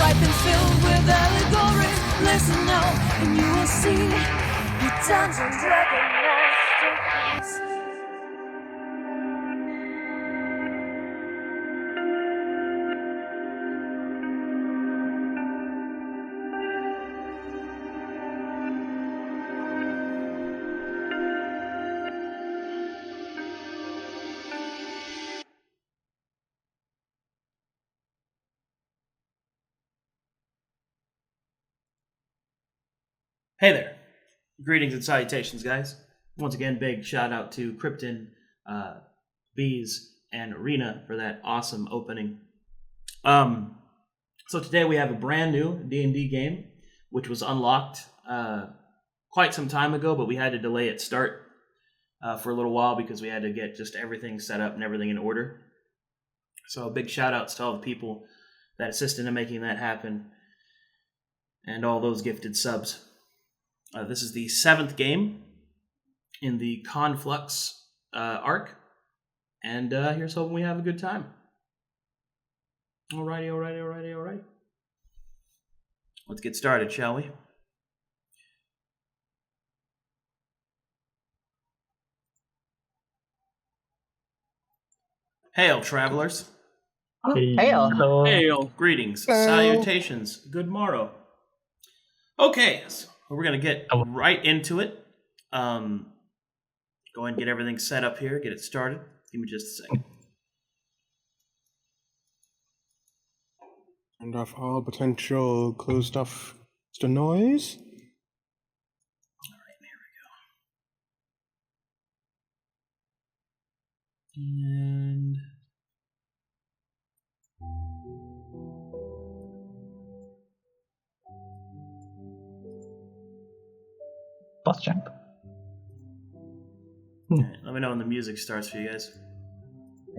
ripe and filled with allegory. Listen now, and you will see the Dungeon Master. Hey there. Greetings and salutations, guys. Once again, big shout out to Krypton, Bees, and Arena for that awesome opening. So today we have a brand new D&D game, which was unlocked quite some time ago, but we had to delay its start for a little while because we had to get just everything set up and everything in order. So big shout outs to all the people that assisted in making that happen and all those gifted subs. This is the 7th game in the Conflux arc, and here's hoping we have a good time. Alrighty. Let's get started, shall we? Hail, travelers. Hail. Hail. Greetings, salutations, good morrow. Okay, so we're going to get right into it. Go ahead and get everything set up here, get it started. Give me just a second. Turn off all potential closed off to noise. Alright, here we go. And Boss jump. right, let me know when the music starts for you guys.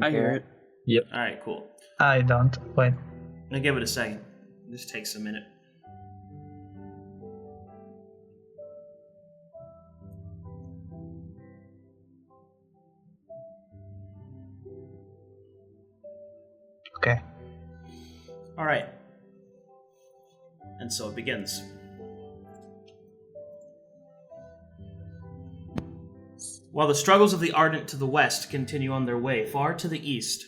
I hear it. Yep. Alright, cool. I don't. Wait. I'll give it a second. This takes a minute. Okay. Alright. And so it begins. While the struggles of the Ardent to the west continue on their way, far to the east,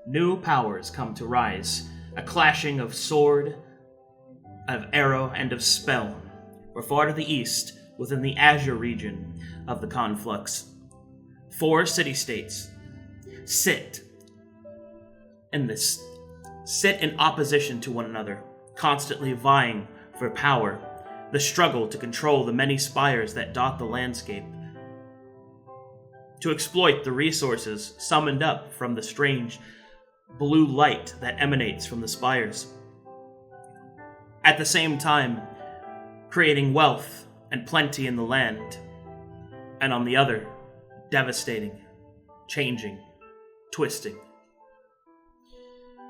new powers come to rise. A clashing of sword, of arrow, and of spell. For far to the east, within the Azure region of the Conflux, 4 city-states sit in opposition to one another, constantly vying for power, the struggle to control the many spires that dot the landscape, to exploit the resources summoned up from the strange blue light that emanates from the spires. At the same time, creating wealth and plenty in the land, and on the other, devastating, changing, twisting.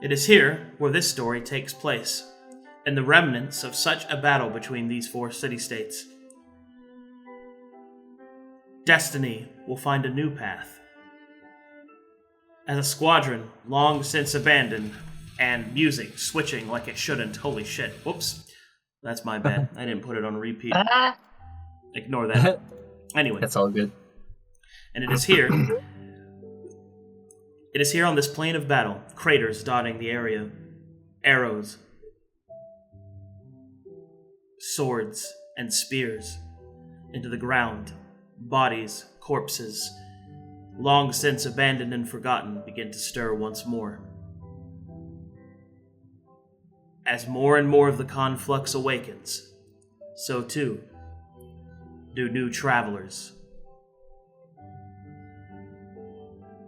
It is here where this story takes place, in the remnants of such a battle between these 4 city-states. Destiny will find a new path. As a squadron long since abandoned, and music switching like it shouldn't. Holy shit. Whoops. That's my bad. I didn't put it on repeat. Ignore that. Anyway. That's all good. And it is here. It is here on this plain of battle, craters dotting the area, arrows, swords, and spears into the ground. Bodies, corpses, long since abandoned and forgotten, begin to stir once more. As more and more of the conflux awakens, so too do new travelers.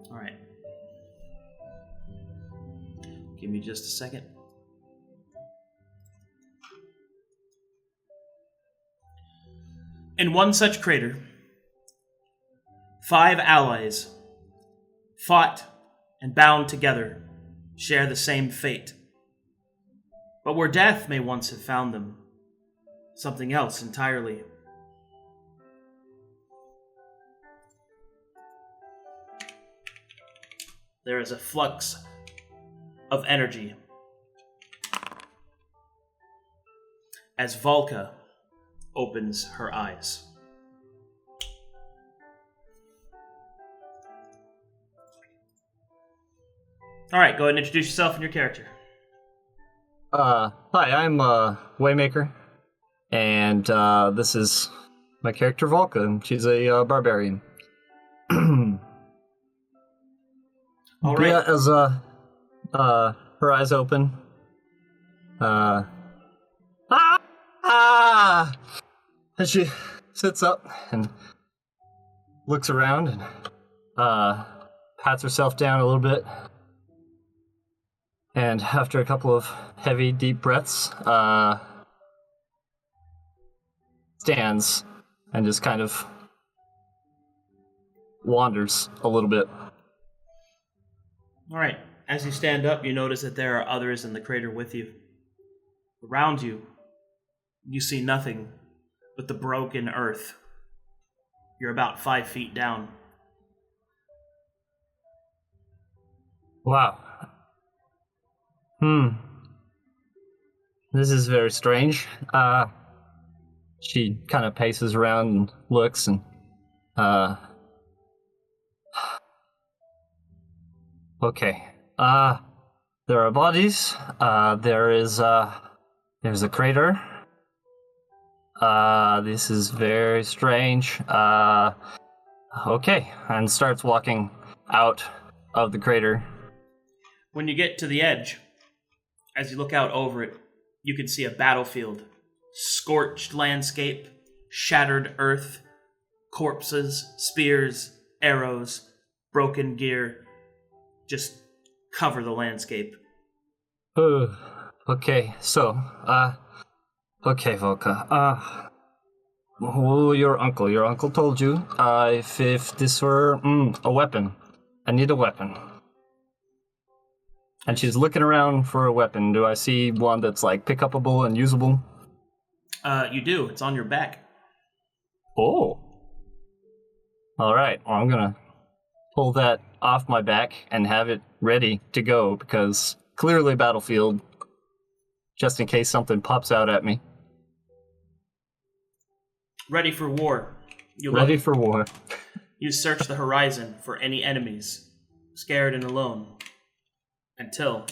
Alright. Give me just a second. In one such crater, 5 allies, fought and bound together, share the same fate. But where death may once have found them, something else entirely. There is a flux of energy as Valka opens her eyes. All right, go ahead and introduce yourself and your character. Hi, I'm Waymaker, and this is my character Valka, and she's a barbarian. All right. Yeah, as her eyes open, and she sits up and looks around and pats herself down a little bit. And after a couple of heavy, deep breaths, stands and just kind of wanders a little bit. All right. As you stand up, you notice that there are others in the crater with you. Around you, you see nothing but the broken earth. You're about 5 feet down. Wow. This is very strange. She kind of paces around and looks and, okay. There are bodies. There's a crater. This is very strange. Okay. And starts walking out of the crater. When you get to the edge, as you look out over it, you can see a battlefield. Scorched landscape, shattered earth, corpses, spears, arrows, broken gear, just cover the landscape. Okay, so, okay, Valka, your uncle told you, if this were, a weapon, I need a weapon. And she's looking around for a weapon. Do I see one that's, like, pick-upable and usable? You do. It's on your back. Oh. Alright, well, I'm gonna pull that off my back and have it ready to go, because clearly battlefield, just in case something pops out at me. Ready for war. Ready for war. You search the horizon for any enemies, scared and alone, until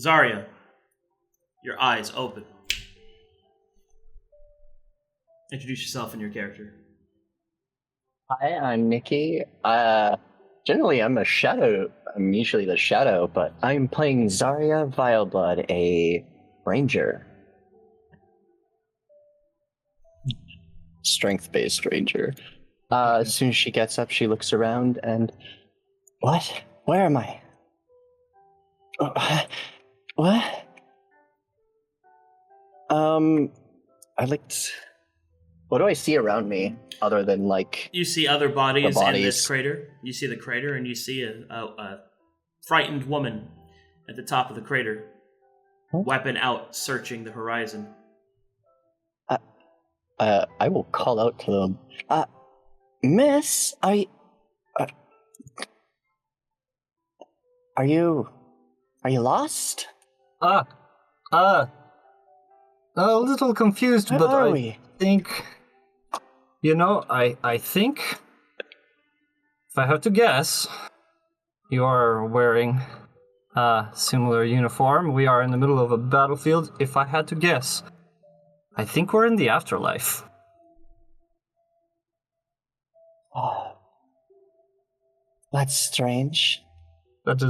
Xaria, your eyes open. Introduce yourself and your character. Hi, I'm Nikki. Generally, I'm a shadow. I'm usually the shadow, but I'm playing Xaria Vileblood, a ranger. Strength-based ranger. As soon as she gets up, she looks around and... What? Where am I? What? I looked... What do I see around me, other than, like... You see other bodies, the bodies in this crater. You see the crater, and you see a frightened woman at the top of the crater. Huh? Weapon out, searching the horizon. I will call out to them. Miss, are you lost? A little confused, Where but are I we? think, I think, if I have to guess, you are wearing a similar uniform. We are in the middle of a battlefield. If I had to guess, I think we're in the afterlife. Oh, that's strange. That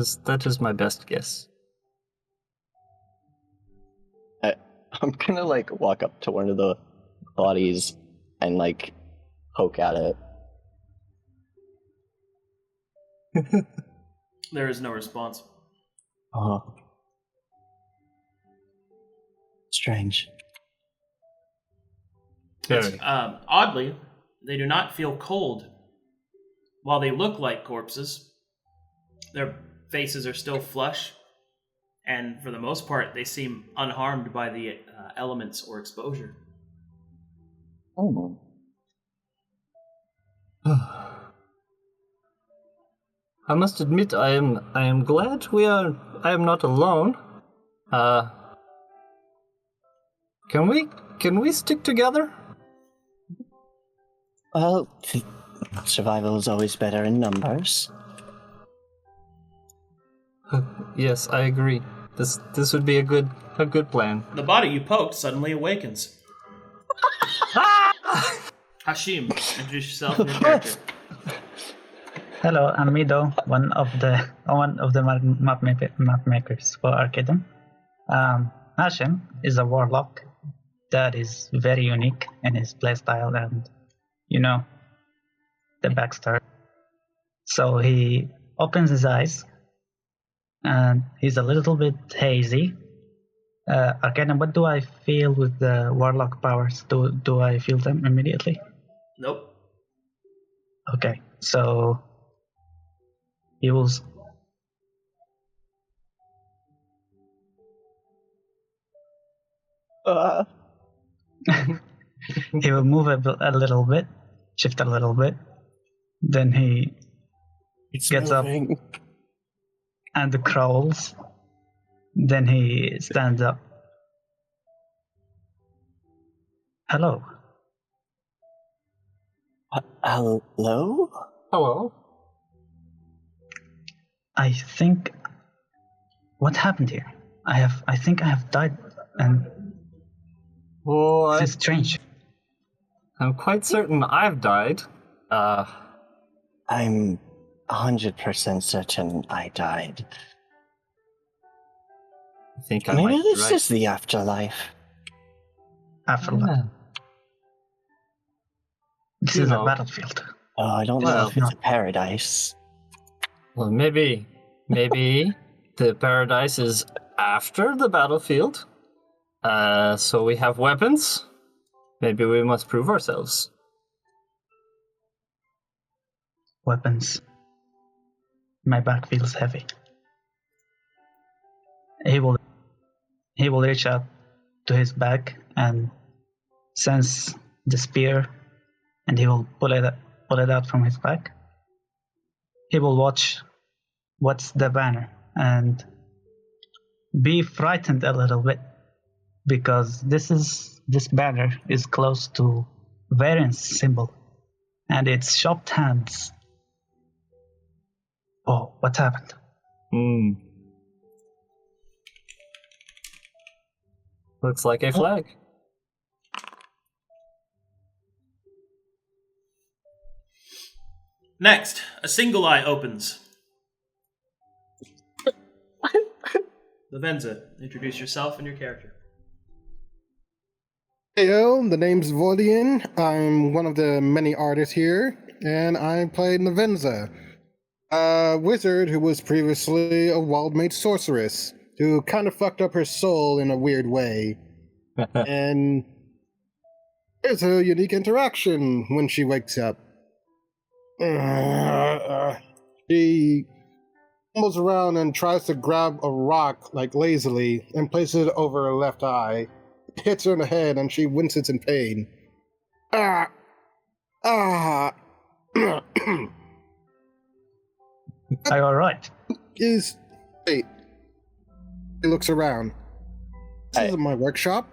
is my best guess. I'm gonna, like, walk up to one of the bodies and, like, poke at it. There is no response. Oh. Strange. Very. Oddly, they do not feel cold. While they look like corpses, their faces are still flush, and for the most part, they seem unharmed by the elements or exposure. Oh. I must admit, I am glad we are I am not alone. Can we stick together? Well, survival is always better in numbers. Yes, I agree. This would be a good plan. The body you poked suddenly awakens. Hashim, introduce yourself and your character. Hello, I'm Mido, one of the map makers for Arcadum. Hashim is a warlock that is very unique in his playstyle and, the backstory. So he opens his eyes, and he's a little bit hazy. Arcadum, what do I feel with the warlock powers? Do I feel them immediately? Nope. Okay, so he will. He will move a little bit, shift a little bit. Then he gets moving. up and crawls. Then he stands up. Hello. Hello? Hello. I think. What happened here? I think I have died, and Well, this is strange. I'm quite certain I've died. I'm 100% certain I died. I think I Maybe might be this right. is the afterlife. Afterlife. This You is know. a battlefield. Oh, I don't know Well, if it's a paradise. Well, maybe the paradise is after the battlefield. So we have weapons. Maybe we must prove ourselves. Weapons. My back feels heavy. He will reach out to his bag and sense the spear, and he will pull it out from his bag. He will watch what's the banner and be frightened a little bit, because this banner is close to Varian's symbol, and it's chopped hands. Oh, what happened? Looks like a flag. Next, a single eye opens. Lavenza, introduce yourself and your character. Heyo, the name's Voideon. I'm one of the many artists here, and I played Lavenza, a wizard who was previously a wild-made sorceress, who kind of fucked up her soul in a weird way. And there's a unique interaction when she wakes up. She stumbles around and tries to grab a rock, lazily, and places it over her left eye. It hits her in the head, and she winces in pain. Are you alright? Wait. He looks around. This isn't my workshop.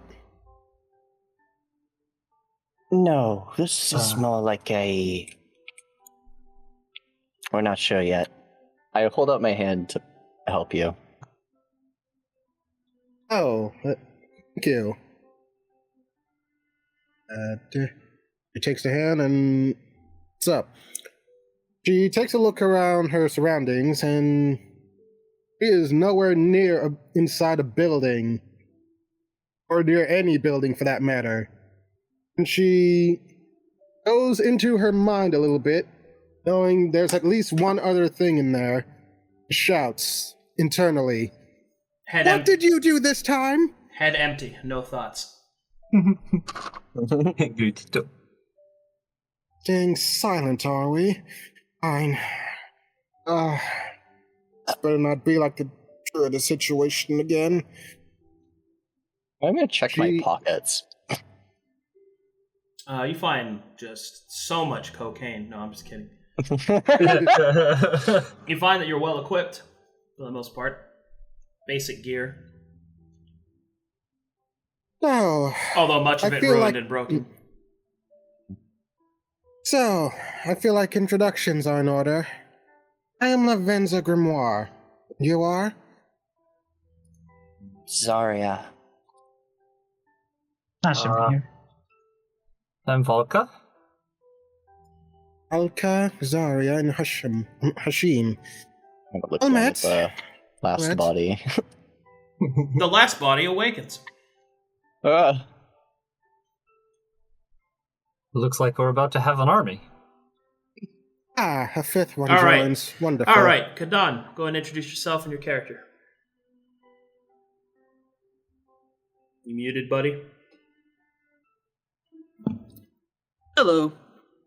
No, this is more like a... We're not sure yet. I hold up my hand to help you. Oh, thank you. She takes the hand and... What's up? She takes a look around her surroundings, and she is nowhere near inside a building, or near any building for that matter. And she goes into her mind a little bit, knowing there's at least one other thing in there. Shouts internally. What did you do this time? Head empty, no thoughts. Good. Staying silent, are we? Fine. This better not be like the Druid situation again. I'm gonna check my pockets. You find just so much cocaine. No, I'm just kidding. You find that you're well equipped, for the most part. basic gear. So, Although much of I it feel ruined like- and broken. so, I feel like introductions are in order. I am Lavenza Grimoire. You are? Xaria. Hashim here. I'm Valka. Alka, Xaria, and Hashim. I'm gonna look Oh, down Matt. at the last Matt. body. The last body awakens. Looks like we're about to have an army. Ah, a fifth one All right. joins. Wonderful. All right, Cadan, go and introduce yourself and your character. You muted, buddy? Hello,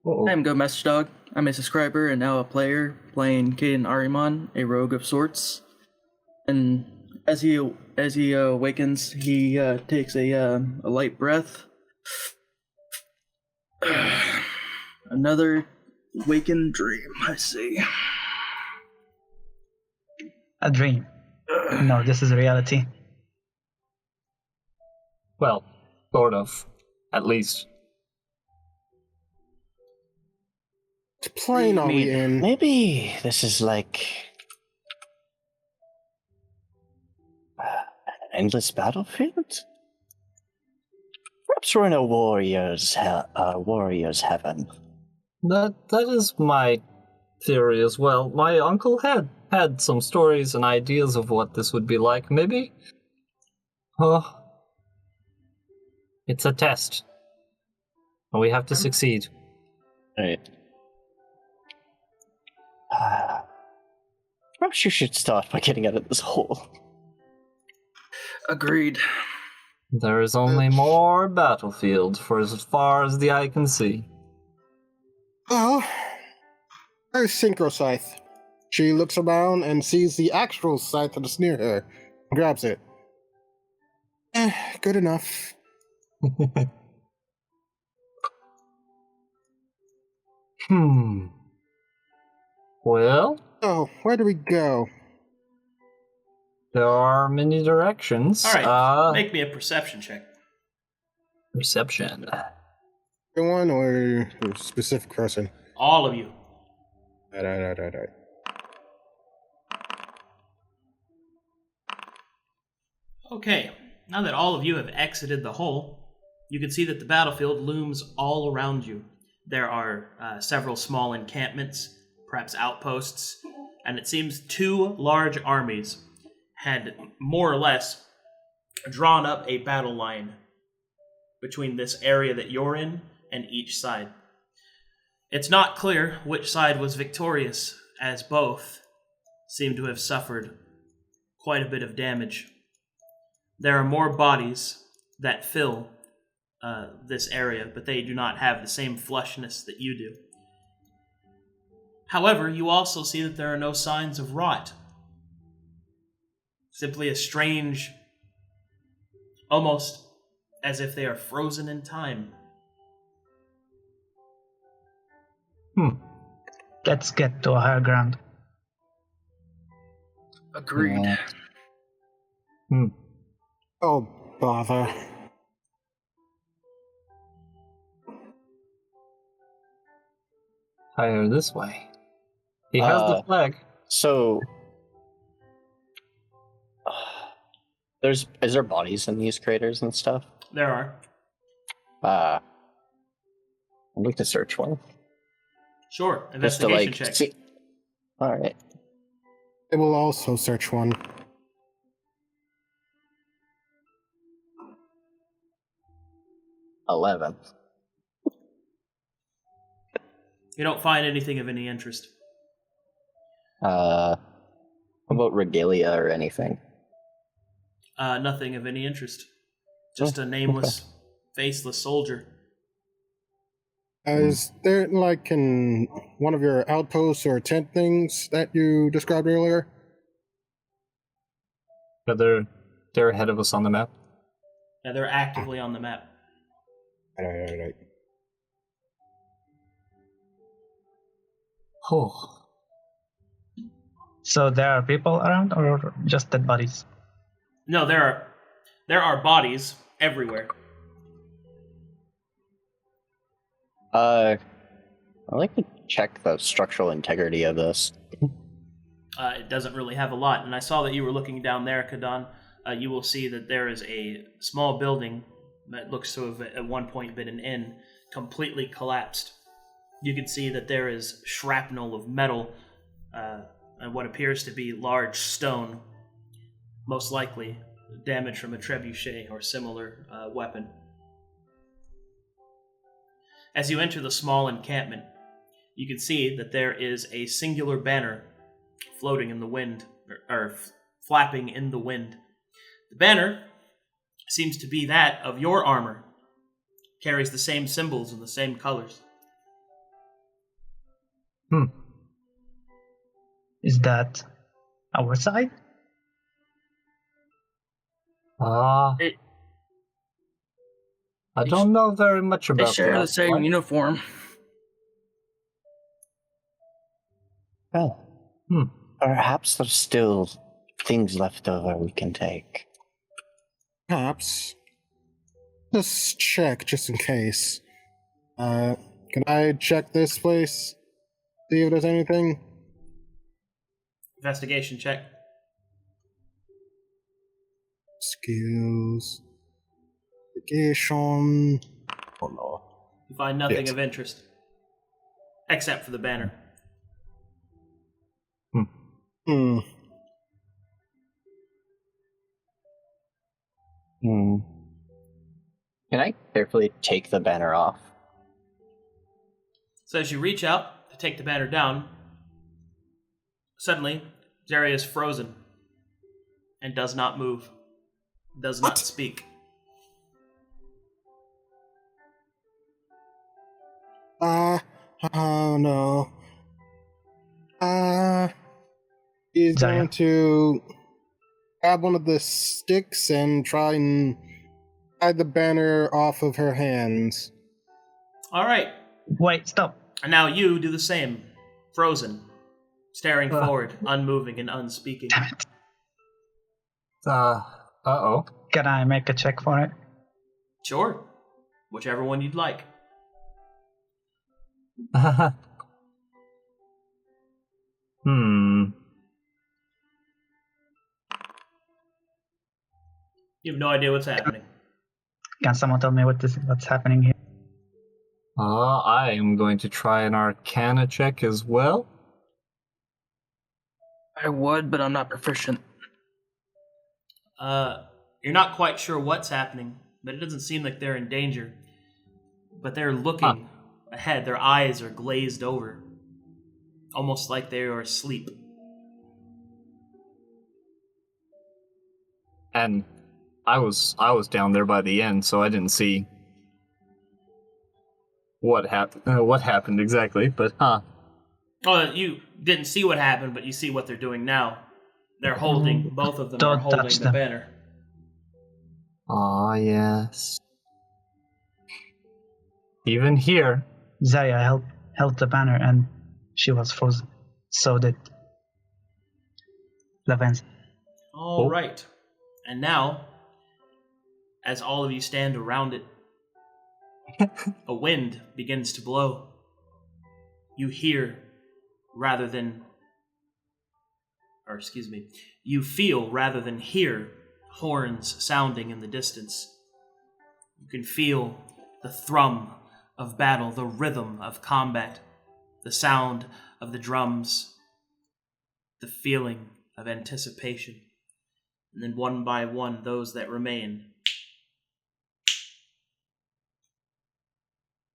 Uh-oh. I'm Gomasta Dog. I'm a subscriber and now a player playing Cadan Ariman, a rogue of sorts. And as he awakens, he takes a light breath. Another wakened dream, I see. A dream. No, this is reality. Well, sort of. At least. What plane are we in? Maybe this is like an endless battlefield. Perhaps we're in a warrior's heaven. That is my theory as well. My uncle had some stories and ideas of what this would be like. Maybe. Oh, it's a test, and we have to succeed. Right. Perhaps you should start by getting out of this hole. Agreed. There is only more battlefield for as far as the eye can see. Well, there's Synchro Scythe. She looks around and sees the actual scythe that's near her. Grabs it. Good enough. Well, Oh, where do we go? there are many directions. All right, make me a perception check. Perception. One or a specific person? All of you. Right. Okay, now that all of you have exited the hole, you can see that the battlefield looms all around you. There are several small encampments, perhaps outposts, and it seems two large armies had more or less drawn up a battle line between this area that you're in and each side. It's not clear which side was victorious, as both seem to have suffered quite a bit of damage. There are more bodies that fill this area, but they do not have the same flushness that you do. However, you also see that there are no signs of rot. Simply a strange, almost as if they are frozen in time. Let's get to a higher ground. Agreed. Oh, bother. Higher this way. He has the flag. So, is there bodies in these craters and stuff? There are. I'd like to search one. Sure, Just to investigation like check. see. All right. I will also search one. $11. You don't find anything of any interest. How about regalia or anything? Nothing of any interest. Just a nameless, faceless soldier. Is there like in one of your outposts or tent things that you described earlier? But they're ahead of us on the map. Yeah, they're actively on the map. Right. Oh. So there are people around or just dead bodies? No, there are bodies everywhere. I'd like to check the structural integrity of this. It doesn't really have a lot, and I saw that you were looking down there, Cadan. You will see that there is a small building that looks to have at one point been an inn, completely collapsed. You can see that there is shrapnel of metal and what appears to be large stone, most likely damage from a trebuchet or similar weapon. As you enter the small encampment, you can see that there is a singular banner floating in the wind, or flapping in the wind. The banner seems to be that of your armor, carries the same symbols and the same colors. Is that our side? It, I don't know very much they about share that. the same What? uniform. Well, perhaps there's still things left over we can take. Perhaps. Let's check just in case. Can I check this place? See if there's anything? Investigation check. Skills. Investigation. Oh no. You find nothing Yes. of interest, except for the banner. Hmm. Can I carefully take the banner off? So as you reach out to take the banner down, suddenly Xaria is frozen and does not move, does not speak. Oh no. He's Xaria. going to grab one of the sticks and try and hide the banner off of her hands. All right, Wait, stop. and now you do the same, frozen, staring forward, unmoving and unspeaking. Damn it. Uh-oh. Can I make a check for it? Sure, whichever one you'd like. You have no idea what's happening. Can someone tell me what's happening here? I am going to try an Arcana check as well. I would, but I'm not proficient. You're not quite sure what's happening, but it doesn't seem like they're in danger. But they're looking ahead. Their eyes are glazed over, almost like they are asleep. And I was down there by the end, so I didn't see what happened exactly. But Oh, you didn't see what happened, but you see what they're doing now. They're holding, both of them are Don't holding touch the them. banner. Yes. Even here, Xaria held the banner and she was frozen. So did Lavenza. All right. And now, as all of you stand around it, a wind begins to blow. You hear rather than, you feel rather than hear horns sounding in the distance. You can feel the thrum of battle, the rhythm of combat, the sound of the drums, the feeling of anticipation. And then one by one, those that remain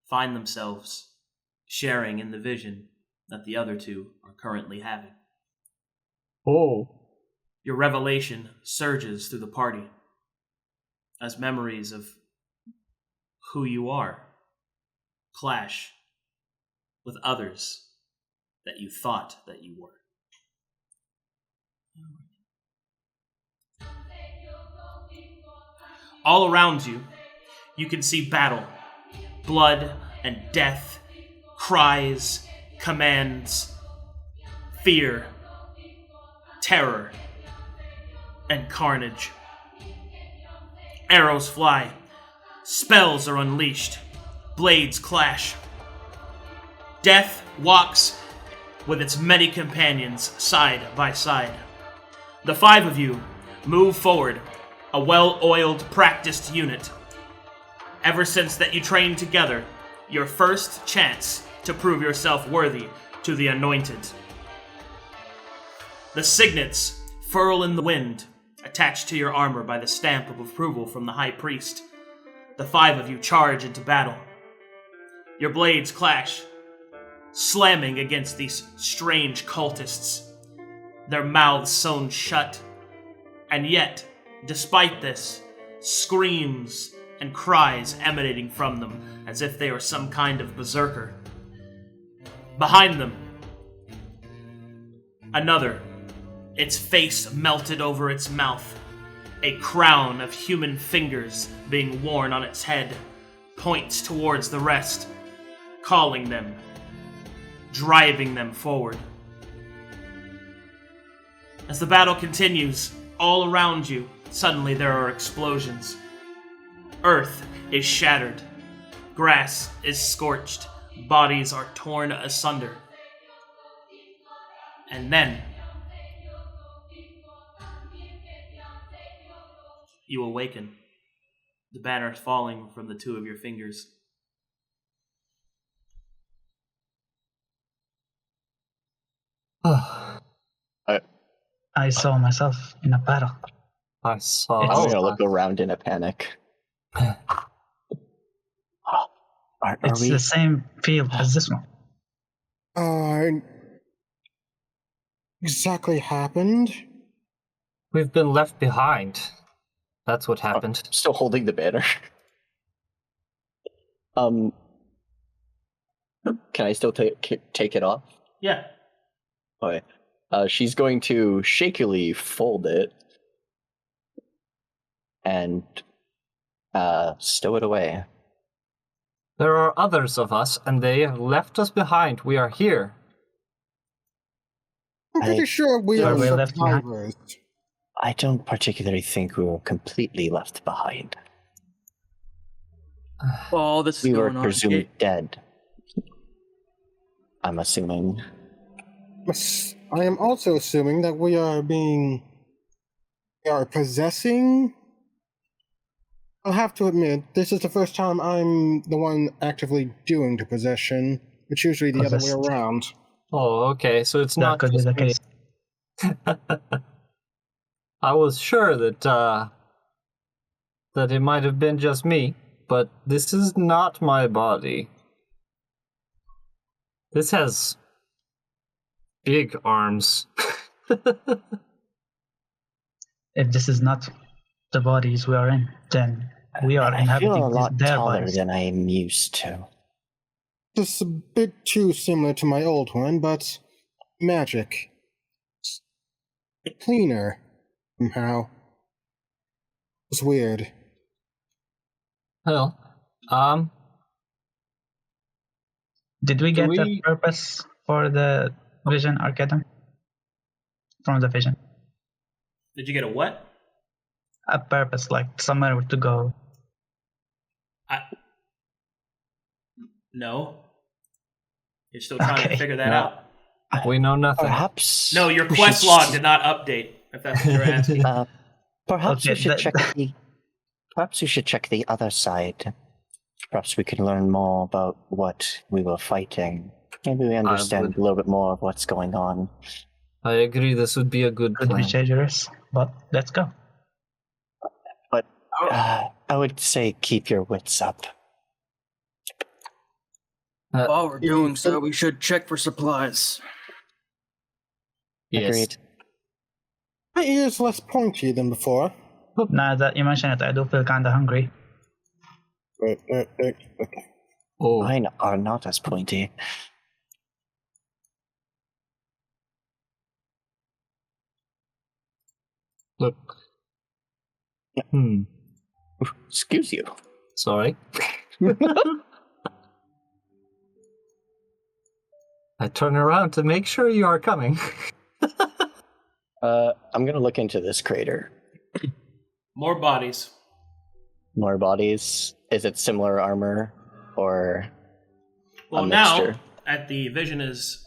find themselves sharing in the vision that the other two are currently having. Your revelation surges through the party as memories of who you are clash with others that you thought that you were. All around you, you can see battle, blood and death, cries, commands, fear, terror, and carnage. Arrows fly. Spells are unleashed. Blades clash. Death walks with its many companions side by side. The 5 of you move forward, a well-oiled, practiced unit. Ever since that you trained together, your first chance to prove yourself worthy to the Anointed. The signets furl in the wind, attached to your armor by the stamp of approval from the High Priest. The 5 of you charge into battle. Your blades clash, slamming against these strange cultists, their mouths sewn shut. And yet, despite this, screams and cries emanating from them as if they were some kind of berserker. Behind them, another, its face melted over its mouth, a crown of human fingers being worn on its head, points towards the rest, calling them, driving them forward. As the battle continues, all around you, suddenly there are explosions. Earth is shattered. Grass is scorched. Bodies are torn asunder. And then you awaken. The banner falling from the 2 of your fingers. I saw myself in a battle. I saw. I'm gonna look around in a panic. Are It's we? the same field as this one. Exactly happened? We've been left behind. That's what happened. Still holding the banner. Can I still take it off? Yeah. Okay. She's going to shakily fold it and stow it away. There are others of us, and they have left us behind. We are here. I'm pretty sure we Are are we left behind? survivors. I don't particularly think we were completely left behind. Well, all this is We were going on. presumed dead. I'm assuming. I am also assuming that we are possessing. I'll have to admit, this is the first time I'm the one actively doing the possession. It's usually the other way Possessed. around. Oh, okay. So it's That not could be just the me. case. I was sure that it might have been just me, but this is not my body. This has big arms. If this is not the bodies we are in, then we are I feel inhabiting a lot their taller bodies. than I am used to. It's a bit too similar to my old one, but magic. Cleaner, somehow. It's weird. Well, Did we Do get a we- purpose for the vision, Arcadum? From the vision. Did you get a what? A purpose, like somewhere to go. No. You're still trying to Okay. figure that No. out? we know nothing. Perhaps. No, your we quest should log did not update, if that's what you're asking. Perhaps we Okay, should that- check the. Perhaps we should check the other side. Perhaps we can learn more about what we were fighting. Maybe we understand would- a little bit more of what's going on. I agree. This would be a good Could be plan. dangerous, but let's go. But I would say keep your wits up. While we're doing so, we should check for supplies. Yes. Agreed. My ear's less pointy than before. Now that you mention it, I do feel kinda hungry. Okay. Oh, Mine are not as pointy. look. Excuse you. Sorry. I turn around to make sure you are coming. I'm gonna look into this crater. More bodies. more bodies? Is it similar armor or Well, a now, mixture? at the vision has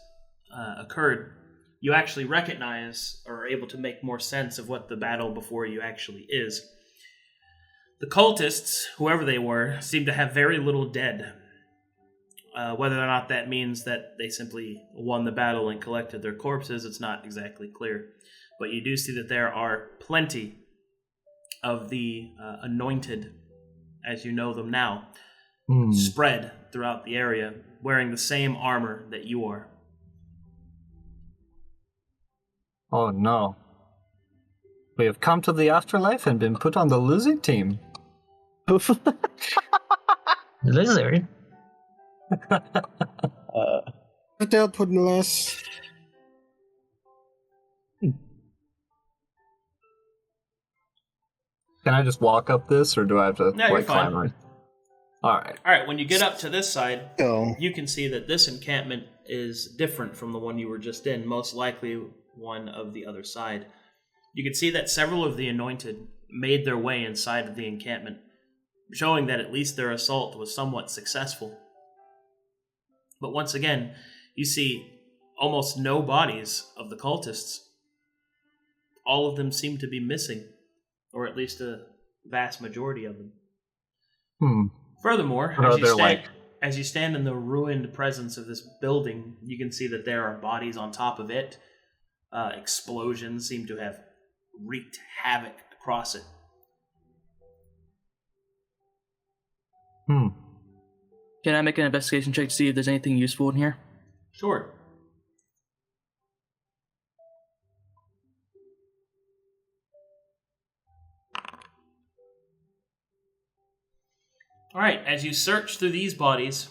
occurred, you actually recognize or are able to make more sense of what the battle before you actually is. The cultists, whoever they were, seem to have very little dead. Whether or not that means that they simply won the battle and collected their corpses, it's not exactly clear. But you do see that there are plenty of the anointed, as you know them now, spread throughout the area, wearing the same armor that you are. Oh no. We have come to the afterlife and been put on the losing team. Lizard? I dealt with less. Can I just walk up this, or do I have to No, you're fine. climb it? Alright. All right, when you get up to this side, Oh. you can see that this encampment is different from the one you were just in, most likely one of the other side. You can see that several of the anointed made their way inside of the encampment, showing that at least their assault was somewhat successful. But once again, you see almost no bodies of the cultists. All of them seem to be missing, or at least a vast majority of them. Furthermore, as you stand in the ruined presence of this building, you can see that there are bodies on top of it. Explosions seem to have wreaked havoc across it. Can I make an investigation check to see if there's anything useful in here? Sure. All right, as you search through these bodies,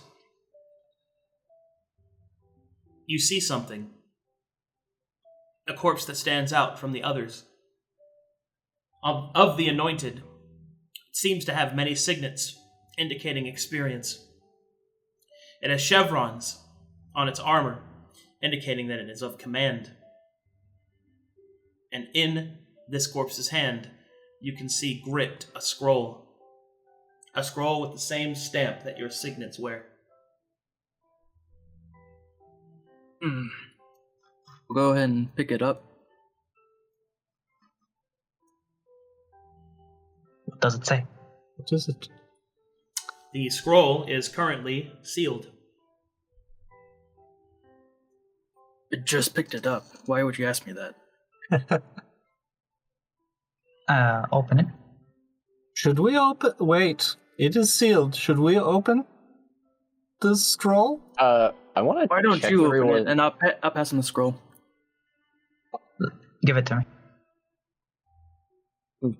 you see something. A corpse that stands out from the others. Of the anointed, it seems to have many signets indicating experience. It has chevrons on its armor, indicating that it is of command. And in this corpse's hand, you can see gripped a scroll. A scroll with the same stamp that your signets wear. We'll go ahead and pick it up. What does it say? What is it? The scroll is currently sealed. I just picked it up. Why would you ask me that? Open it. Should we open? Wait, it is sealed. Should we open the scroll? I want to. Why don't you open it, and I'll pass him the scroll. Give it to me.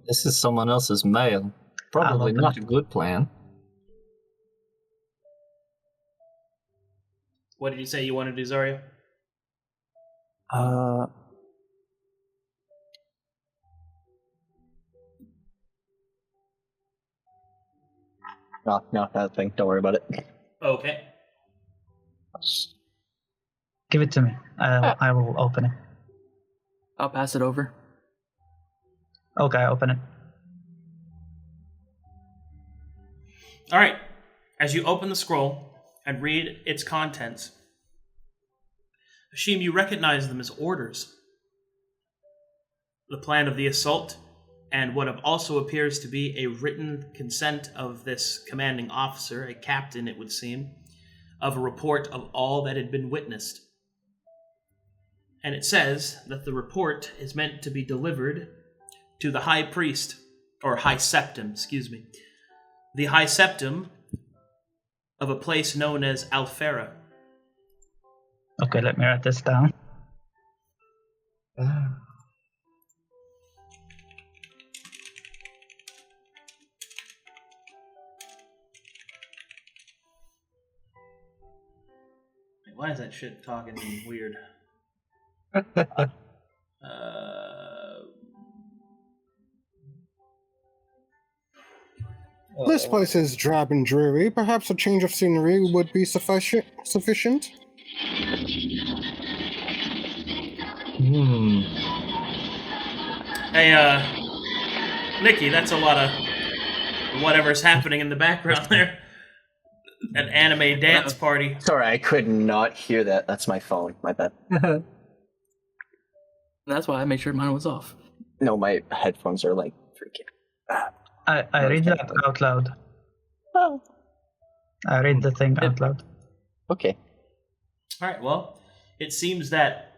This is someone else's mail. Probably open not it. a good plan. What did you say you want to do, Xaria? No, that thing. Don't worry about it. Okay. Give it to me. I will open it. I'll pass it over. Okay, open it. All right. As you open the scroll and read its contents, Hashim, you recognize them as orders. The plan of the assault and what also appears to be a written consent of this commanding officer, a captain it would seem, of a report of all that had been witnessed. And it says that the report is meant to be delivered to the high priest, or high septim, the high septim of a place known as Alfera. Okay, let me write this down. Why is that shit talking weird? This place is drab and dreary. Perhaps a change of scenery would be sufficient? Hey, Nikki, that's a lot of whatever's happening in the background there. An anime dance party. Sorry, I could not hear that. That's my phone. My bad. That's why I made sure mine was off. No, my headphones are like freaking. I read that out loud. Oh. I read the thing out loud. Okay. All right, well, it seems that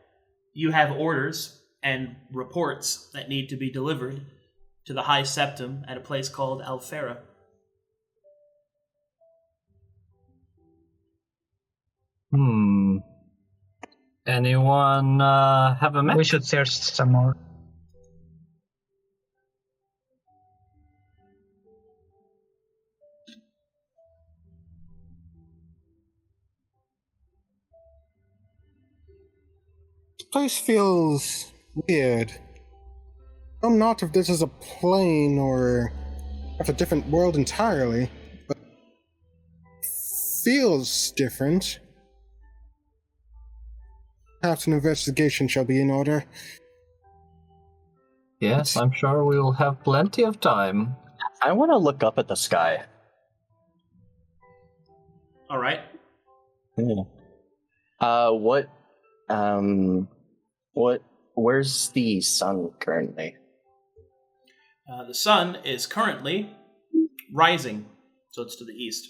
you have orders and reports that need to be delivered to the High Septum at a place called Alfera. Anyone have a map? We should search some more. This place feels weird. I'm not if this is a plane or a different world entirely, but feels different. Perhaps an investigation shall be in order. Yes, I'm sure we'll have plenty of time. I want to look up at the sky. All right. Where's the sun currently? The sun is currently rising, so it's to the east.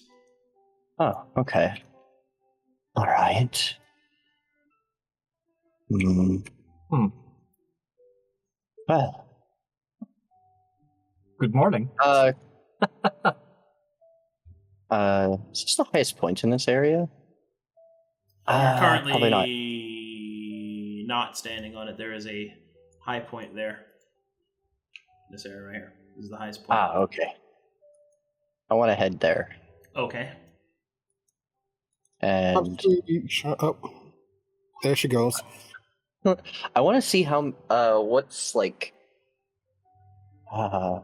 Oh, okay. All right. Well. Good morning. Is this the highest point in this area? You're currently probably not standing on it. There is a high point there. This area right here. This is the highest point. Okay. I want to head there. Okay. And Shut up. There she goes. I want to see how, what's like, I want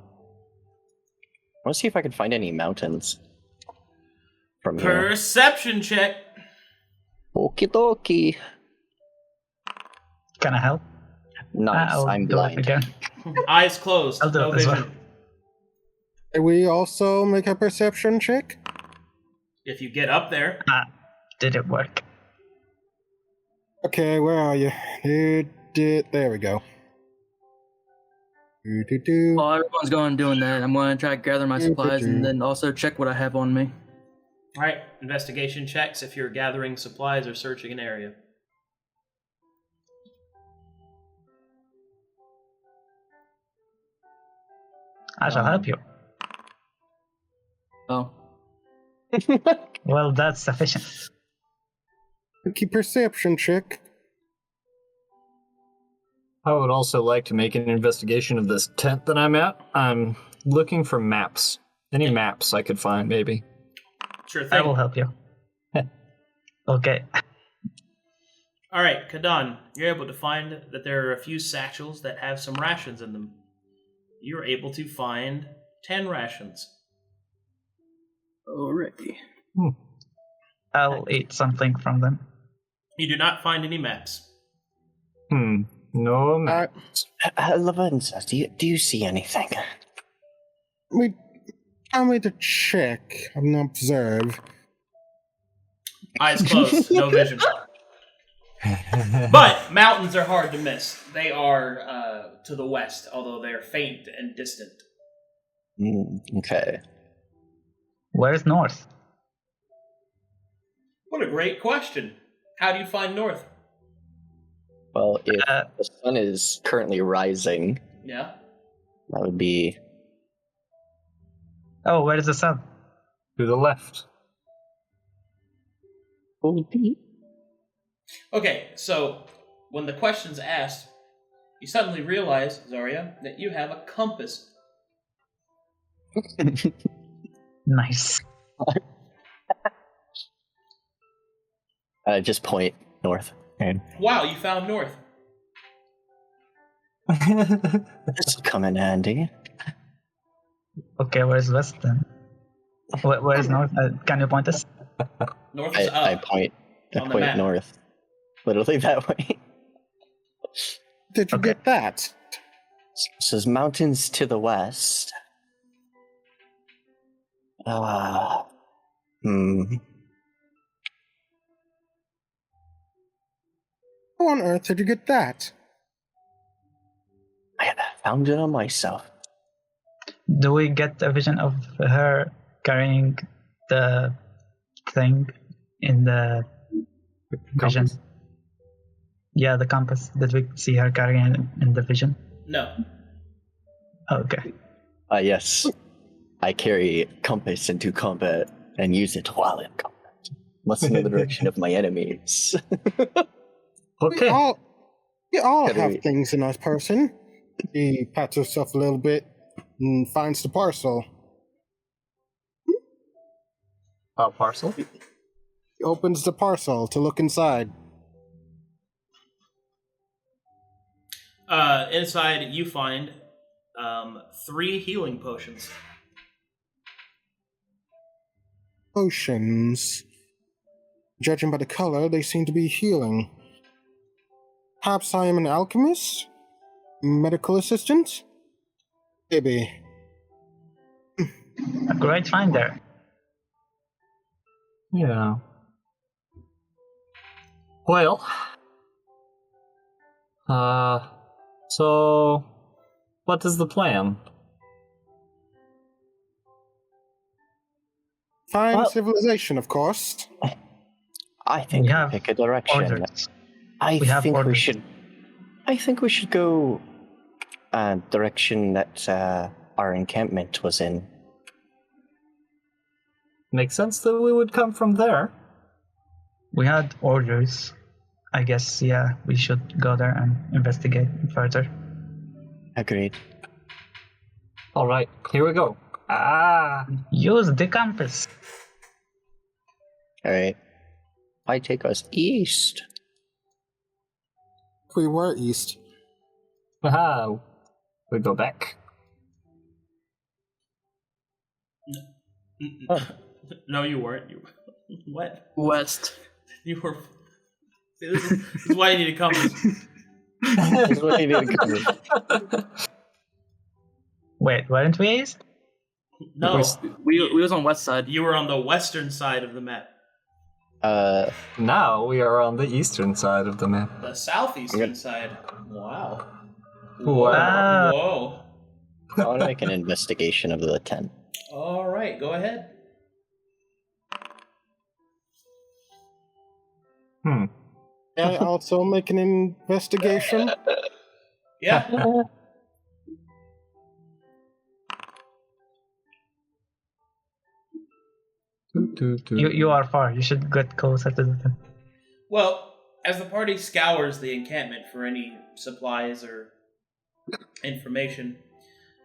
to see if I can find any mountains from here. Perception check. Okie dokie. Can I help? Nice, I'll I'm do it blind. again. Eyes closed. I'll do No it as well. vision. Can we also make a perception check? If you get up there, Did it work? Okay, where are you? There we go. While everyone's going doing that, I'm going to try to gather my supplies and then also check what I have on me. all right. Investigation checks if you're gathering supplies or searching an area. I shall help you. Oh. Well, that's sufficient. Keep perception check. I would also like to make an investigation of this tent that I'm at. I'm looking for maps. Any maps I could find, maybe. Sure thing. I will help you. Okay. All right, Cadan, you're able to find that there are a few satchels that have some rations in them. You're able to find 10 rations. Alrighty. I'll eat something from them. You do not find any maps. No maps. Lavenza, do you see anything? Allow me to check and observe. Eyes closed, no vision. But mountains are hard to miss. They are to the west, although they're faint and distant. Okay. Where's north? What a great question. How do you find north? Well, if the sun is currently rising, Yeah? that would be... Oh, where's the sun? To the left. Okay, so when the question's asked, you suddenly realize, Xaria, that you have a compass. Nice. Just point north. And Wow, you found north. this will come in handy. Okay, where's west then? Where's north? Can you point us? North is I up. point On the map. north. Literally that way. Did you Okay. get that? This is mountains to the west. Hmm. How on earth did you get that? I found it on myself. Do we get a vision of her carrying the thing in the vision? Compass? Yeah, the compass. Did we see her carrying it in the vision? No. Oh, okay. Yes. I carry compass into combat and use it while in combat. Must know the direction of my enemies. Okay. We all Gotta have be- things in our person. He pats herself a little bit and finds the parcel. A parcel? He opens the parcel to look inside. Inside, you find 3 healing potions. Potions. Judging by the color, they seem to be healing. Perhaps I am an alchemist? Medical assistant? Maybe. A great find there. Yeah. Well. So what is the plan? Fine Well- civilization, of course. I think We we have pick a direction. Orders. I We have think we orders. should. I think we should go direction that our encampment was in. Makes sense that we would come from there. We had orders. I guess, yeah, we should go there and investigate further. Agreed. All right, here we go. Use the compass. All right. I take us east. We were east. Aha. We go back. No, you weren't. You what? West. You were. See, this is why you need a compass. That's what you need to cover. Wait, weren't we east? No, We was on west side. you were on the western side of the map. Now we are on the eastern side of the map. The southeastern Okay. side. Wow. Wow. Whoa. I want to make an investigation of the tent. All right, go ahead. Hmm. Can I also make an investigation? Yeah. You are far. You should get closer to the tent. Well, as the party scours the encampment for any supplies or information,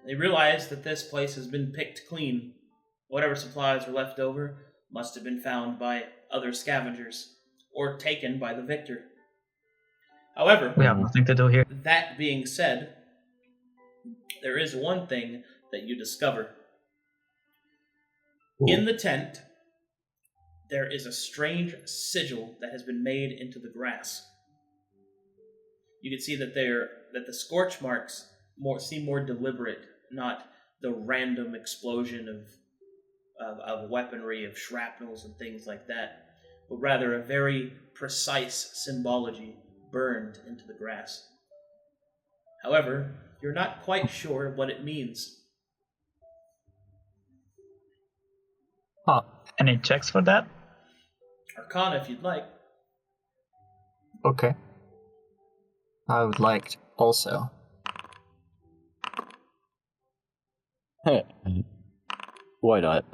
they realize that this place has been picked clean. Whatever supplies are left over must have been found by other scavengers or taken by the victor. However, We have nothing to do here. that being said, there is one thing that you discover. In the tent, there is a strange sigil that has been made into the grass. You can see that the scorch marks seem more deliberate, not the random explosion of weaponry, of shrapnels and things like that, but rather a very precise symbology burned into the grass. However, you're not quite sure what it means. Huh. Any checks for that? Arcana, if you'd like. Okay. I would like to also. Why not?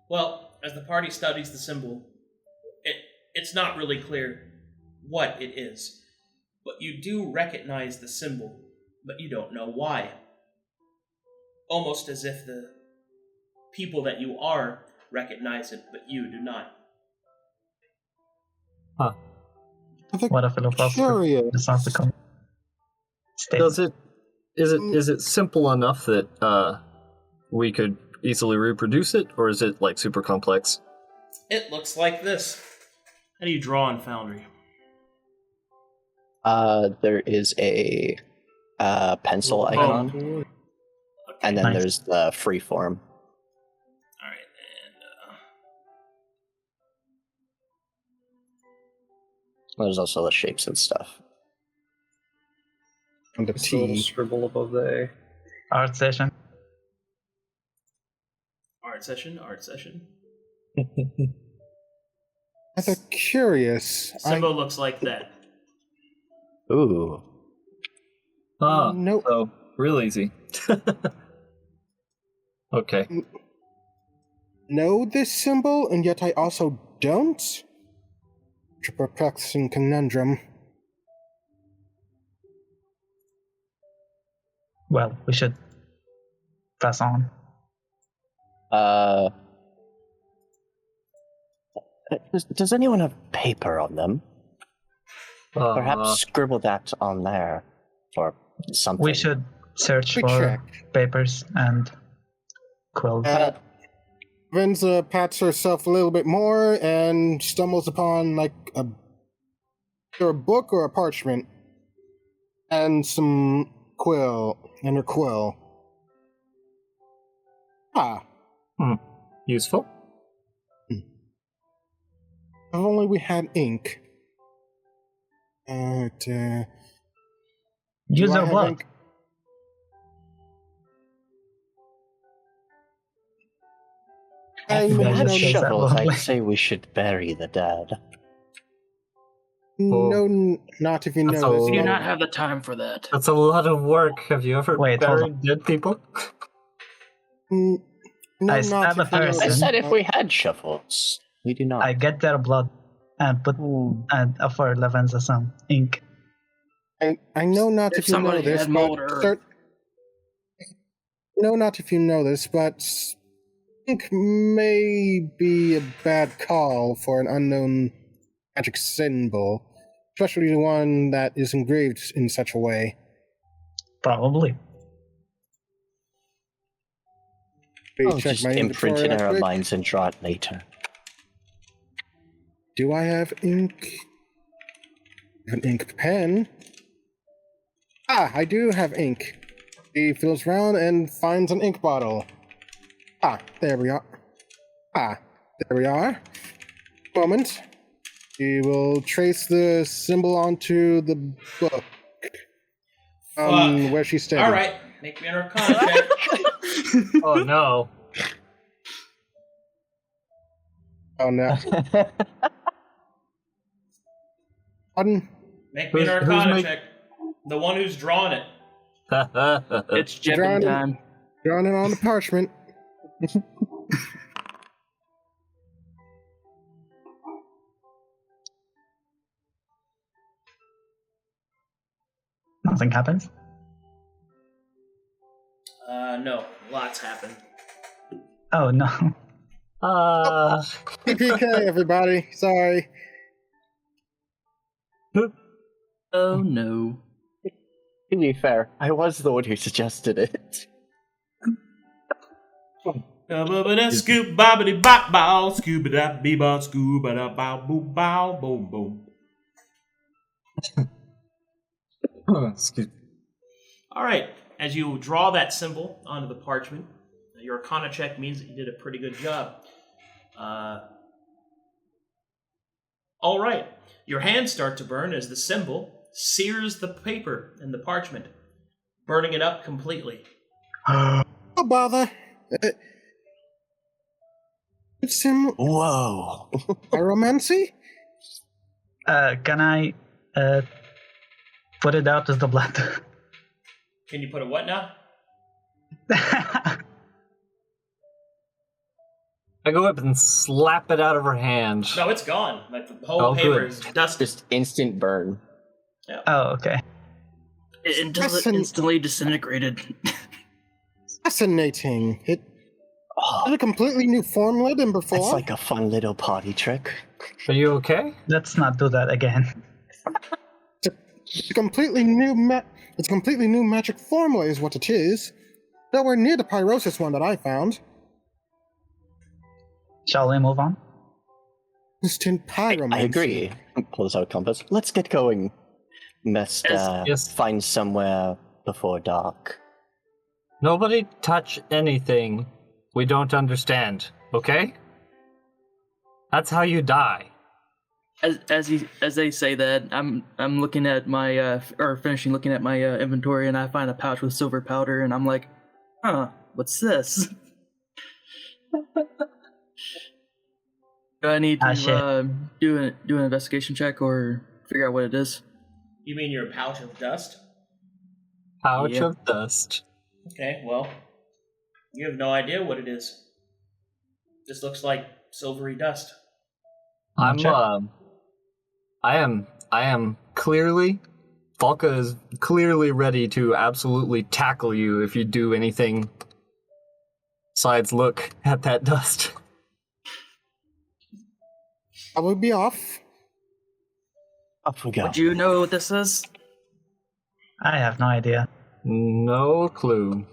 Well, as the party studies the symbol, it's not really clear what it is, but you do recognize the symbol, but you don't know why. Almost as if the people that you are recognize it, but you do not. Huh. What a philosophical Curious. philosophical statement. Is it simple enough that we could easily reproduce it, or is it like super complex? It looks like this. How do you draw in Foundry? There is a pencil Oh. icon, Okay. and then Nice. there's the free form. All right, and There's also the shapes and stuff. And the Just a little T. scribble above the Art session. art session. Rather curious. Symbol looks like that. Ooh. Ah, Nope. so real easy. Okay. Know this symbol, and yet I also don't? It's a perplexing conundrum. Well, we should pass on. Does anyone have paper on them? Perhaps scribble that on there for something. We should search Quick for check. papers and quill. Lavenza pats herself a little bit more and stumbles upon either a book or a parchment and some quill and her quill. Ah, Useful. if only we had ink. Use do I our have blood. ink? I If we If we Yeah, had just goes that shovels, I'd lovely. say we should bury the dead. No, not if you That's know all. this. We do but- not have the time for that. That's a lot of work. Have you ever Wait, hold buried dead people? No, I not stab a if you know person. I this, said if but- we had shovels. We do not. I get their blood and put and offer Lavenza some ink. I know not If if you know somebody this, had but molder. no, not if you know this, but ink may be a bad call for an unknown magic symbol, especially one that is engraved in such a way. Probably. Please I'll check just my imprint inventory in real our quick. minds and draw it later. Do I have ink? An ink pen? Ah, I do have ink. He feels around and finds an ink bottle. Ah, there we are. Ah, there we are. Moment. He will trace the symbol onto the book. Fuck. Where she's standing. All right, make me an Arcana check. Oh no. Oh no. Pardon? Make me an Who's Arcana make- check. The one who's drawn it. It's Jeppin Drawing- time. Drawing it on the parchment. Nothing happens. No, lots happen. Oh no. PK, everybody. Sorry. Oh no. To be fair, I was the one who suggested it. Scoop bobbity bop bow, scuba da bee bow, scuba da bow boom bow boom boom. Excuse me. All right, as you draw that symbol onto the parchment, your Arcana check means that you did a pretty good job. All right, your hands start to burn as the symbol sears the paper and the parchment, burning it up completely. Oh, bother. It's him. Whoa. Pyromancy? Can I put it out as the blood? Can you put a what now? I go up and slap it out of her hand. No, it's gone. Like the whole Oh, paper good. is dusted. Just instant burn. Oh, okay. Until it Listen. instantly disintegrated. Fascinating. It Oh, had a completely new formula than before. that's like a fun little party trick. Are you okay? Let's not do that again. It's a completely new it's a completely new magic formula is what it is. Nowhere near the pyrosis one that I found. Shall we move on? Instant pyromancy. I agree. Pulls out a compass. Let's get going. Must Yes. find somewhere before dark. Nobody touch anything we don't understand, okay? That's how you die. As they say that, I'm looking at my finishing looking at my inventory, and I find a pouch with silver powder, and I'm like, huh, what's this? Do I need to do an investigation check or figure out what it is? You mean your pouch of dust? Pouch of dust. Okay, well, you have no idea what it is. Just looks like silvery dust. I am clearly, Valka is clearly ready to absolutely tackle you if you do anything besides look at that dust. I will be off. Off we go. Would you know what this is? I have no idea. No clue.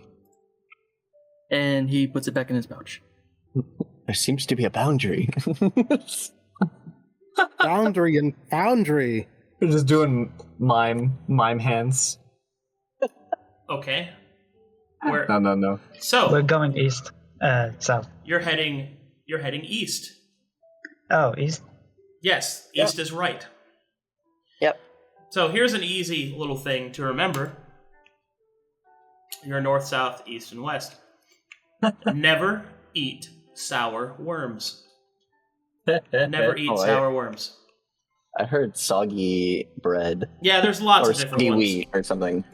And he puts it back in his pouch. There seems to be a boundary. Foundry and Foundry. We're just doing mime hands. Okay. Where? No. So We're going east. South. you're heading east. Oh, east. Yes, east is right. Yep. So here's an easy little thing to remember. You're north, south, east, and west. Never eat sour worms. Never eat sour worms. I heard soggy bread. Yeah, there's lots Or of different soggy ones. wheat or something.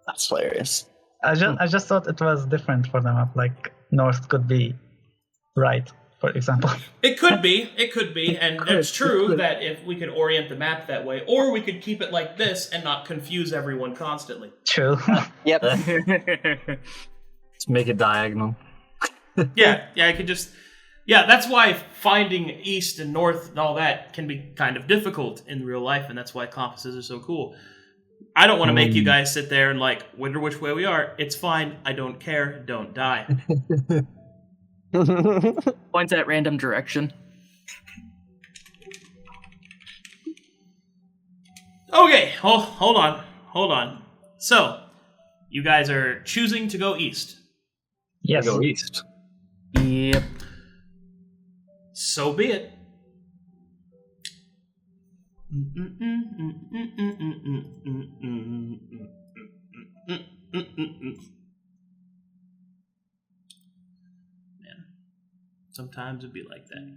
That's hilarious. I just thought it was different for them. Like north could be right, for example. It could be, and it's true that if we could orient the map that way, or we could keep it like this and not confuse everyone constantly. True. Yep. Let's make it diagonal. Yeah, I could just... Yeah, that's why finding east and north and all that can be kind of difficult in real life, and that's why compasses are so cool. I don't want to make you guys sit there and, like, wonder which way we are. It's fine. I don't care. Don't die. Points at random direction. Okay, hold on. So, you guys are choosing to go east. Yes. Go east. Yep. So be it. Man, sometimes it'd be like that.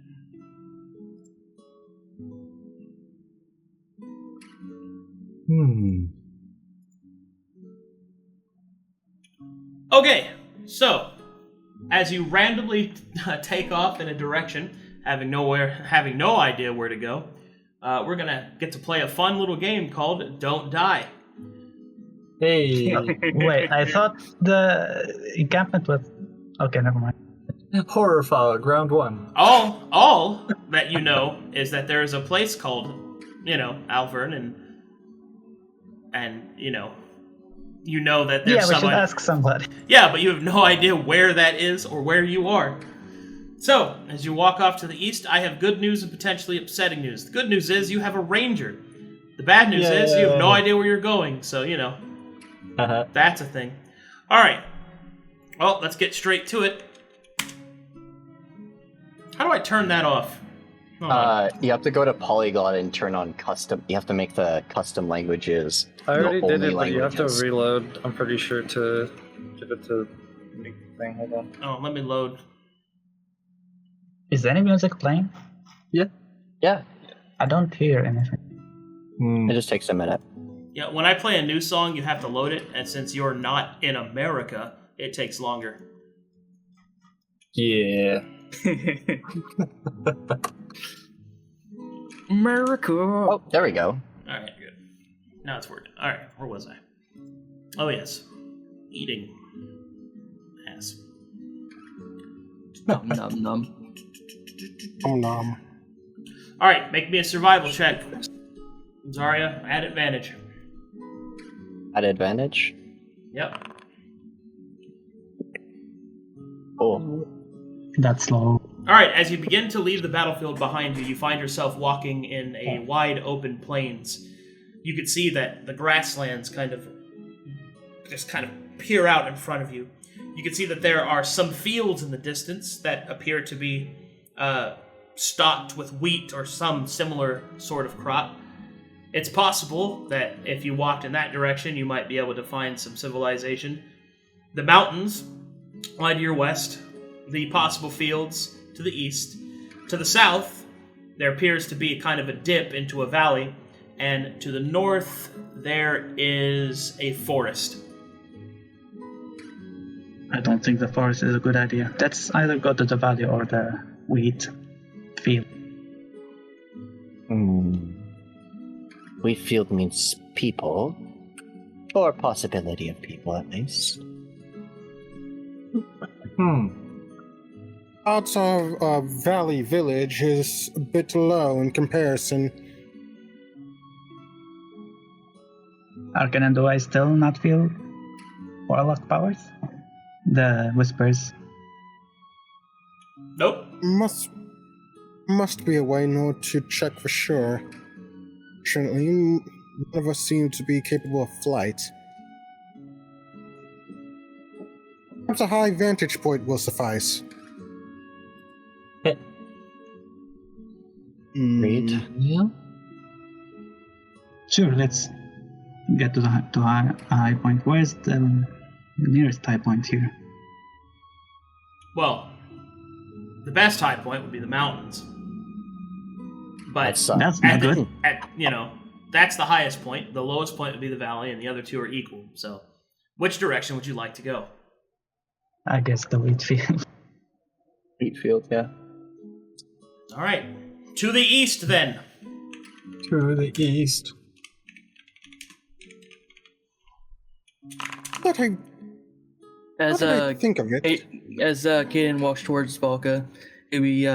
Okay, so as you randomly take off in a direction, having no idea where to go, we're gonna get to play a fun little game called Don't Die. Hey. Wait, I thought the encampment was... Okay, never mind. Horror fog, round one. All that you know is that there is a place called, Alfera, and you know that there's Yeah, we should someone. ask somebody. Yeah, but you have no idea where that is or where you are. So, as you walk off to the east, I have good news and potentially upsetting news. The good news is you have a ranger. The bad news is you have no idea where you're going, so, that's a thing. Alright. Well, let's get straight to it. How do I turn that off? Hold on. You have to go to Polyglot and turn on custom. You have to make the custom languages. I already the did only it, but you have to languages. reload. I'm pretty sure to get it to make the thing. Hold on. Oh, let me load. Is any music playing? Yeah, I don't hear anything. it just takes a minute. Yeah, when I play a new song, you have to load it, and since you're not in America, it takes longer. Yeah. America. Oh, there we go. Alright, good. Now it's working. Alright, where was I? Oh, yes. Eating. Ass. Num num num. Alright, make me a survival check. Xaria, at advantage. At advantage. Yep. Cool. That's slow. Alright, as you begin to leave the battlefield behind you, you find yourself walking in a wide open plains. you can see that the grasslands kind of peer out in front of you. You can see that there are some fields in the distance that appear to be stocked with wheat or some similar sort of crop. It's possible that if you walked in that direction, you might be able to find some civilization. The mountains lie to your west, the possible fields to the east. To the south, there appears to be kind of a dip into a valley, and to the north, there is a forest. I don't think the forest is a good idea. Let's either go to the valley or the wheat field. Wheat field means people, or possibility of people at least. Odds of Valley Village is a bit low in comparison. Arcadum, do I still not feel warlock powers? The whispers. Nope. Must be a way in order to check for sure. Fortunately, none of us seem to be capable of flight. Perhaps a high vantage point will suffice. Read. Yeah. Sure, let's get to the high point. Where's the nearest high point here? Well, the best high point would be the mountains. But That's not good. That's the highest point. The lowest point would be the valley, and the other two are equal. So, which direction would you like to go? I guess the wheat field. Wheat field, yeah. All right. To the east, then. To the east. What I think of it? As Cadan walks towards Valka, he'll be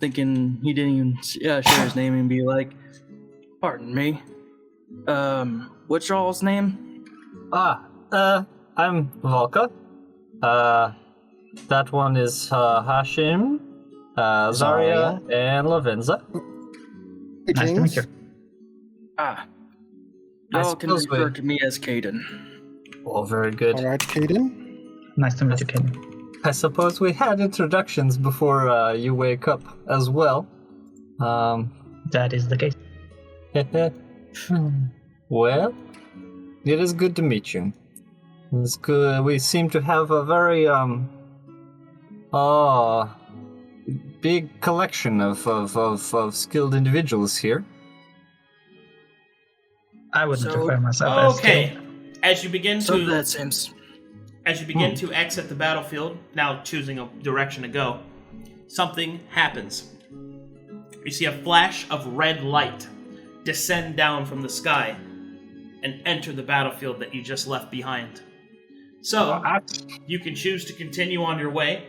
thinking he didn't even share his name and be like, "Pardon me, what's y'all's name?" I'm Valka. That one is Hashim, Xaria, and Lavenza. Nice to meet you. Y'all can suppose refer we- to me as Cadan. Oh, very good. All right, Caden. Nice to meet you, Ken. I suppose we had introductions before you wake up as well. That is the case. Well, it is good to meet you. It's good. We seem to have a very big collection of skilled individuals here. I wouldn't So- refer myself as Okay. skilled. As you begin So to that seems. to exit the battlefield, now choosing a direction to go, something happens. You see a flash of red light descend down from the sky and enter the battlefield that you just left behind. So, you can choose to continue on your way,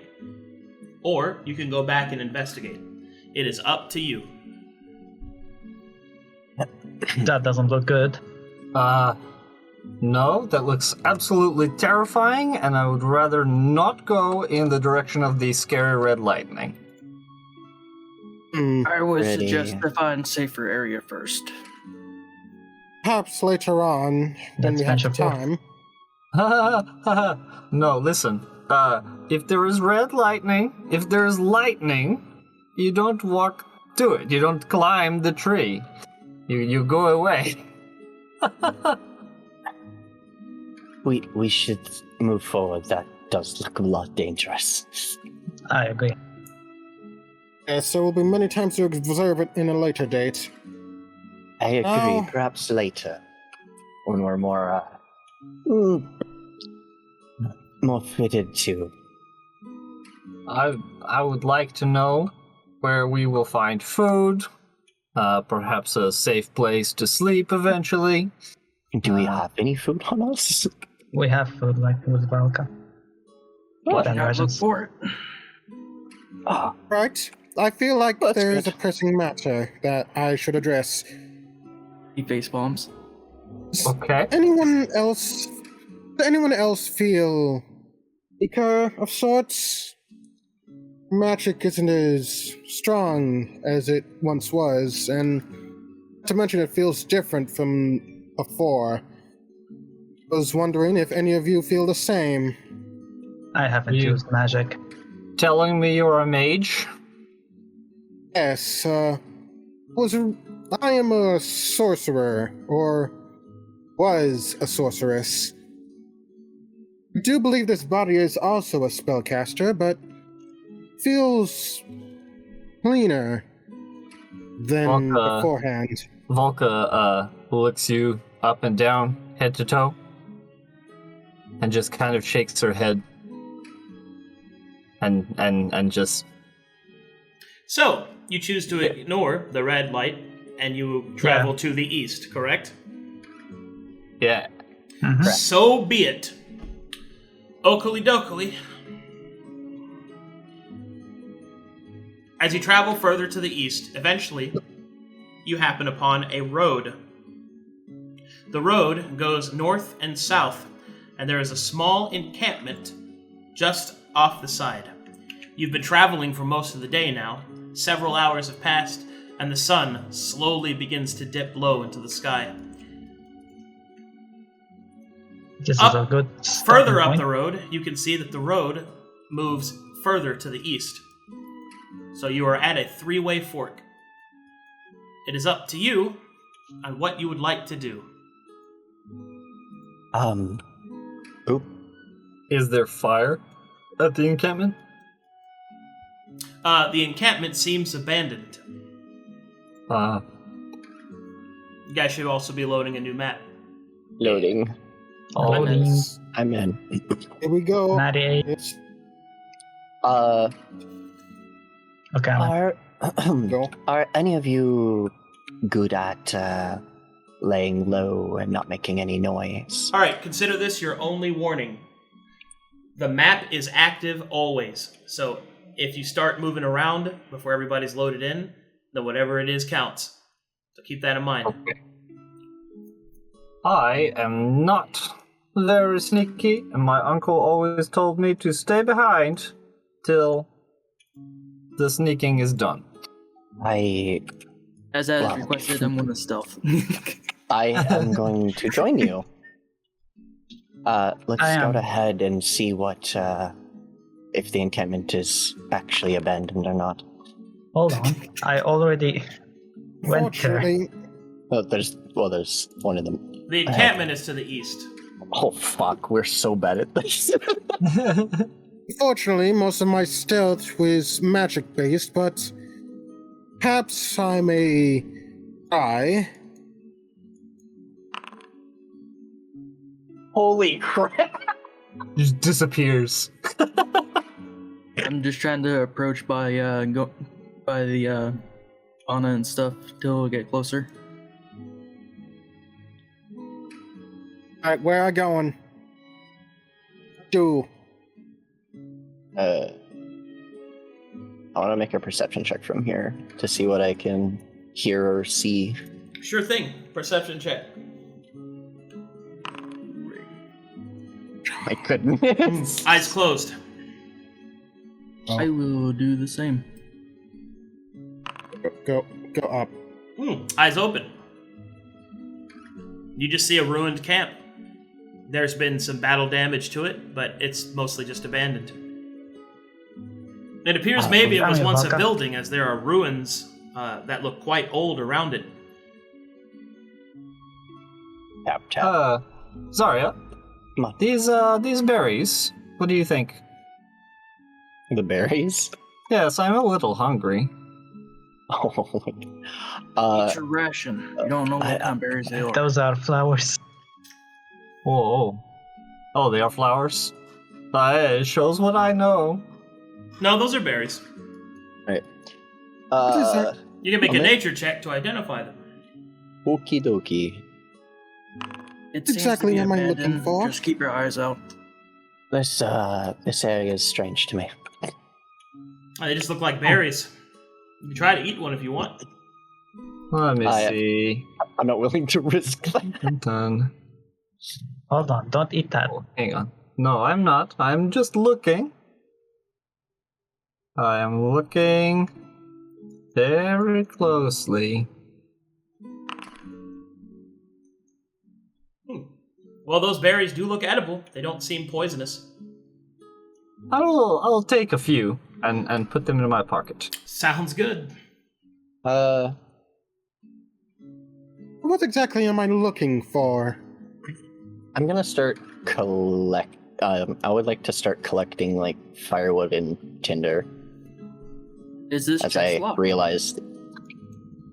or you can go back and investigate. It is up to you. That doesn't look good. No, that looks absolutely terrifying, and I would rather not go in the direction of the scary red lightning. I would Ready. suggest to find safer area first. Perhaps later on, when That's we have the venture time. No, listen. If there is red lightning, if there is lightning, you don't walk to it. You don't climb the tree. You go away. We should move forward. That does look a lot dangerous. I agree. Yes, there will be many times to observe it in a later date. I agree. Oh. Perhaps later, when we're more fitted to. I would like to know where we will find food, perhaps a safe place to sleep eventually. Do we have any food on us? We have food like with Valka. What? Then Look rations. for it. Ah, Right? I feel like That's there is a good. pressing matter that I should address. He face bombs. Okay. Anyone else feel weaker of sorts? Magic isn't as strong as it once was, and to mention it feels different from before. Was wondering if any of you feel the same. I haven't You- used magic. Telling me you're a mage? Yes, I am a sorcerer, or was a sorceress. I do believe this body is also a spellcaster, but feels cleaner than Valka. beforehand. Valka looks you up and down, head to toe, and just kind of shakes her head. And just So, you choose to ignore the red light, and you travel to the east, correct? yeah. Mhm. So be it. Okily dokily. As you travel further to the east, eventually, you happen upon a road. The road goes north and south, and there is a small encampment just off the side. You've been traveling for most of the day now. Several hours have passed, and the sun slowly begins to dip low into the sky. This Up- is a good Further starting up point. the road, you can see that the road moves further to the east. So you are at a three-way fork. It is up to you on what you would like to do. Oop. Is there fire at the encampment? The encampment seems abandoned. You guys should also be loading a new map. Loading. Loading. I'm in. Here we go. 98. It's Okay. Are go. are any of you good at laying low and not making any noise? Alright, consider this your only warning. The map is active always. So if you start moving around before everybody's loaded in, then whatever it is counts. So keep that in mind. Okay. I am not very sneaky, and my uncle always told me to stay behind till the sneaking is done. As Wow. requested, I'm on the stealth. I am going to join you. Let's I am. scout ahead and see what if the encampment is actually abandoned or not. Hold on. I already went there. Fortunately, There's one of them. The encampment is to the east. Oh fuck, we're so bad at this. Fortunately, most of my stealth was magic based, but perhaps I may try. Holy crap! Just disappears. I'm just trying to approach by the Anna and stuff till we get closer. Alright, where I going? Do. I want to make a perception check from here to see what I can hear or see. Sure thing. Perception check. My goodness. Eyes closed. I will do the same. Go up. Eyes open. You just see a ruined camp. There's been some battle damage to it, but it's mostly just abandoned. It appears maybe it was Valka. once a building, as there are ruins that look quite old around it. Tap tap. Zaria, Come on. these berries, what do you think? The berries? Yes, I'm a little hungry. Oh my Eat your ration. You don't know what kind of berries they are. Those are flowers. Whoa. Oh, they are flowers? It shows what I know. No, those are berries. Right. What is that? You can make a Okay. nature check to identify them. Okie dokie. It seems Exactly to be what am I looking abandoned. for? Just keep your eyes out. This area is strange to me. They just look like berries. You can try to eat one if you want. Let me I- see. I'm not willing to risk that. Done. Hold on. Don't eat that. Hang on. No, I'm not. I'm just looking. I am looking very closely. Well, those berries do look edible. They don't seem poisonous. I'll take a few and put them in my pocket. Sounds good. What exactly am I looking for? I'm gonna start I would like to start collecting like firewood and tinder Is this as chest I locked? realize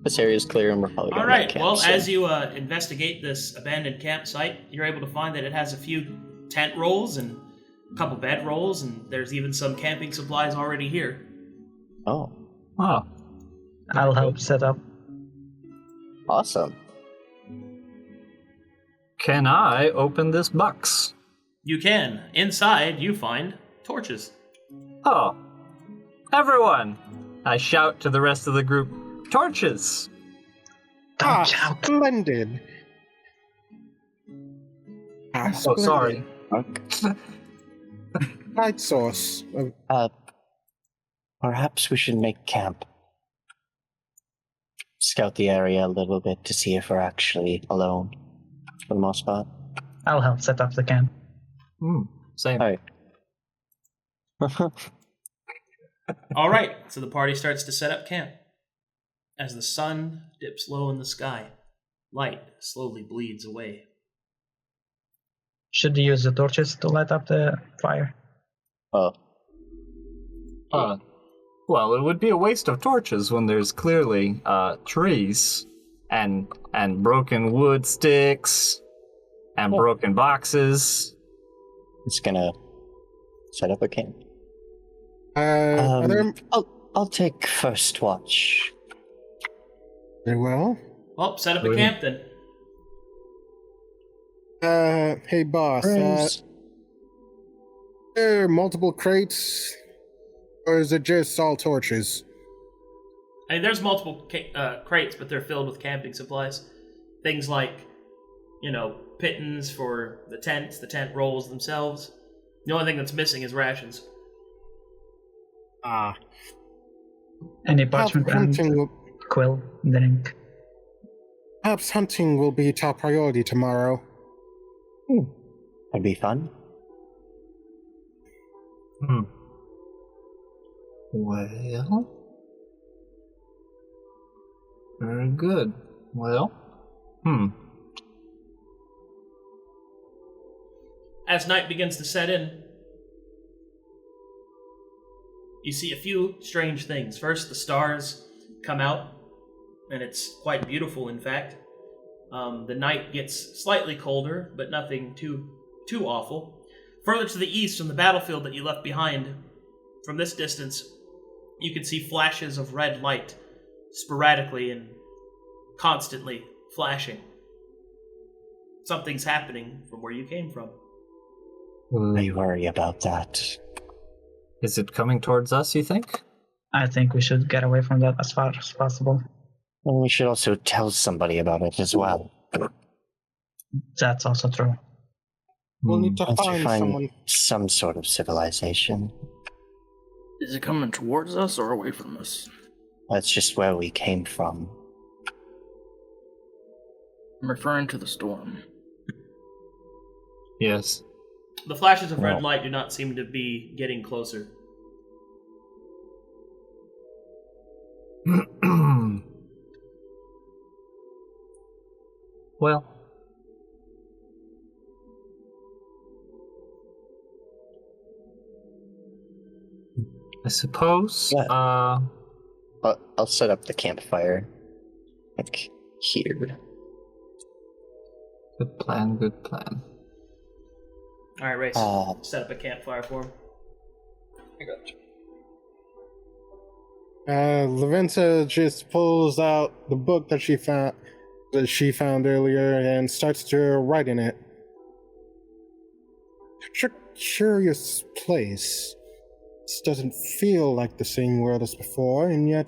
this area is clear and we're probably All going right. to camp Well, soon. as you investigate this abandoned campsite, you're able to find that it has a few tent rolls and a couple bed rolls, and there's even some camping supplies already here. Oh, Oh, I'll help set up. awesome. can I open this box? You can. Inside, you find torches. Oh, everyone! I shout to the rest of the group, torches! Don't shout. Splendid. Ah, Oh, sorry. Light source. Perhaps we should make camp. Scout the area a little bit to see if we're actually alone for the most part. I'll help set up the camp. Same. Alright. All right. So the party starts to set up camp. As the sun dips low in the sky, light slowly bleeds away. Should you use the torches to light up the fire? Oh, Well, it would be a waste of torches when there's clearly trees and broken wood sticks and broken boxes. it's gonna set up a camp. Are there... I'll take first watch. Very well. Well, set up a camp then. Hey boss, Friends. there are multiple crates, or is it just all torches? I mean, there's multiple crates, but they're filled with camping supplies. Things like, pittons for the tents, the tent rolls themselves. The only thing that's missing is rations. Ah. Any parchment and quill in the ink. Perhaps hunting will be top priority tomorrow. That'd be fun. Well, very good. Well, As night begins to set in, you see a few strange things. First, the stars come out, and it's quite beautiful, in fact. The night gets slightly colder, but nothing too awful. Further to the east, from the battlefield that you left behind, from this distance, you can see flashes of red light, sporadically and constantly flashing. Something's happening from where you came from. I worry about that. is it coming towards us, you think? I think we should get away from that as far as possible. And we should also tell somebody about it as well. That's also true. We'll need to Once we find someone. some sort of civilization. Is it coming towards us or away from us? That's just where we came from. I'm referring to the storm. Yes. The flashes of red light do not seem to be getting closer. Well, I suppose. Yeah. I'll set up the campfire. Like here. Good plan. Good plan. All right, Race, set up a campfire for him. I got you. Lavenza just pulls out the book that she found earlier and starts to write in it. Such a curious place. This doesn't feel like the same world as before, and yet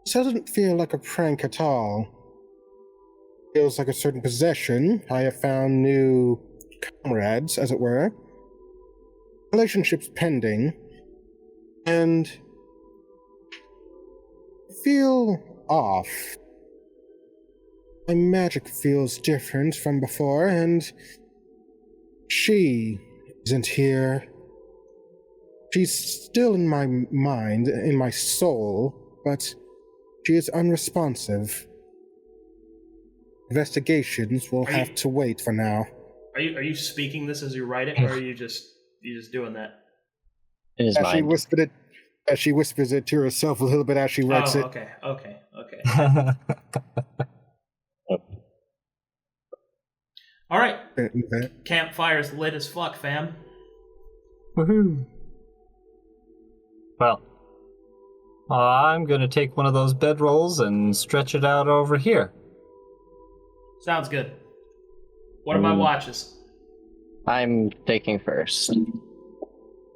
this doesn't feel like a prank at all. Feels like a certain possession. I have found new comrades, as it were. Relationships pending, and feel off. my magic feels different from before, and she isn't here. She's still in my mind, in my soul, but she is unresponsive. Investigations will have to wait for now. Are you speaking this as you write it, or are you just doing that? In his mind. She whispers it to herself a little bit as she writes it. Okay. All right. Campfire's lit as fuck, fam. Woohoo! Well, I'm gonna take one of those bedrolls and stretch it out over here. Sounds good. What are my watches? I'm taking first.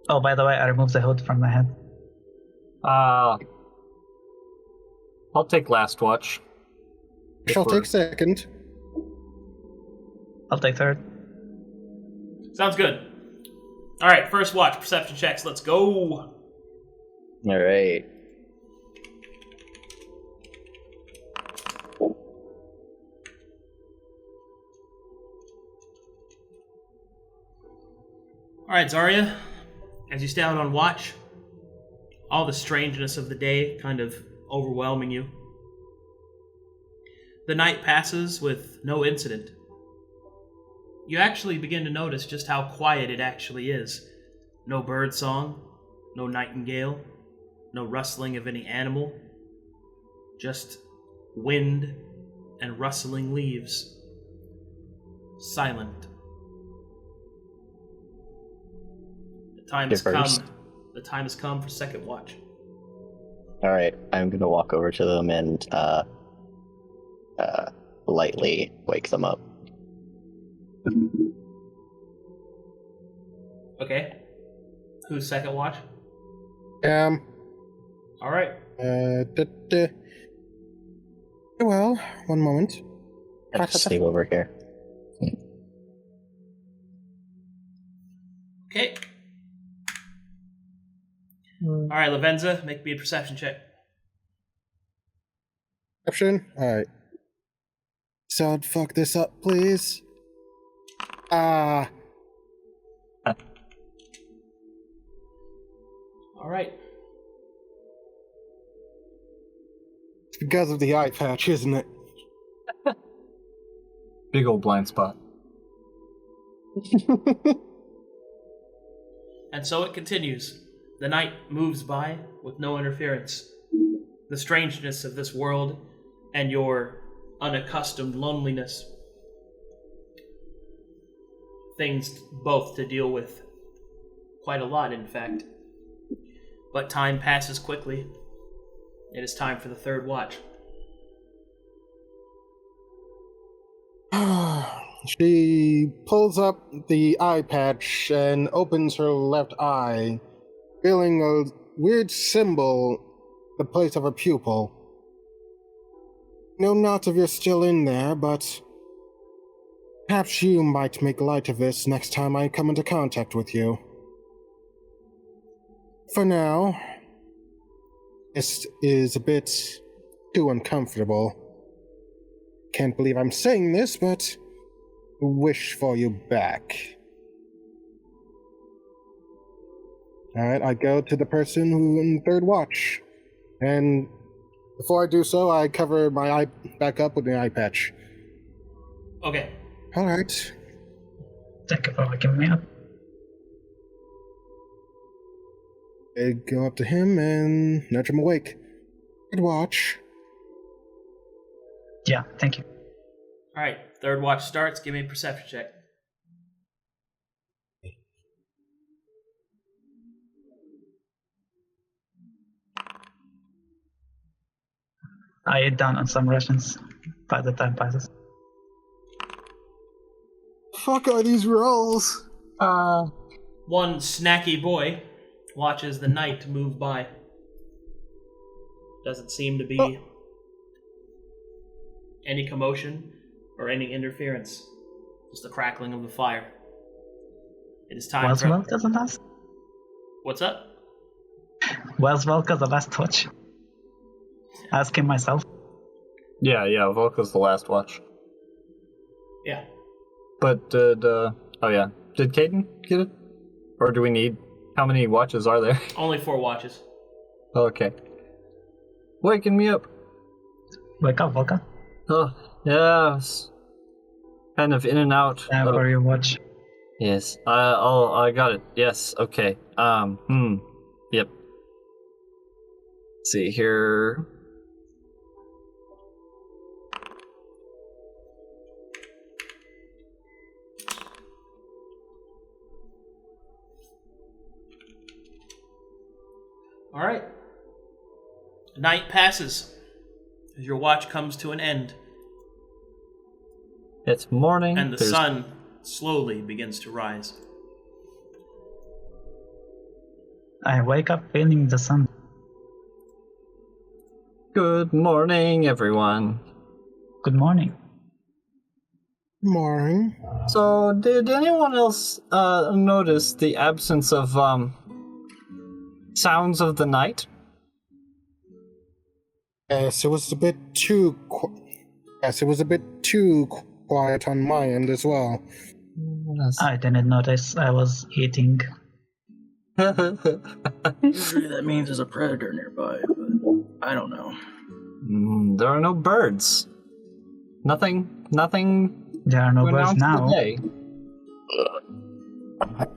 Oh, by the way, I removed the hood from my head. I'll take last watch. Shall take second. I'll take third. Sounds good. All right, first watch, perception checks. Let's go. All right. All right, Xaria, as you stand on watch, all the strangeness of the day kind of overwhelming you. The night passes with no incident. You actually begin to notice just how quiet it actually is. No bird song, no nightingale, no rustling of any animal, just wind and rustling leaves. Silent. The time has come. The time has come for second watch. All right, I'm gonna walk over to them and lightly wake them up. Okay. Who's second watch? All right. Well, one moment. I'll just leave over here. Okay. All right, Lavenza, make me a perception check. Perception? Alright. So, fuck this up, please. All right. It's because of the eye patch, isn't it? Big old blind spot. And so it continues. The night moves by with no interference. The strangeness of this world and your unaccustomed loneliness. Things both to deal with. Quite a lot, in fact. But time passes quickly. It is time for the third watch. She pulls up the eye patch and opens her left eye, feeling a weird symbol the place of a pupil. No knot if you're still in there, but perhaps you might make light of this next time I come into contact with you. For now, this is a bit too uncomfortable. Can't believe I'm saying this, but wish for you back. Alright, I go to the person who in third watch. And before I do so, I cover my eye back up with the eye patch. Okay. Alright. Thank you for waking me up. I go up to him and nudge him awake. Good watch. Yeah, thank you. All right. Third watch starts. Give me a perception check. I eat down on some rations by the time passes. Fuck are these rolls? One snacky boy watches the night move by. Doesn't seem to be any commotion or any interference. Just the crackling of the fire. It is time Was for... Valka the last? What's up? Was Valka the last watch? Asking myself. Yeah, Valka's the last watch. Yeah. But did Caden get it? Or do we need... How many watches are there? Only 4 watches. Okay. Waking me up. Wake up, Valka. Oh, yeah. Kind of in and out. Time for your watch. Yes. I got it. Yes. Okay. Yep. Let's see here. All right. Night passes as your watch comes to an end, It's morning. and the sun slowly begins to rise. I wake up feeling the sun. Good morning, everyone. Good morning. Morning. So, did anyone else notice the absence of sounds of the night? Yes, it was a bit too. It was a bit too quiet on my end as well. I didn't notice I was eating. Usually that means there's a predator nearby, but I don't know. There are no birds. Nothing. There are no birds announced now. today.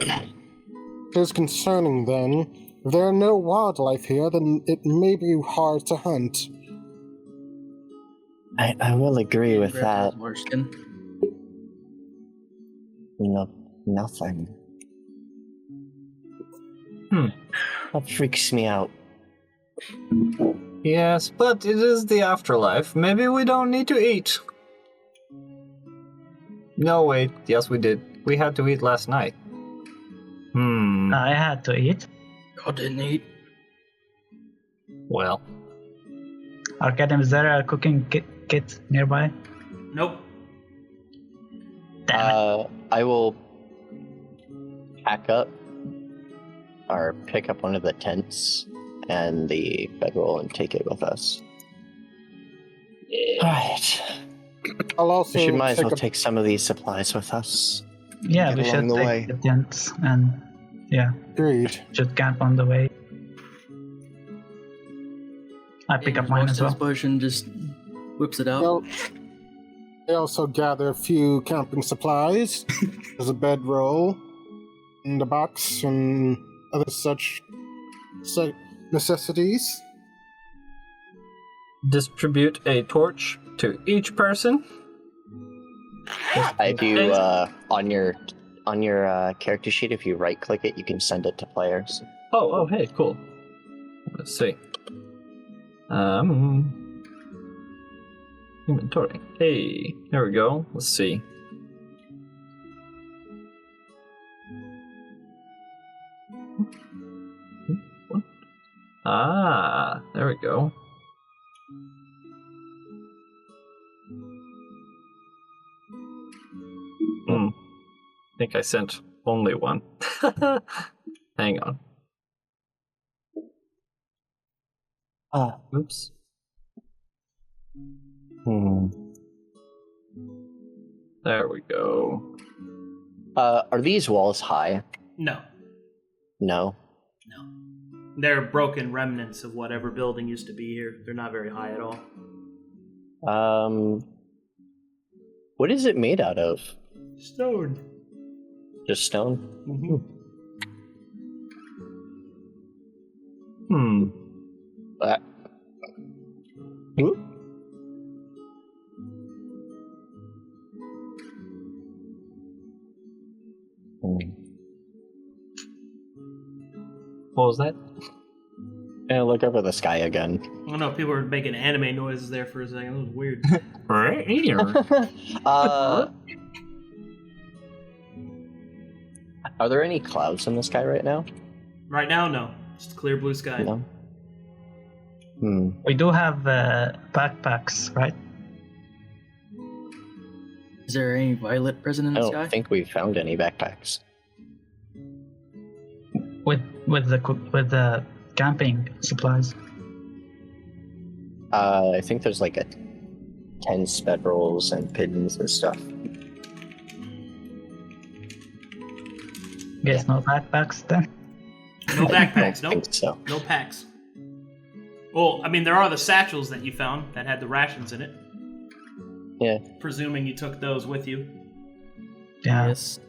It is concerning then. If there are no wildlife here, then it may be hard to hunt. I will agree with that. Marskin. No, nothing. That freaks me out. Yes, but it is the afterlife. Maybe we don't need to eat. No, wait. Yes, we did. We had to eat last night. I had to eat. Y'all didn't eat. Well. Arcadum, is there a cooking kit nearby? Nope. Damn it. I will pack up or pick up one of the tents and the bedroll and take it with us. Alright. I'll also We might as well take take some of these supplies with us. Yeah, we along should the take way. the tents and Agreed. should camp on the way. I pick up mine Walks as to this well. bush and just whips it out. Well, I also gather a few camping supplies. There's a bedroll, and a box, and other such necessities. Distribute a torch to each person. If you on your character sheet, if you right click it, you can send it to players. Oh, hey, cool. Let's see. Inventory. Hey, there we go. Let's see. What? Ah, there we go. I think I sent only one. Hang on. Oops. There we go. Are these walls high? No. No. No. They're broken remnants of whatever building used to be here. They're not very high at all. What is it made out of? Stone. Just stone? What was that? And look up at the sky again. I don't know, people were making anime noises there for a second. It was weird. Right here. Are there any clouds in the sky right now? Right now, no. Just clear blue sky. No. We do have backpacks, right? Is there any violet present in I the don't sky? think we've found any backpacks. With the camping supplies. I think there's like 10 sped rolls and pigeons and stuff. Guess no backpacks then. No backpacks. I Nope. think so. No packs. Well, I mean, there are the satchels that you found that had the rations in it. Yeah. Presuming you took those with you. Yeah. Yes.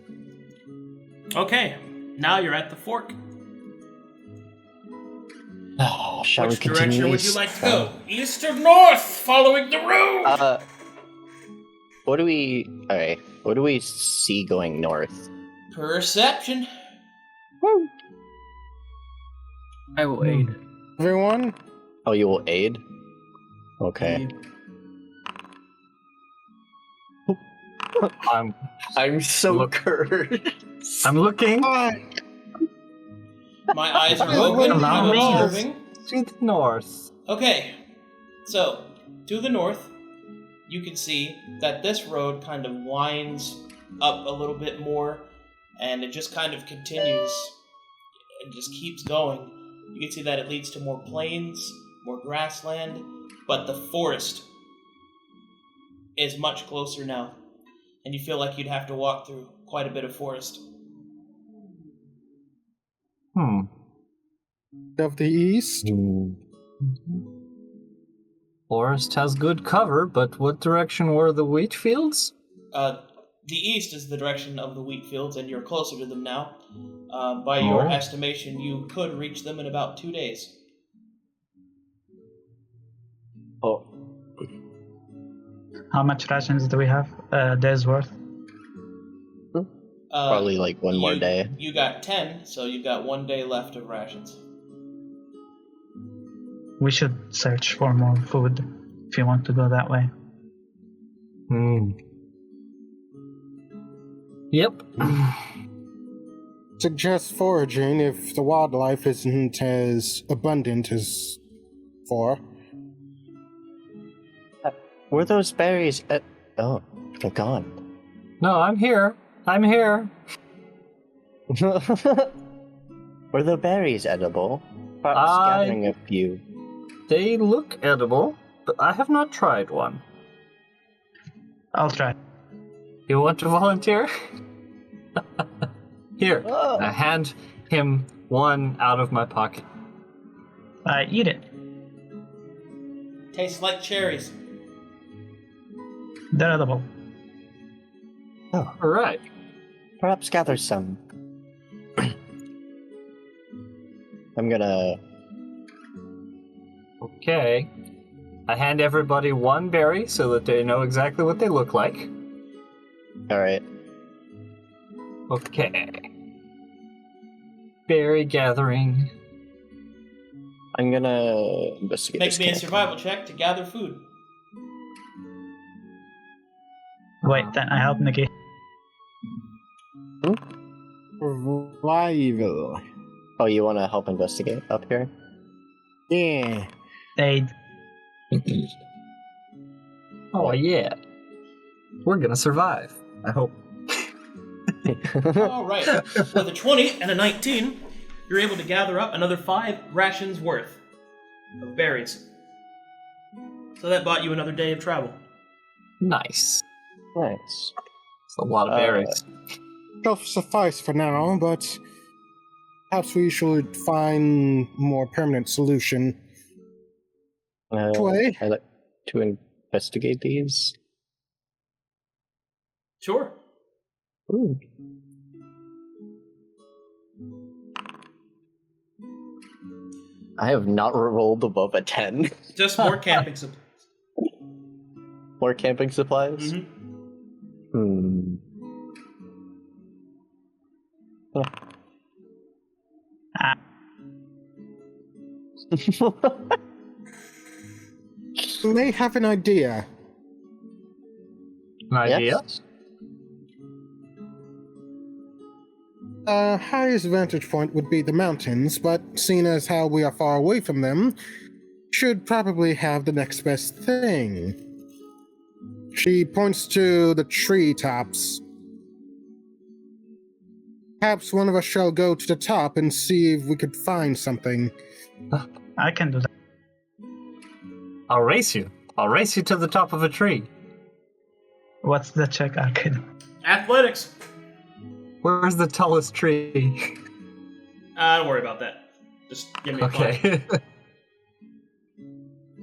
Okay, now you're at the fork. Shall Which we continue direction would you east? like to go? East or north, following the road? What do we see going north? Perception. I will aid. Everyone? Oh, you will aid? Okay. I'm so Look. cursed. I'm looking My eyes are open. Allow I'm me. observing. to the north. Okay, so to the north, you can see that this road kind of winds up a little bit more, and it just kind of continues. It just keeps going. You can see that it leads to more plains, more grassland, but the forest is much closer now, and you feel like you'd have to walk through quite a bit of forest. Of the east? Forest has good cover, but what direction were the wheat fields? The east is the direction of the wheat fields, and you're closer to them now. By your Oh. estimation, you could reach them in about 2 days. Oh, How much rations do we have? Days worth? probably like one more day. You got 10, so you've got 1 day left of rations. We should search for more food if you want to go that way. Yep. Suggest foraging if the wildlife isn't as abundant as before. Were those berries? Oh, they're gone. No, I'm here. I'm here. Were the berries edible? Perhaps gathering a few. They look edible, but I have not tried one. I'll try. You want to volunteer? Here, Oh. I hand him one out of my pocket. Eat it. Tastes like cherries. They're edible. Oh, All right. perhaps gather some. I'm gonna. Okay. I hand everybody one berry so that they know exactly what they look like. Alright. Okay. Berry gathering. I'm gonna investigate Make this me a camp. survival check to gather food. Wait, then I help Nikki. Survival. Oh, you wanna help investigate up here? Yeah. Aid. Oh, yeah. We're gonna survive. I hope. All right. With a 20 and a 19, you're able to gather up another 5 rations worth of berries. So that bought you another day of travel. Nice. Nice. It's a lot of berries. Shall suffice for now, but perhaps we should find more permanent solution. Way? I'd like to investigate these. Sure. Ooh. I have not rolled above a 10. Just more camping supplies. More camping supplies? Mm-hmm. Ah, You may have an idea. An idea? Yes. Highest vantage point would be the mountains, but seeing as how we are far away from them, should probably have the next best thing. She points to the treetops. Perhaps one of us shall go to the top and see if we could find something. I can do that. I'll race you. I'll race you to the top of a tree. What's the check, Arcadum? Athletics. Where's the tallest tree? Don't worry about that. Just give me a climb. Okay.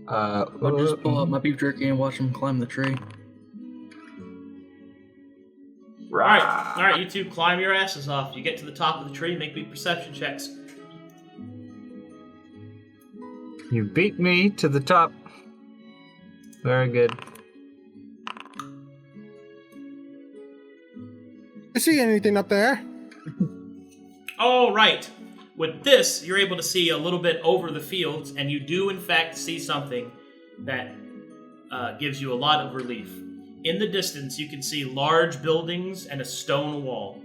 I'll just pull out my beef jerky and watch him climb the tree. All right, you two climb your asses off. You get to the top of the tree, make me perception checks. You beat me to the top. Very good. You see anything up there? All right. With this, you're able to see a little bit over the fields, and you do, in fact, see something that gives you a lot of relief. In the distance, you can see large buildings and a stone wall.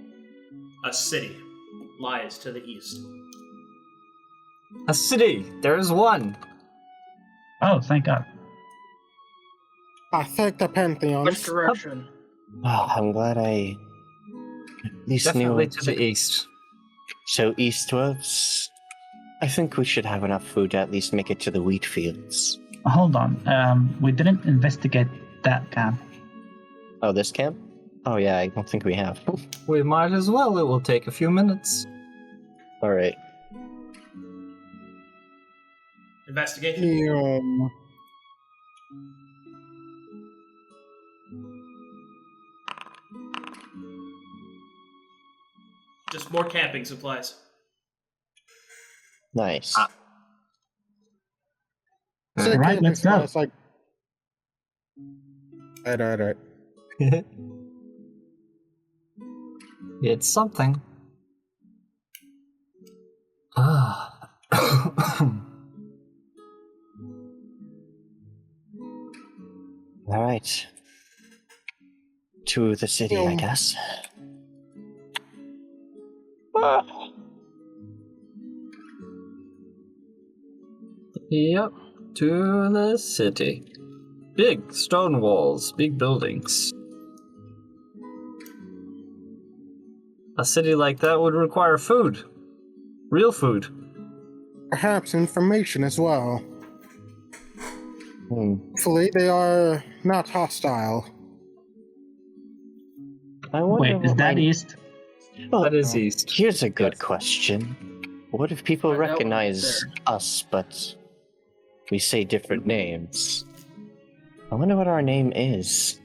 A city lies to the east. A city! There's one! Oh, thank God. I think the Pantheon. Which direction? Oh, I'm glad I at least Definitely knew. to the east. So eastwards, I think we should have enough food to at least make it to the wheat fields. Hold on. We didn't investigate that camp. Oh, this camp? Oh yeah, I don't think we have. We might as well. It will take a few minutes. All right. Investigation? Just more camping supplies. Nice. Say Right, camping let's go. supplies, like... Alright. It's something. Ah. All right. To the city, I guess. Yep, to the city. Big stone walls, big buildings. A city like that would require food. Real food. Perhaps information as well. Hmm. Hopefully they are not hostile. I wonder Wait, is what that my- east? Well, That is east. Here's a good question. What if people Find out recognize us, but we say different names? I wonder what our name is.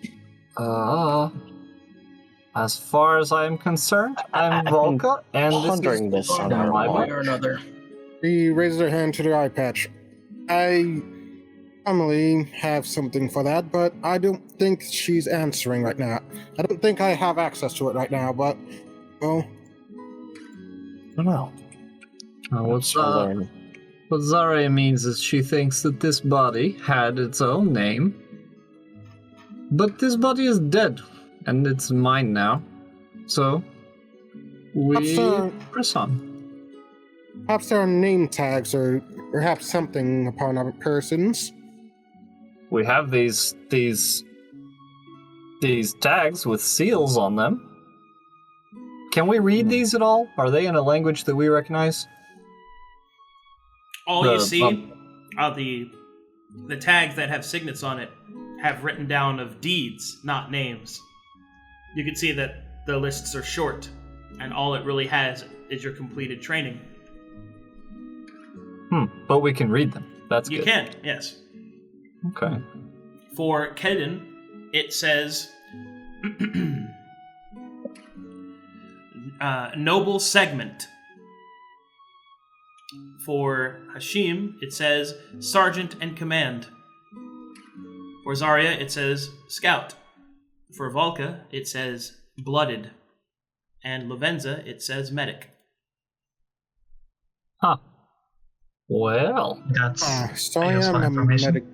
As far as I'm concerned, I'm Valka, and pondering this this is on my our One book. way or another. He raises her hand to the eye patch. I normally have something for that, but I don't think she's answering right now. I don't think I have access to it right now, but... Well, I don't know. What Xaria means is she thinks that this body had its own name, but this body is dead, and it's mine now. So, we press on. perhaps there are name tags or perhaps something upon other persons. We have these tags with seals on them. Can we read these at all? Are they in a language that we recognize? All you see are the tags that have signets on it have written down of deeds, not names. You can see that the lists are short, and all it really has is your completed training. But we can read them. That's You good. can, yes. Okay. For Cadan, it says noble segment. For Hashim, it says sergeant and command. For Xaria, it says scout. For Valka, it says blooded. And Lavenza, it says medic. Huh. Well. That's So I useful am a information. medic.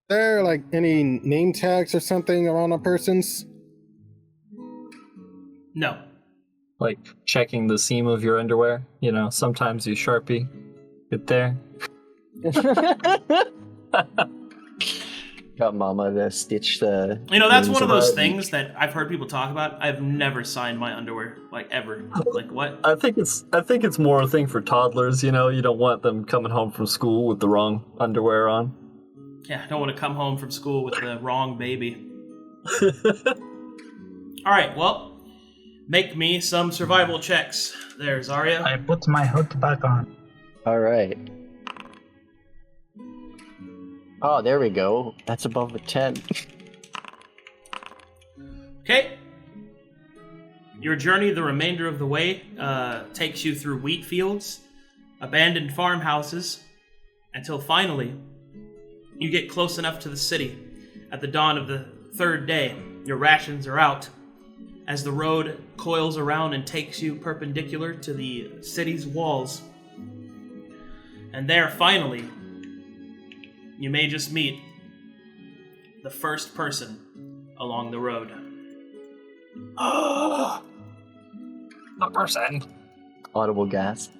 There like any name tags or something around our persons? No. Like checking the seam of your underwear. You know, sometimes you Sharpie it there. Got Mama to stitch the. You know, that's one of those Right. things that I've heard people talk about. I've never signed my underwear, like ever. Like what? I think it's more a thing for toddlers. You know, you don't want them coming home from school with the wrong underwear on. Yeah, I don't want to come home from school with the wrong baby. All right, well, make me some survival checks. There, Xaria. I put my hood back on. All right. Oh, there we go. That's above a 10. Okay. Your journey the remainder of the way takes you through wheat fields, abandoned farmhouses, until finally you get close enough to the city. At the dawn of the third day, your rations are out. As the road coils around and takes you perpendicular to the city's walls. And there, finally, you may just meet the first person along the road. The person. Audible gasp.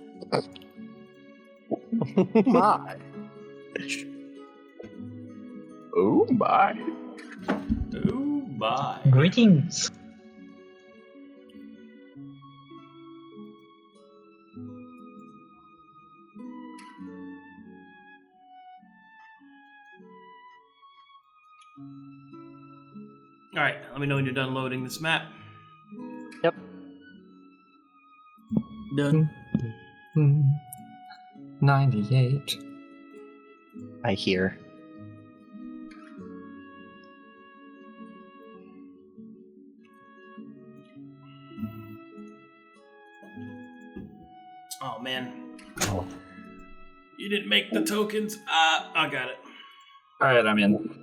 My. Oh my. Oh, bye. Greetings. Alright, let me know when you're done loading this map. Yep. Done. 98. I hear. Oh, man. Oh. You didn't make the tokens. I got it. Alright, I'm in.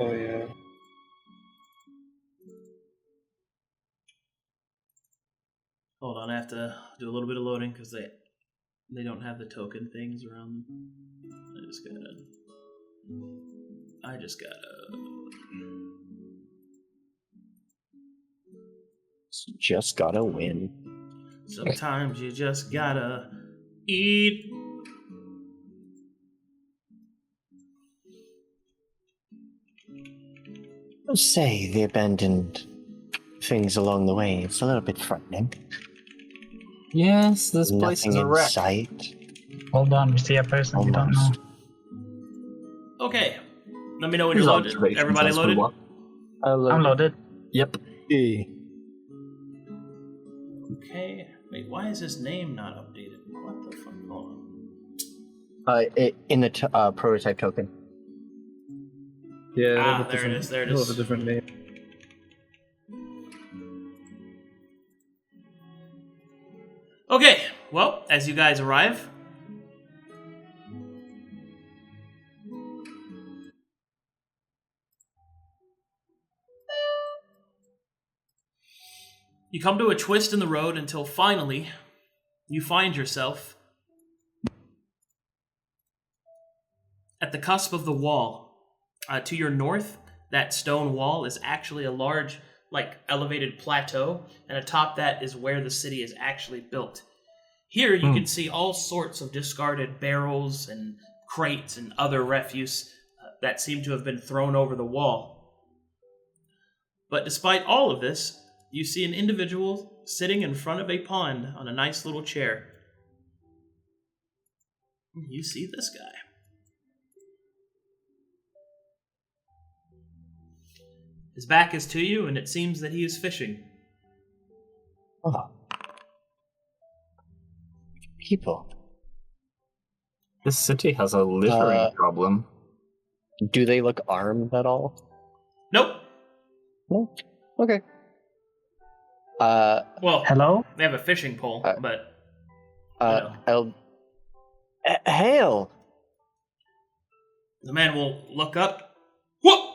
Oh, yeah. Hold on, I have to do a little bit of loading because they don't have the token things around them. I just gotta. Just gotta win. Sometimes you just gotta eat. I'll say the abandoned things along the way. It's a little bit frightening. Yes, this place Nothing is a in wreck. sight. Hold on, we see a person we don't know. Almost. Okay, let me know when Here's you're loaded. observations Everybody as we loaded? walk. I'm loaded. Yep. E. Okay. Wait, why is his name not updated? What the fuck? Hold on. In the prototype token. Yeah, Ah, there it is. There it It'll is. have a different name. Okay, well, as you guys arrive, you come to a twist in the road until finally you find yourself at the cusp of the wall. To your north, that stone wall is actually a large, elevated plateau, and atop that is where the city is actually built. Here, you can see all sorts of discarded barrels and crates and other refuse that seem to have been thrown over the wall. But despite all of this, you see an individual sitting in front of a pond on a nice little chair. You see this guy. His back is to you, and it seems that he is fishing. Oh. People. This city has a littering problem. Do they look armed at all? Nope. No. Okay. Well, Hello? they have a fishing pole, but... I'll. Hail! The man will look up. What?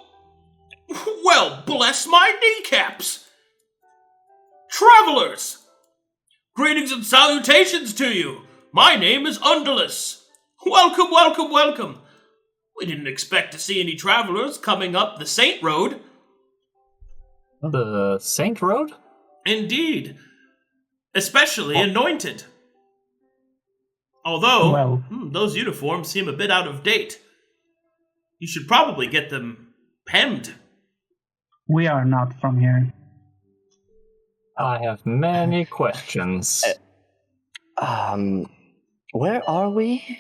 Well, bless my kneecaps! Travelers! Greetings and salutations to you! My name is Undulus. Welcome, welcome, welcome! We didn't expect to see any travelers coming up the Saint Road. The Saint Road? Indeed. Especially anointed. Although, Well- those uniforms seem a bit out of date. You should probably get them hemmed. We are not from here. I have many questions. Where are we?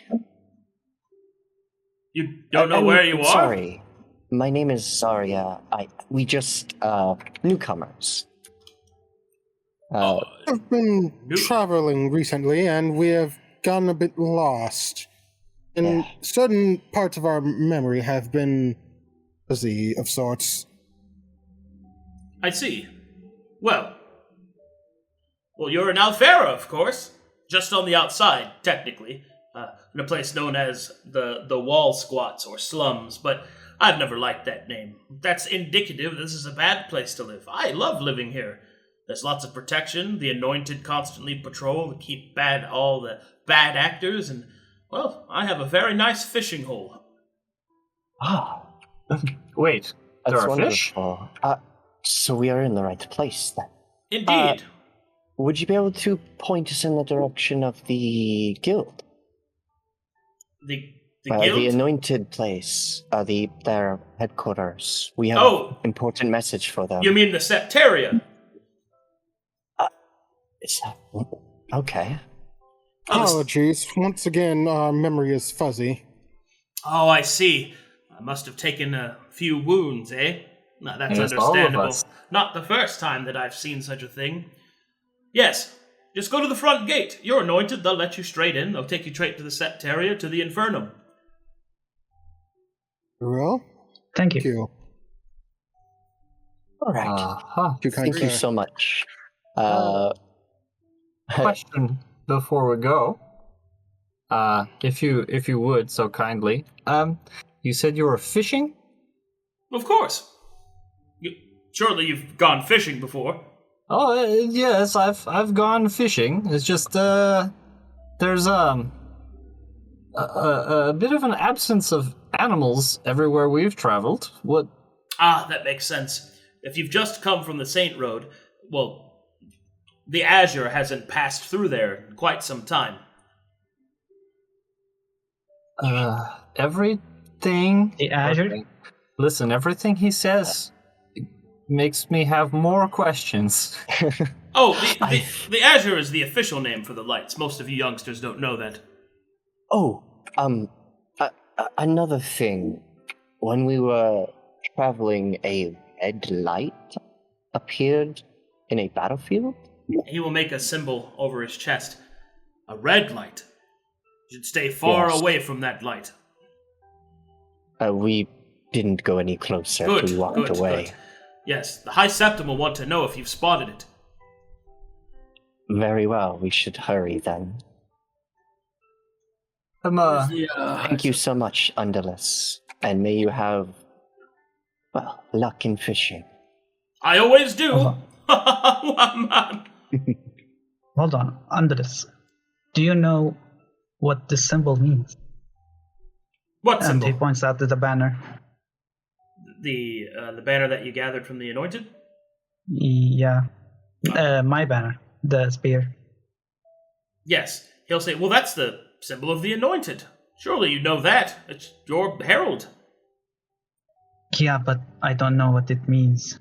You don't know where you are? Sorry. My name is Xaria. We just, newcomers. I've been traveling recently, and we have gotten a bit lost. And certain parts of our memory have been fuzzy of sorts. I see. Well, you're in Alfera, of course. Just on the outside, technically. In a place known as the Wall Squats or Slums, but I've never liked that name. That's indicative this is a bad place to live. I love living here. There's lots of protection. The Anointed constantly patrol to keep all the bad actors, and, well, I have a very nice fishing hole. Wait, there That's are fish? wonderful. So we are in the right place then. Indeed. Would you be able to point us in the direction of the guild? The guild? The Anointed place, their headquarters. We have an important message for them. You mean the Septaria? Okay. Apologies. Once again, our memory is fuzzy. Oh, I see. I must have taken a few wounds, eh? No, that's Yes, all of understandable. us. Not the first time that I've seen such a thing. Yes, just go to the front gate. You're anointed, they'll let you straight in. They'll take you straight to the Septaria, to the Infernum. Well, Thank you. thank you. All right. Uh-huh. Thank you so much. Question before we go. If you would so kindly. You said you were fishing? Of course. Surely you've gone fishing before. Oh yes, I've gone fishing. It's just there's a bit of an absence of animals everywhere we've traveled. What? Ah, that makes sense. If you've just come from the Saint Road, well, the Azure hasn't passed through there in quite some time. Everything. The Azure? Okay. Listen, everything he says makes me have more questions. Oh, the Azure is the official name for the lights. Most of you youngsters don't know that. Another thing. When we were traveling, a red light appeared in a battlefield? He will make a symbol over his chest. A red light. You should stay far away from that light. We didn't go any closer. We walked away. Good. Yes, the High Septim will want to know if you've spotted it. Very well. We should hurry then. Thank you so much, Underless. And may you have, well, luck in fishing. I always do. Hold on. Under this. Do you know what this symbol means? What And symbol? he points out to the banner. The banner that you gathered from the Anointed? Yeah. My banner. The spear. Yes. He'll say, well, that's the symbol of the Anointed. Surely you know that. It's your herald. Yeah, but I don't know what it means.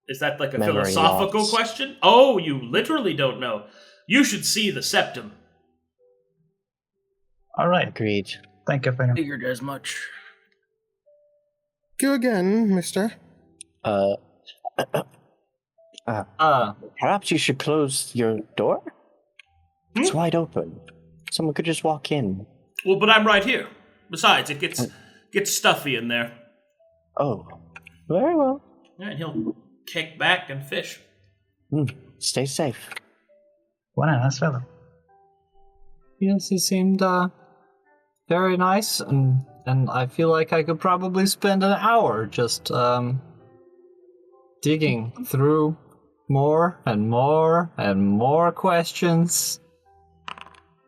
Is that like a Memory philosophical loss. question? Oh, you literally don't know. You should see the septum. All right. Agreed. Thank you for your... Figured as much. You again, mister. Perhaps you should close your door? It's wide open. Someone could just walk in. Well, but I'm right here. Besides, it gets stuffy in there. Oh, very well. And he'll kick back and fish. Stay safe. What a nice fellow. Yes, he seemed very nice, and I feel like I could probably spend an hour just digging through more and more and more questions.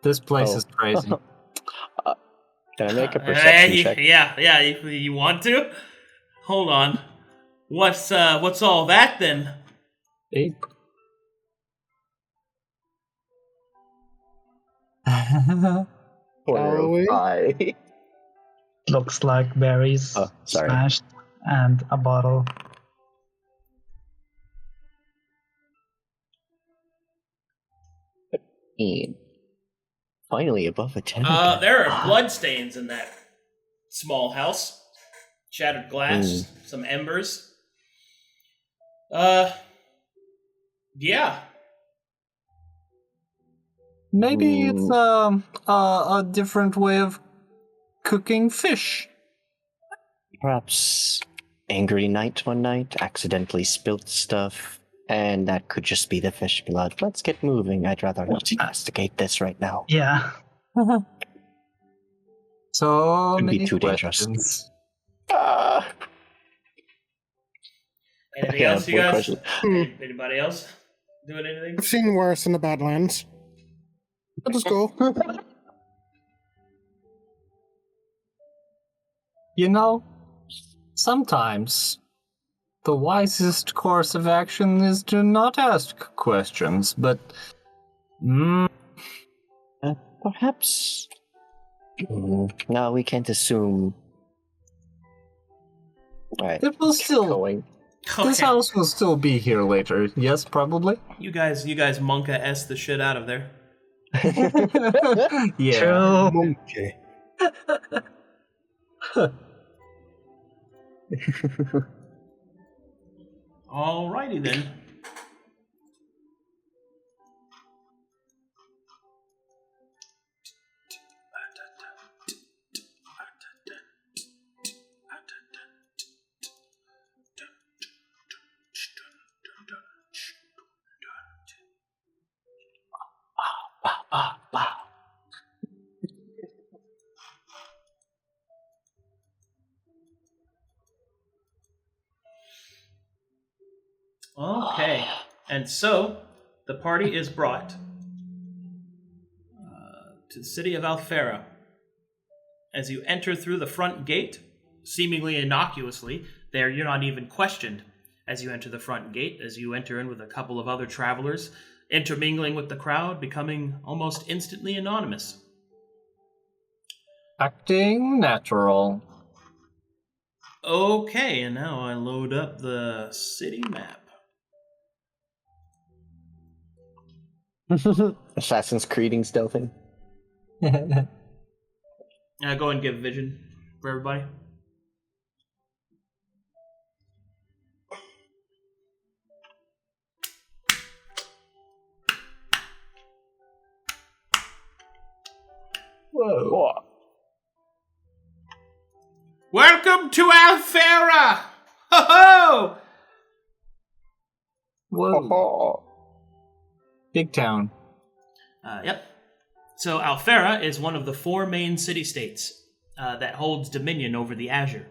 This place is crazy. Can I make a perception check? Yeah, you want to? Hold on. What's all that then? 8. Shall we? Horrify. Looks like berries Oh, sorry. smashed and a bottle. Finally above a 10. There are bloodstains in that small house. Shattered glass, some embers. Yeah. Maybe it's a different way of cooking fish. Perhaps angry night one night, accidentally spilt stuff, and that could just be the fish blood. Let's get moving. I'd rather not investigate this right now. Yeah. So Could be many too dangerous. questions. Anything Yeah, else, you more guys? questions. Anybody else doing anything? I've seen worse in the Badlands. Let us go. You know, sometimes the wisest course of action is to not ask questions, but Perhaps. No, we can't assume. Alright. it will still. Going. This house will still be here later. Yes, probably. You guys monka-s the shit out of there. Yeah. True. Monkey. Alrighty then. Okay, and so the party is brought to the city of Alfera. As you enter through the front gate, seemingly innocuously, there you're not even questioned as you enter the front gate, as you enter in with a couple of other travelers, intermingling with the crowd, becoming almost instantly anonymous. Acting natural. Okay, and now I load up the city map. Assassin's Creeding stealthing. Go and give vision for everybody. Whoa. Welcome to Alfera! Ho-ho! Whoa. Big town. Yep. So Alfera is one of the 4 main city-states that holds dominion over the Azure.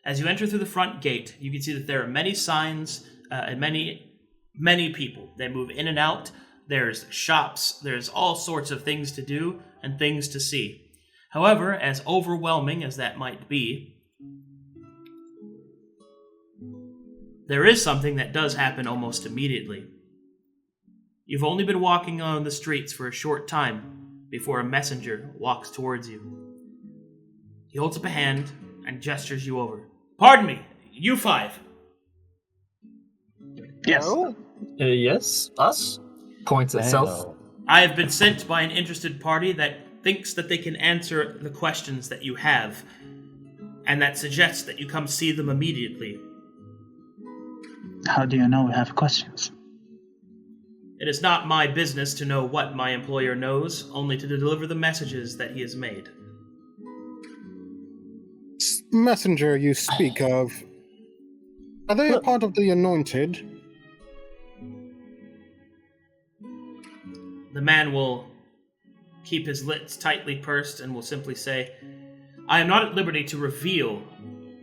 As you enter through the front gate, you can see that there are many signs and many people. They move in and out. There's shops. There's all sorts of things to do and things to see. However, as overwhelming as that might be, there is something that does happen almost immediately. You've only been walking on the streets for a short time before a messenger walks towards you. He holds up a hand and gestures you over. Pardon me, you 5. Yes. Yes, us. Points itself. Hello. I have been sent by an interested party that thinks that they can answer the questions that you have, and that suggests that you come see them immediately. How do you know we have questions? It is not my business to know what my employer knows, only to deliver the messages that he has made. Messenger you speak of, are they a part of the Anointed? The man will keep his lips tightly pursed and will simply say, I am not at liberty to reveal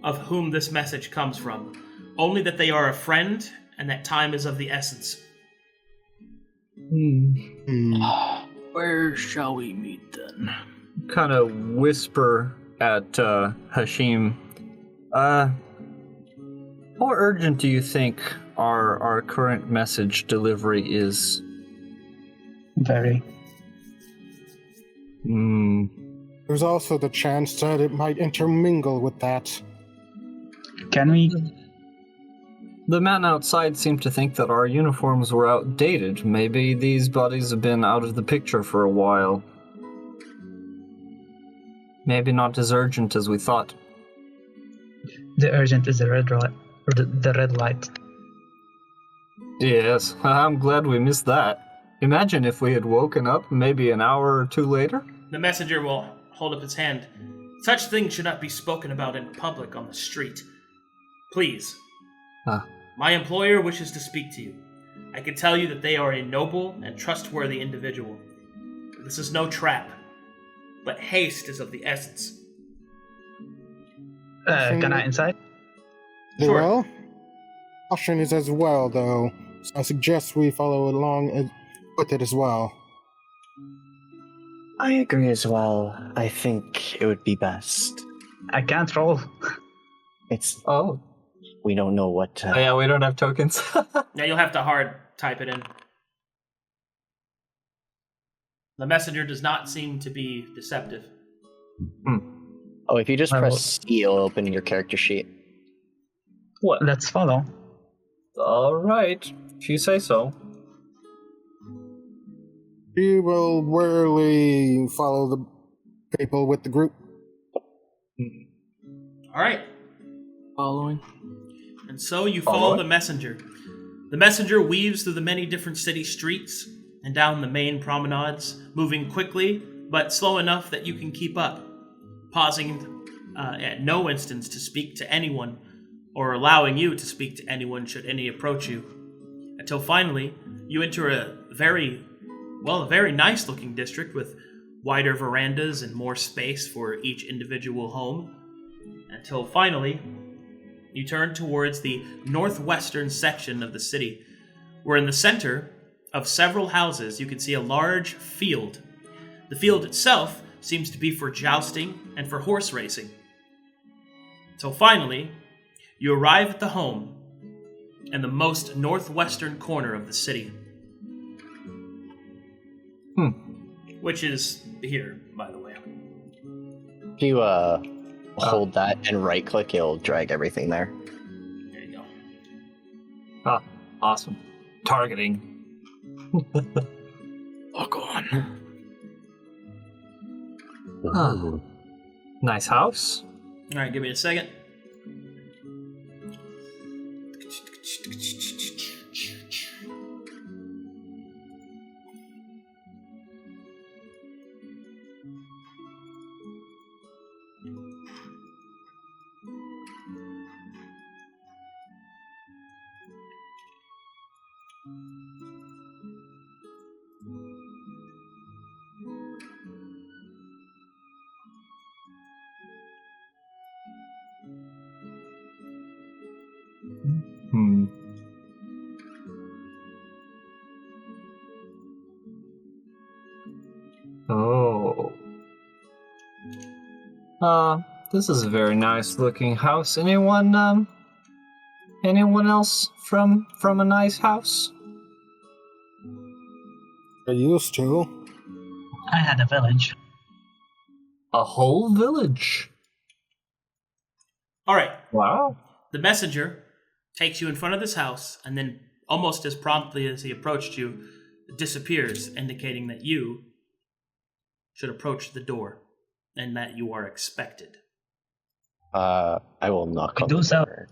of whom this message comes from, only that they are a friend and that time is of the essence. Where shall we meet then? Kind of whisper at Hashim. How urgent do you think our current message delivery is? Very. There's also the chance that it might intermingle with that. Can we? The man outside seemed to think that our uniforms were outdated. Maybe these bodies have been out of the picture for a while. Maybe not as urgent as we thought. The urgent is the red light. The red light. Yes, I'm glad we missed that. Imagine if we had woken up maybe an hour or two later. The messenger will hold up his hand. Such things should not be spoken about in public on the street. Please. My employer wishes to speak to you. I can tell you that they are a noble and trustworthy individual. This is no trap, but haste is of the essence. Can I inside? Sure. Well, caution is as well, though. So I suggest we follow along with it as well. I agree as well. I think it would be best. I can't roll. It's Oh. we don't know what. Oh yeah, we don't have tokens. Now you'll have to hard type it in. The messenger does not seem to be deceptive. Oh, if you just I press will- C, it'll open your character sheet. Well, let's follow. All right, if you say so. We will warily follow the people with the group. All right. Following. And so you follow the messenger. The messenger weaves through the many different city streets and down the main promenades, moving quickly but slow enough that you can keep up, pausing at no instance to speak to anyone or allowing you to speak to anyone should any approach you, until finally you enter a very nice looking district with wider verandas and more space for each individual home, until finally you turn towards the northwestern section of the city, where in the center of several houses you can see a large field. The field itself seems to be for jousting and for horse racing. So finally, you arrive at the home in the most northwestern corner of the city. Which is here, by the way. If you hold that and right click, it'll drag everything there. There you go. Ah, awesome. Targeting. Lock on. Huh. Nice house. All right, give me a second. Oh. This is a very nice looking house. Anyone else from a nice house? I used to. I had a village. A whole village. All right. Wow. The messenger takes you in front of this house, and then almost as promptly as he approached you, disappears, indicating that you should approach the door and that you are expected. I will knock on do the so. door.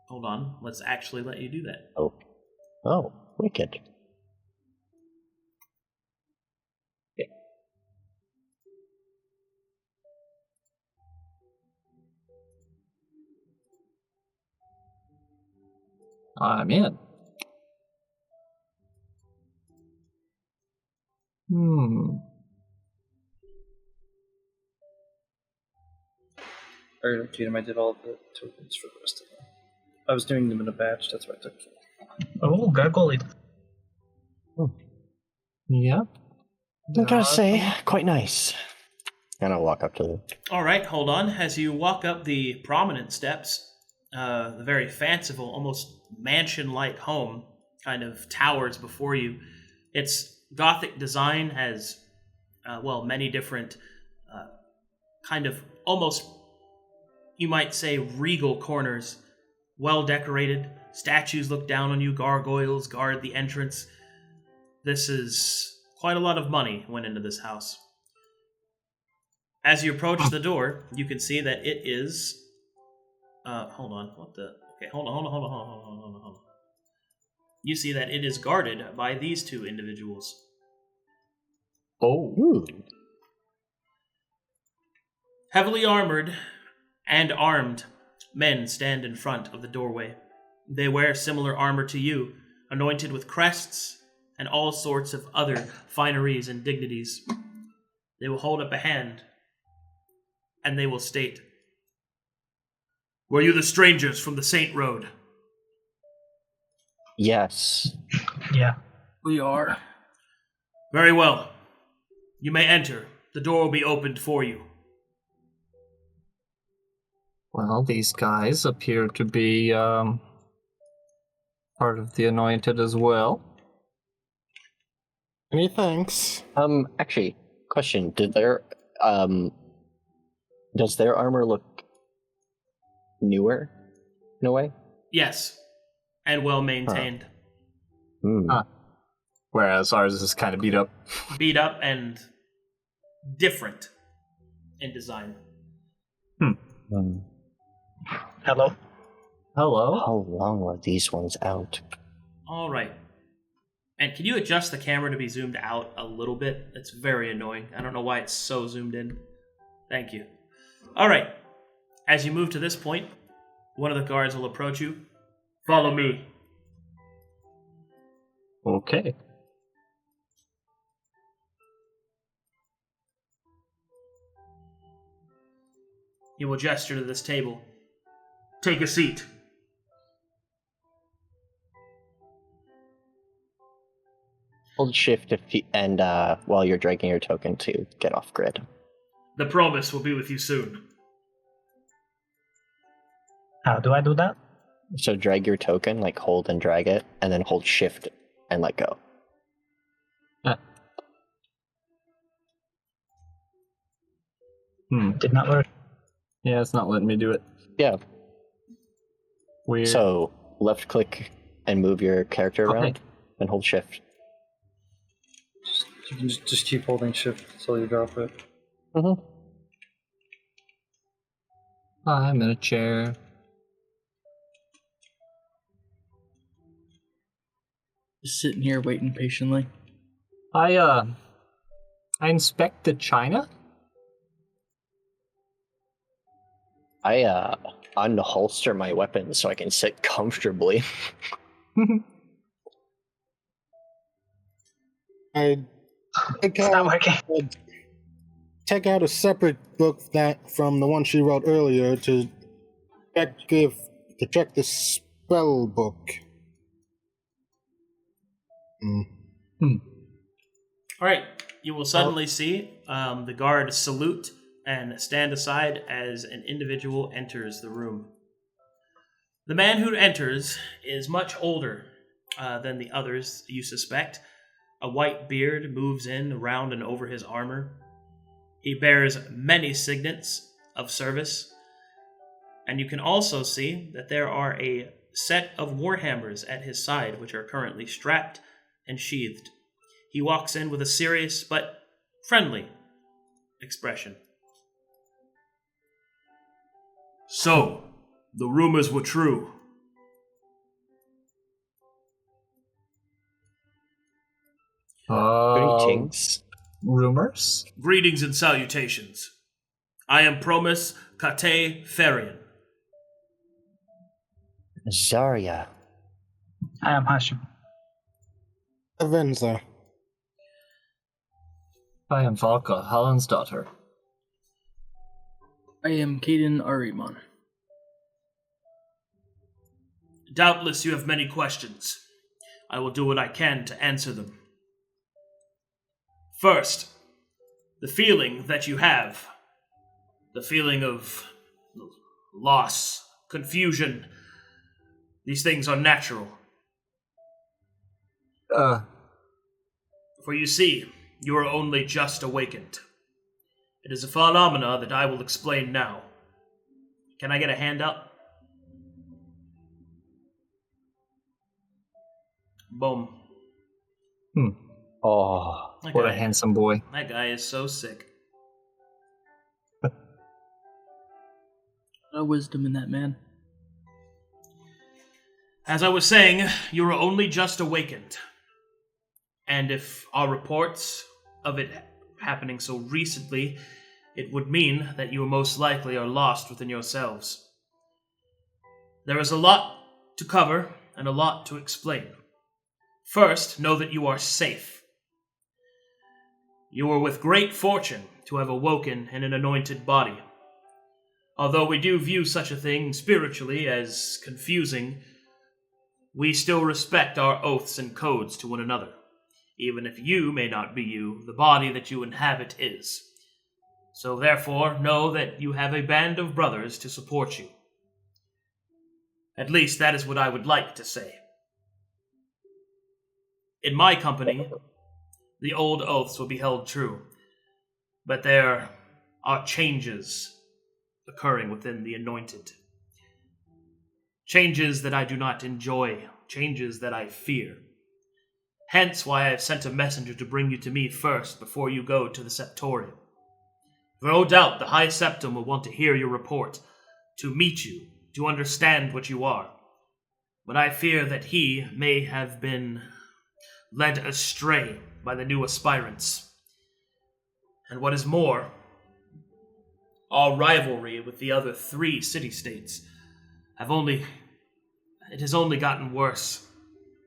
Hold on, let's actually let you do that. Oh, wicked. I'm in. Arcadum, I did all the tokens for the rest of them. I was doing them in a batch, that's why I took them. Oh, gargoyle it. Yeah. I gotta say, quite nice. And I'll walk up to them. All right, hold on. As you walk up the prominent steps, the very fanciful, almost mansion-like home kind of towers before you. Its Gothic design has many different kind of almost, you might say, regal corners, well decorated. Statues look down on you, gargoyles guard the entrance. This is quite a lot of money went into this house. As you approach the door, you can see that it is... hold on, what the... Okay, hold on. You see that it is guarded by these two individuals. Oh. Ooh. Heavily armored and armed men stand in front of the doorway. They wear similar armor to you, anointed with crests and all sorts of other fineries and dignities. They will hold up a hand, and they will state, "Were you the strangers from the Saint Road?" Yes. Yeah. We are. Very well. You may enter. The door will be opened for you. Well, these guys appear to be part of the Anointed as well. Any thanks? Actually, question: does their armor look newer in a way? Yes, and well maintained. Hmm. Whereas ours is kind of beat up. Beat up and different in design. Hello. Hello. How long were these ones out? All right. And can you adjust the camera to be zoomed out a little bit? It's very annoying. I don't know why it's so zoomed in. Thank you. All right. As you move to this point, one of the guards will approach you. Follow me. Okay. He will gesture to this table. Take a seat. Hold shift and while you're dragging your token to get off grid. The promise will be with you soon. How do I do that? So drag your token, like hold and drag it, and then hold shift and let go. Did not work. Yeah, it's not letting me do it. Yeah. Weird. So left click and move your character around, and hold shift. You can just keep holding shift until you drop it. Mm-hmm. I'm in a chair. Just sitting here waiting patiently. I inspect the china. I unholster my weapon so I can sit comfortably. I take It's not out, working. take out a separate book that from the one she wrote earlier to check the spell book. All right. You will suddenly see the guard salute and stand aside as an individual enters the room. The man who enters is much older than the others you suspect. A white beard moves in around and over his armor. He bears many signets of service. And you can also see that there are a set of warhammers at his side, which are currently strapped and sheathed. He walks in with a serious but friendly expression. So, the rumors were true. Greetings. Rumors? Greetings and salutations. I am Promus Kate Ferian. Xaria. I am Hashim. Lavenza. I am Valka, Helen's daughter. I am Cadan Ariman. Doubtless you have many questions. I will do what I can to answer them. First, the feeling that you have. The feeling of loss, confusion. These things are natural. For you see, you are only just awakened. It is a phenomena that I will explain now. Can I get a hand up? Boom. Oh, That what a guy- handsome boy. That guy is so sick. No wisdom in that man. As I was saying, you are only just awakened. And if our reports of it happening so recently, it would mean that you most likely are lost within yourselves. There is a lot to cover and a lot to explain. First, know that you are safe. You are with great fortune to have awoken in an anointed body. Although we do view such a thing spiritually as confusing, we still respect our oaths and codes to one another. Even if you may not be you, the body that you inhabit is. So therefore, know that you have a band of brothers to support you. At least that is what I would like to say. In my company, the old oaths will be held true, but there are changes occurring within the anointed. Changes that I do not enjoy, changes that I fear. Hence why I have sent a messenger to bring you to me first before you go to the Septorium. No doubt the High Septum will want to hear your report, to meet you, to understand what you are. But I fear that he may have been led astray by the new aspirants. And what is more, our rivalry with the other 3 city-states it has only gotten worse.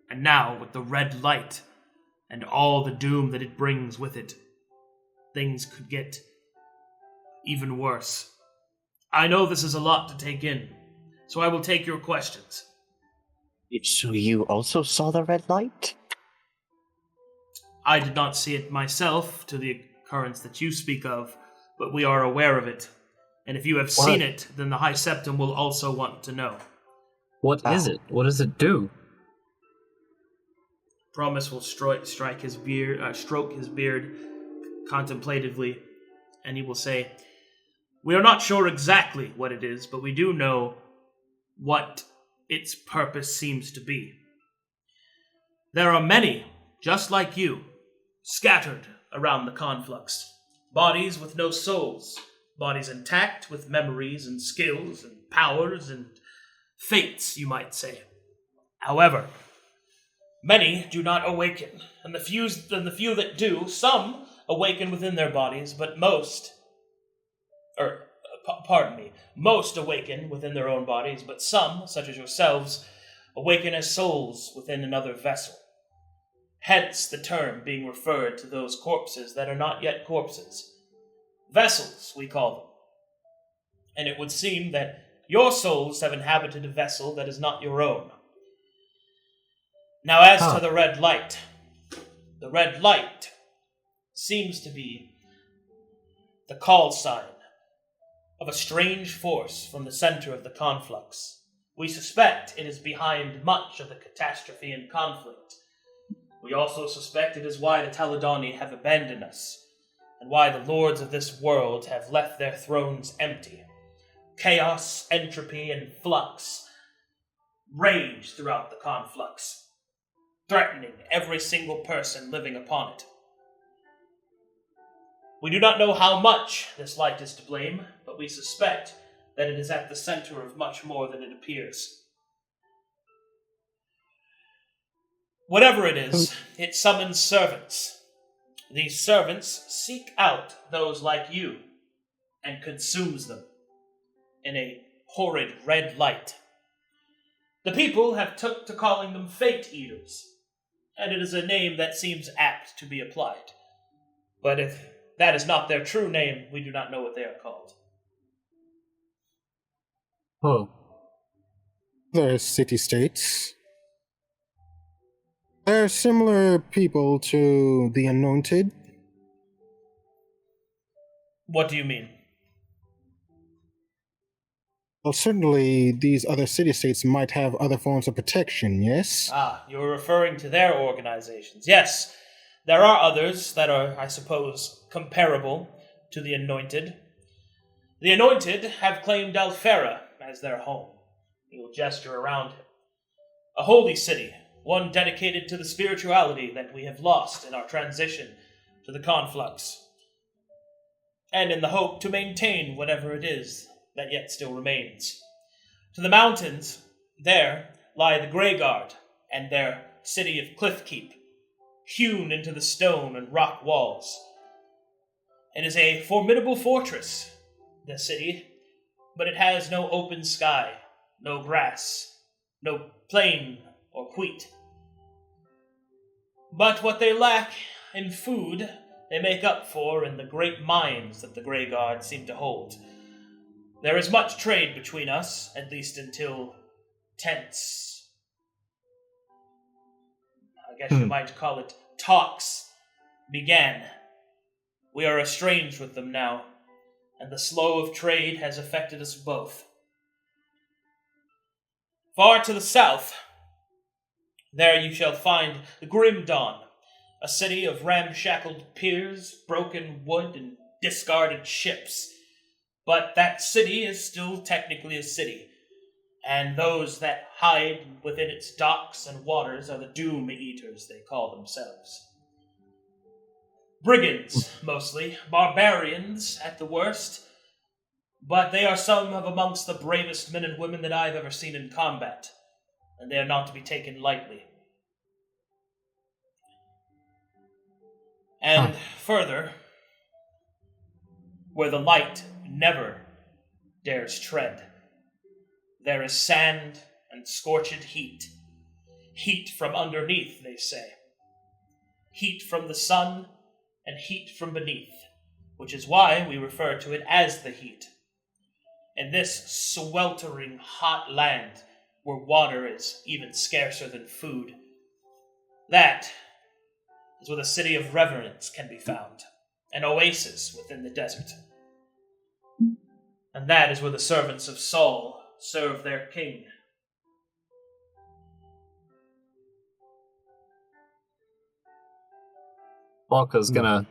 And now, with the red light and all the doom that it brings with it, things could get even worse. I know this is a lot to take in, so I will take your questions. So you also saw the red light? I did not see it myself to the occurrence that you speak of, but we are aware of it. And if you have seen it, then the High Septum will also want to know. What is it? What does it do? Promise will stroke his beard contemplatively, and he will say, "We are not sure exactly what it is, but we do know what its purpose seems to be. There are many, just like you, scattered around the conflux. Bodies with no souls, bodies intact with memories and skills and powers and fates, you might say. However, many do not awaken, and the few that do, some awaken within their bodies, but most awaken within their own bodies, but some, such as yourselves, awaken as souls within another vessel. Hence the term being referred to those corpses that are not yet corpses. Vessels, we call them. And it would seem that your souls have inhabited a vessel that is not your own. Now as to the red light seems to be the call sign of a strange force from the center of the conflux. We suspect it is behind much of the catastrophe and conflict. We also suspect it is why the Taladani have abandoned us, and why the lords of this world have left their thrones empty. Chaos, entropy, and flux rage throughout the conflux, threatening every single person living upon it. We do not know how much this light is to blame, but we suspect that it is at the center of much more than it appears. Whatever it is, it summons servants. These servants seek out those like you and consumes them in a horrid red light. The people have took to calling them Fate Eaters, and it is a name that seems apt to be applied. But if that is not their true name, we do not know what they are called. Oh. Other city-states. They're similar people to the Anointed. What do you mean? Well, certainly these other city-states might have other forms of protection, yes? You're referring to their organizations. Yes, There are others that are, I suppose, comparable to the Anointed. The Anointed have claimed Alfera as their home. He will gesture around him. A holy city, one dedicated to the spirituality that we have lost in our transition to the conflux, and in the hope to maintain whatever it is that yet still remains. To the mountains, there lie the Grey Guard and their city of Cliffkeep, hewn into the stone and rock walls. It is a formidable fortress, the city, but it has no open sky, no grass, no plain or wheat. But what they lack in food, they make up for in the great mines that the Grey Guard seem to hold. There is much trade between us, at least until tense. I guess you might call it talks began. We are estranged with them now, and the slow of trade has affected us both. Far to the south, there you shall find the Grim Dawn, a city of ramshackled piers, broken wood, and discarded ships. But that city is still technically a city, and those that hide within its docks and waters are the Doom Eaters, they call themselves. Brigands, mostly, barbarians at the worst, but they are some of amongst the bravest men and women that I have ever seen in combat, and they are not to be taken lightly. And further, where the light never dares tread, there is sand and scorched heat. Heat from underneath, they say. Heat from the sun and heat from beneath, which is why we refer to it as the heat. In this sweltering hot land, where water is even scarcer than food, that is where the city of reverence can be found, an oasis within the desert. And that is where the servants of Saul serve their king. Valka's gonna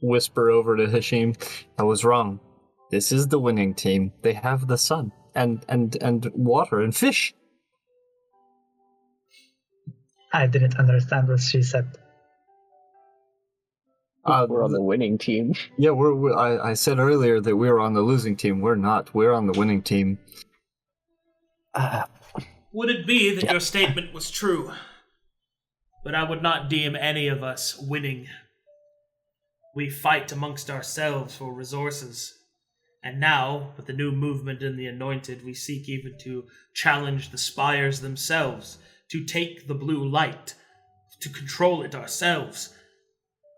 whisper over to Hashim, I was wrong. This is the winning team. They have the sun and water and fish. I didn't understand what she said. We're on the winning team. Yeah, I said earlier that we were on the losing team. We're not. We're on the winning team. Would it be that your statement was true? But I would not deem any of us winning. We fight amongst ourselves for resources. And now, with the new movement in the Anointed, we seek even to challenge the spires themselves, to take the blue light, to control it ourselves.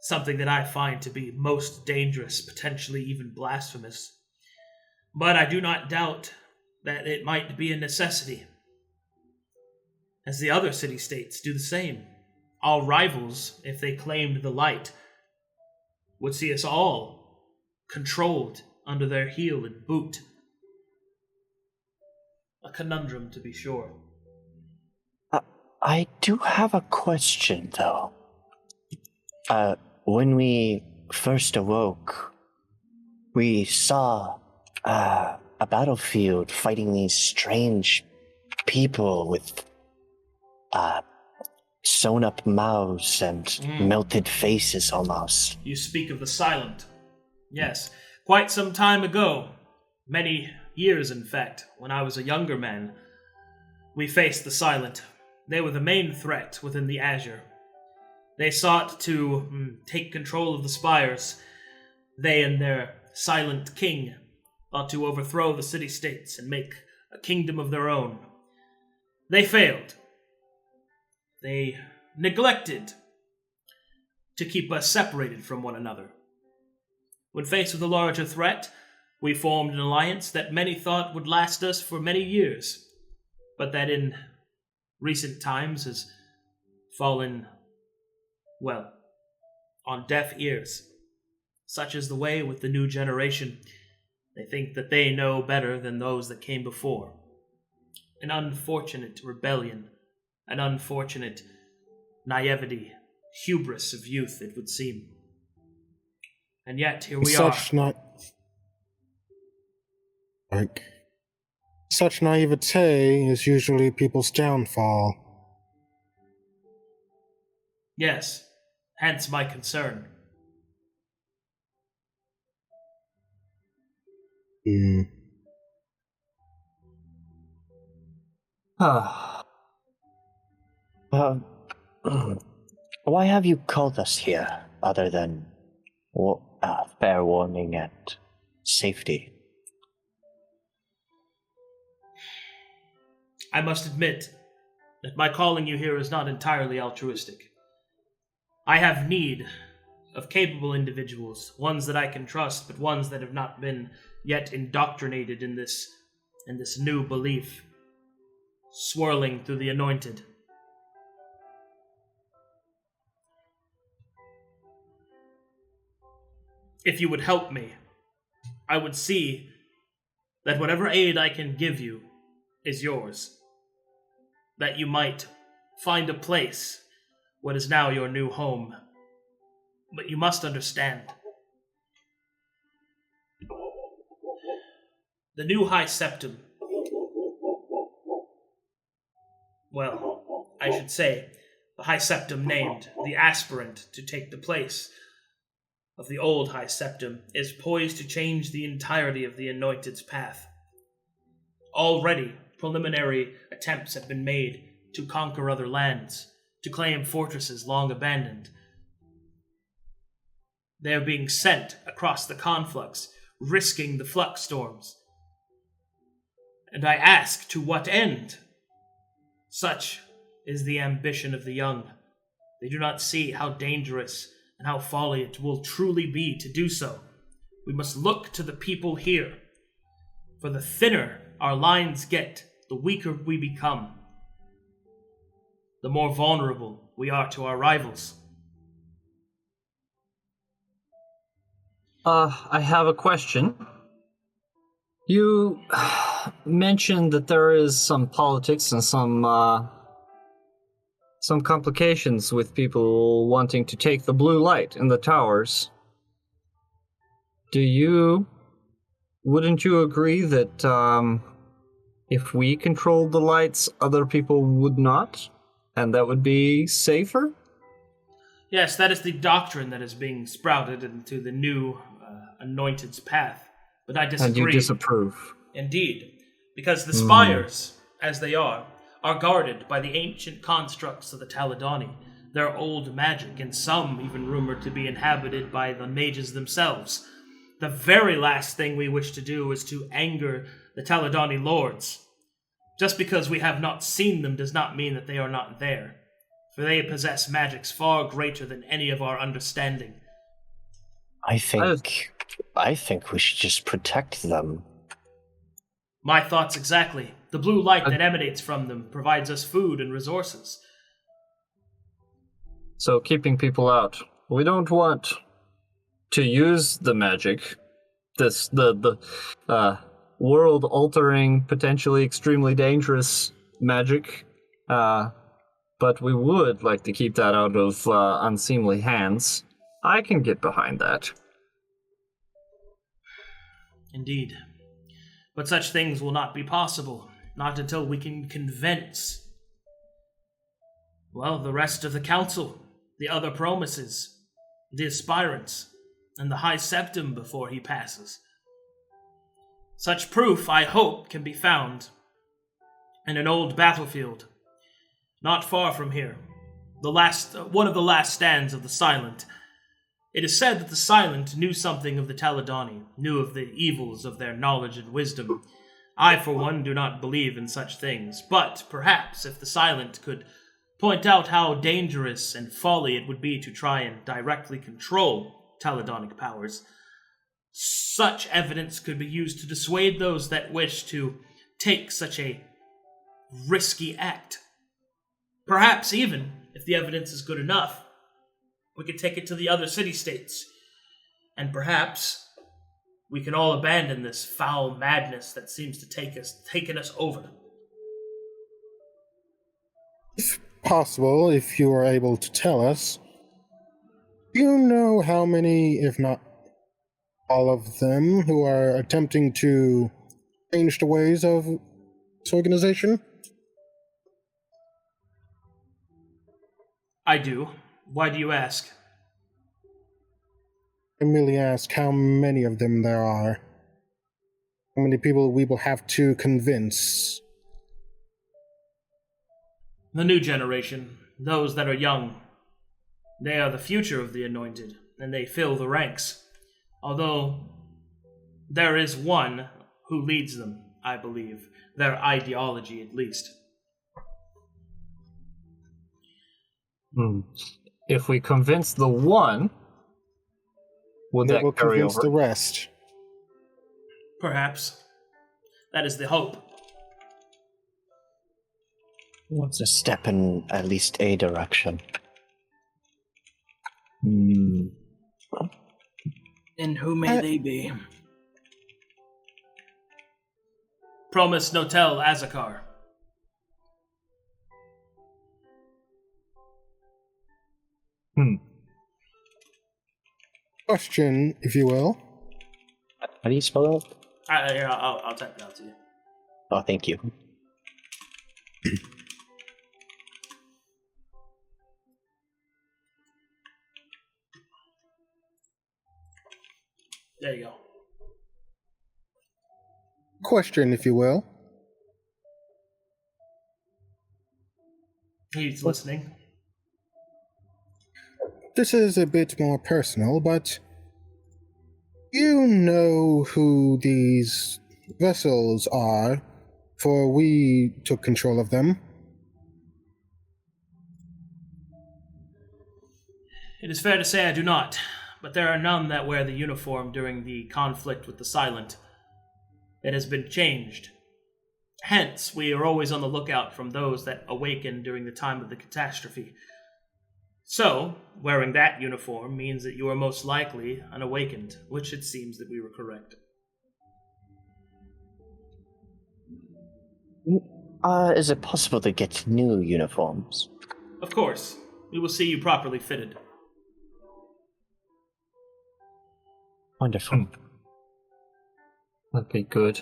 Something that I find to be most dangerous, potentially even blasphemous. But I do not doubt that it might be a necessity, as the other city-states do the same. Our rivals, if they claimed the light, would see us all controlled under their heel and boot. A conundrum, to be sure. I do have a question, though. When we first awoke, we saw a battlefield fighting these strange people with sewn-up mouths and melted faces almost. You speak of the Silent. Yes, quite some time ago, many years in fact, when I was a younger man, we faced the Silent. They were the main threat within the Azure. They sought to take control of the spires. They and their silent king thought to overthrow the city-states and make a kingdom of their own. They failed. They neglected to keep us separated from one another. When faced with a larger threat, we formed an alliance that many thought would last us for many years, but that in recent times has fallen, well, on deaf ears. Such is the way with the new generation. They think that they know better than those that came before. An unfortunate rebellion, an unfortunate naivety hubris of youth, it would seem. And yet, here we Such are. Such naivete is usually people's downfall. Yes, hence my concern. Why have you called us here, other than fair warning and safety? I must admit that my calling you here is not entirely altruistic. I have need of capable individuals, ones that I can trust, but ones that have not been yet indoctrinated in this new belief, swirling through the anointed. If you would help me, I would see that whatever aid I can give you is yours. That you might find a place, what is now your new home. But you must understand. The new High Septum. Well, I should say, the High Septum named, the aspirant to take the place of the old High Septum, is poised to change the entirety of the Anointed's path. Already, preliminary attempts have been made to conquer other lands, to claim fortresses long abandoned. They are being sent across the conflux, risking the flux storms. And I ask, to what end? Such is the ambition of the young. They do not see how dangerous and how folly it will truly be to do so. We must look to the people here. For the thinner our lines get, the weaker we become. The more vulnerable we are to our rivals. I have a question. You mentioned that there is some politics and some complications with people wanting to take the blue light in the towers. Wouldn't you agree that if we controlled the lights, other people would not? And that would be safer? Yes, that is the doctrine that is being sprouted into the new Anointed's path. But I disagree. And you disapprove. Indeed, because the spires, as they are guarded by the ancient constructs of the Taladani, their old magic, and some even rumored to be inhabited by the mages themselves. The very last thing we wish to do is to anger the Taladani lords. Just because we have not seen them does not mean that they are not there, for they possess magics far greater than any of our understanding. I think we should just protect them. My thoughts exactly. The blue light that emanates from them provides us food and resources. So keeping people out. We don't want to use the magic, the world-altering, potentially extremely dangerous magic, but we would like to keep that out of unseemly hands. I can get behind that. Indeed. But such things will not be possible, not until we can convince, well, the rest of the council, the other promises, the aspirants, and the High Septum before he passes. Such proof, I hope, can be found in an old battlefield, not far from here. One of the last stands of the Silent. It is said that the Silent knew something of the Taladani, knew of the evils of their knowledge and wisdom. I, for one, do not believe in such things, but perhaps if the Silent could point out how dangerous and folly it would be to try and directly control Taladonic powers, such evidence could be used to dissuade those that wish to take such a risky act. Perhaps even, if the evidence is good enough, we could take it to the other city-states, and perhaps we can all abandon this foul madness that seems to taken us over. If possible, if you are able to tell us, Do you know how many, if not all of them, who are attempting to change the ways of this organization? I do. Why do you ask? I merely ask how many of them there are. How many people we will have to convince. The new generation, those that are young. They are the future of the Anointed, and they fill the ranks. Although there is one who leads them, I believe. Their ideology, at least. If we convince the one, would They that will carry convince over? the rest. Perhaps. That is the hope. What's a step in at least a direction? And who may they be? Promise Notel Azakar. Question, if you will. How do you spell that? I'll type it out to you. Oh, thank you. There you go. Question, if you will. He's listening. This is a bit more personal, but you know who these vessels are, for we took control of them. It is fair to say I do not, but there are none that wear the uniform during the conflict with the Silent. It has been changed. Hence, we are always on the lookout from those that awaken during the time of the catastrophe. So, wearing that uniform means that you are most likely unawakened, which it seems that we were correct. Is it possible to get new uniforms? Of course, we will see you properly fitted. Wonderful. That'd be good.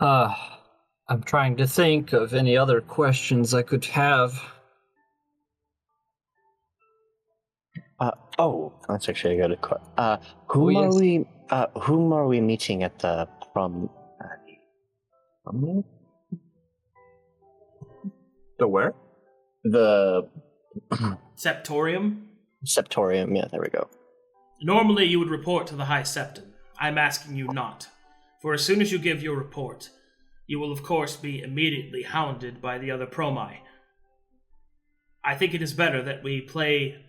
I'm trying to think of any other questions I could have. That's actually a good question. Whom are we meeting at the prom? The where? The Septorium? Septorium. Yeah, there we go. Normally you would report to the High Septon. I'm asking you not. For as soon as you give your report, you will of course be immediately hounded by the other Promi. I think it is better that we play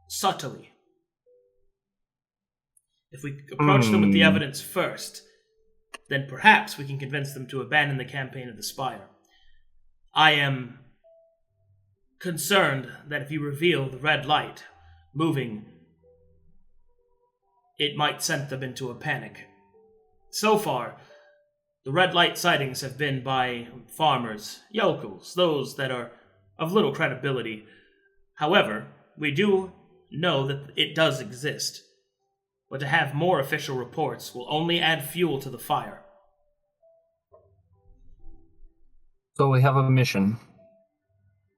subtly. If we approach them with the evidence first, then perhaps we can convince them to abandon the campaign of the Spire. I am concerned that if you reveal the red light moving, it might send them into a panic. So far, the red light sightings have been by farmers, yokels, those that are of little credibility. However, we do know that it does exist, but to have more official reports will only add fuel to the fire. So we have a mission.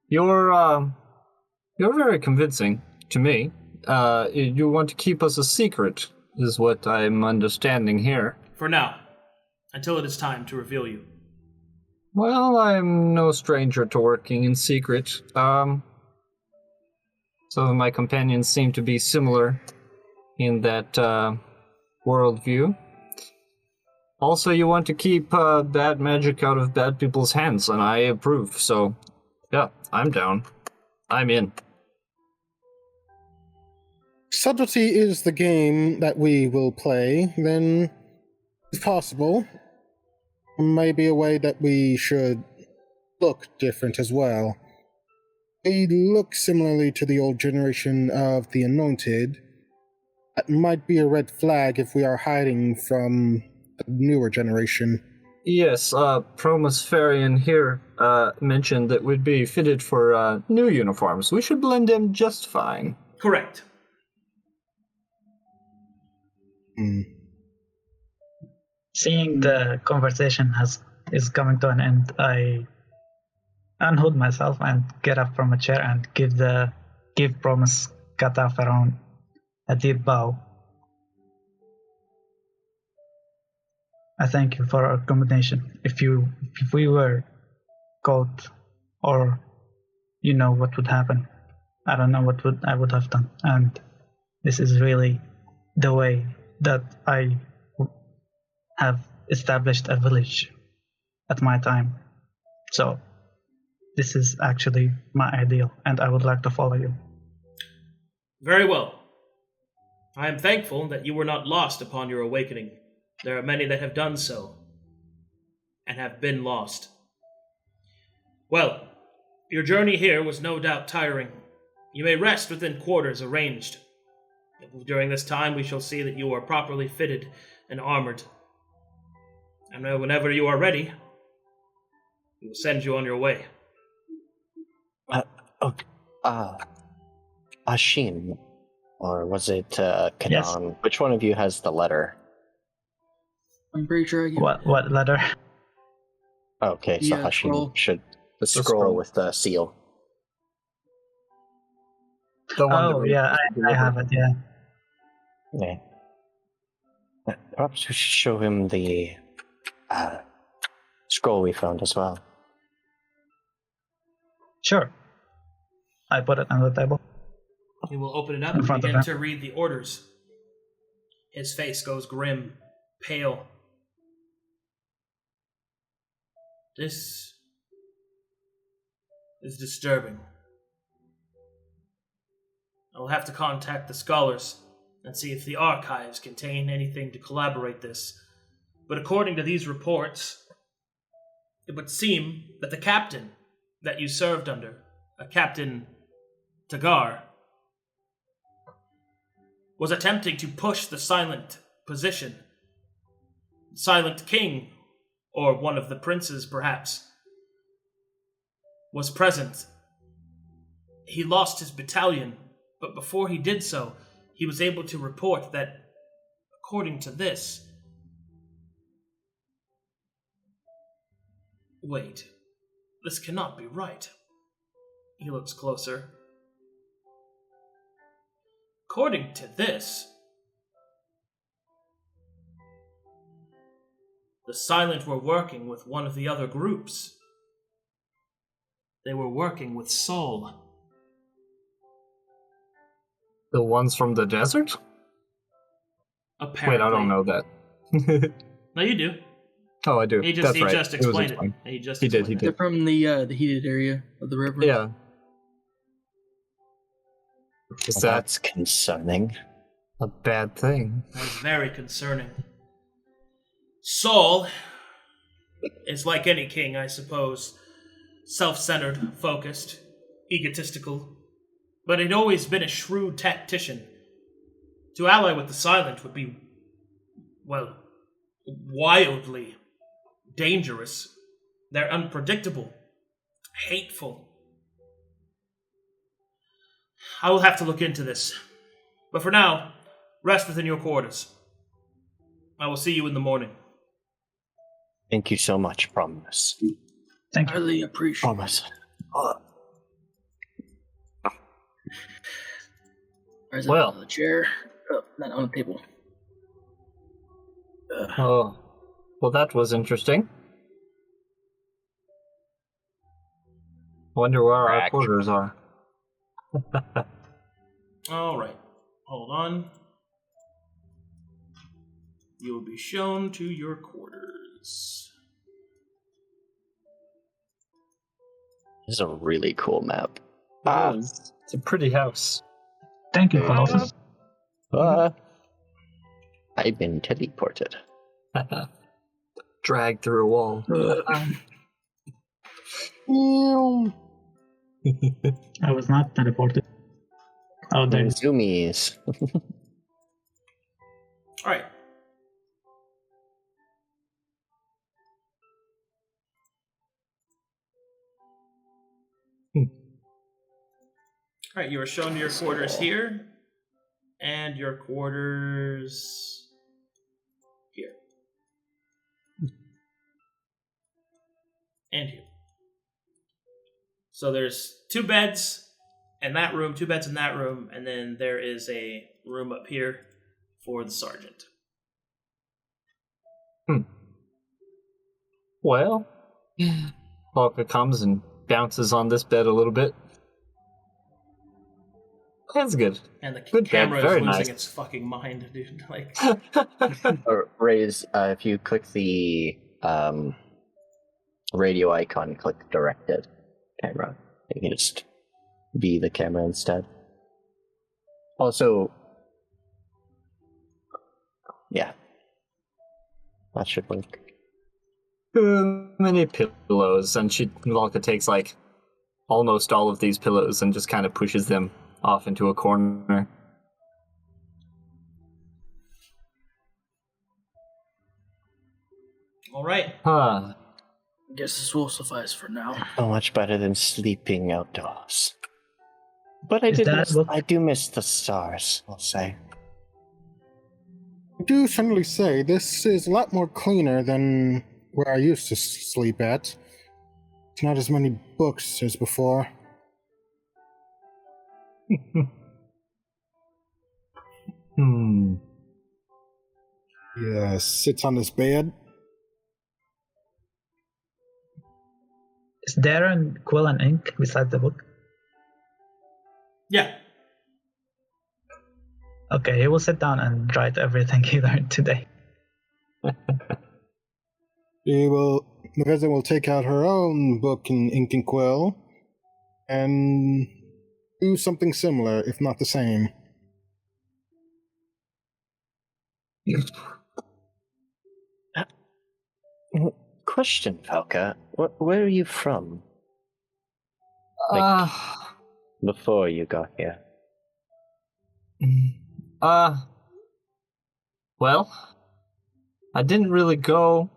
You're very convincing to me. You want to keep us a secret, is what I'm understanding here. For now, until it is time to reveal you. Well, I'm no stranger to working in secret. Some of my companions seem to be similar in that worldview. Also, you want to keep bad magic out of bad people's hands, and I approve, so yeah, I'm down. I'm in. Subtlety is the game that we will play, then, if possible, maybe a way that we should look different as well. We look similarly to the old generation of the Anointed. That might be a red flag if we are hiding from the newer generation. Yes, Promisferian here mentioned that we'd be fitted for new uniforms. We should blend in just fine. Correct. Seeing the conversation is coming to an end, I unhood myself and get up from a chair and give Promise Alfera a deep bow. I thank you for our accommodation. If we were caught, or what would happen, I don't know what I would have done. And this is really the way that I have established a village at my time. So this is actually my ideal, and I would like to follow you. Very well. I am thankful that you were not lost upon your awakening. There are many that have done so, and have been lost. Well, your journey here was no doubt tiring. You may rest within quarters arranged. During this time, we shall see that you are properly fitted and armored. And whenever you are ready, we will send you on your way. Hashim, or was it Cadan? Yes. Which one of you has the letter? I'm pretty sure I get What letter? Okay, so Yeah, Hashim scroll. should the scroll scroll. with the seal. The one that Oh we yeah, I have it. Yeah. Yeah. Perhaps we should show him the scroll we found as well. Sure. I put it on the table. He will open it up In and front of begin him. to read the orders. His face goes grim, pale. This is disturbing. I will have to contact the scholars and see if the archives contain anything to collaborate this. But according to these reports, it would seem that the captain that you served under, a Captain Tagar, was attempting to push the silent position. Silent King, or one of the princes perhaps, was present. He lost his battalion, but before he did so, he was able to report that, according to this... Wait, this cannot be right. He looks closer. According to this, the Silent were working with one of the other groups. They were working with Saul. The ones from the desert? Apparently. Wait, I don't know that. No, you do. Oh, I do. He That's right. just It was explained it. explained. He just He did, explained he it. did. They're from the heated area of the river. Yeah. Is Well, that that's concerning. a bad thing? That is very concerning. Saul is like any king, I suppose. Self-centered, focused, egotistical. But he'd always been a shrewd tactician. To ally with the Silent would be, well, wildly dangerous. They're unpredictable, hateful. I will have to look into this. But for now, rest within your quarters. I will see you in the morning. Thank you so much, Promise. Thank you. Highly appreciate. Promise. Rise Well. up on the chair. Oh, not on the table. Oh, well, that was interesting. Wonder where our Correct. quarters are. All right. Hold on. You will be shown to your quarters. This is a really cool map. It's a pretty house. Thank you, Colossus. I've been teleported. Dragged through a wall. I was not teleported. Oh, there. Zoomies. All right. All right, you are shown your quarters here, and your quarters here, and here. So there's 2 beds in that room, 2 beds in that room, and then there is a room up here for the sergeant. Well, Valka comes and bounces on this bed a little bit. That's good. And the Good camera bed, is very losing nice. its fucking mind, dude. Like, Or raise, if you click the radio icon, click directed camera. You can just be the camera instead. Also, yeah, that should work. Too many pillows, and Valka takes like almost all of these pillows and just kind of pushes them off into a corner. all right. I guess this will suffice for now. So much better than sleeping outdoors. But I do miss the stars, I'll say. I do certainly say this is a lot more cleaner than where I used to sleep at. It's not as many books as before. Yeah, sits on this bed. Is there a quill and ink beside the book? Yeah. Okay, he will sit down and write everything he learned today. Lavenza will take out her own book and ink and quill and do something similar, if not the same. Question, Valka. Where are you from? Before you got here. Well, I didn't really go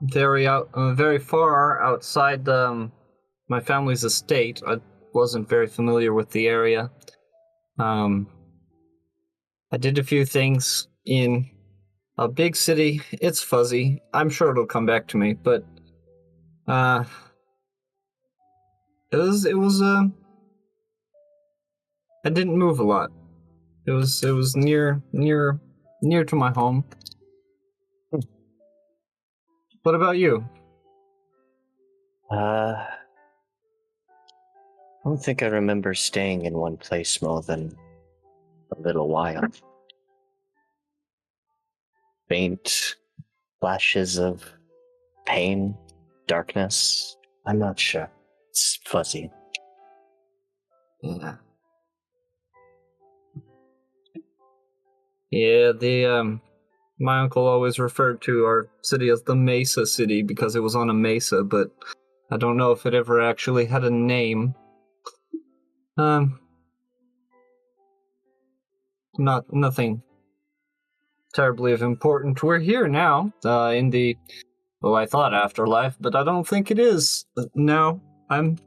very far outside my family's estate. I wasn't very familiar with the area. I did a few things in a big city. It's fuzzy. I'm sure it'll come back to me, but it was I didn't move a lot. It was near to my home. What about you? I don't think I remember staying in one place more than a little while. Faint flashes of pain, darkness. I'm not sure. It's fuzzy. Yeah. Yeah, my uncle always referred to our city as the Mesa City because it was on a mesa, but I don't know if it ever actually had a name. Nothing terribly of important. We're here now, in the, well, I thought afterlife, but I don't think it is. No, I'm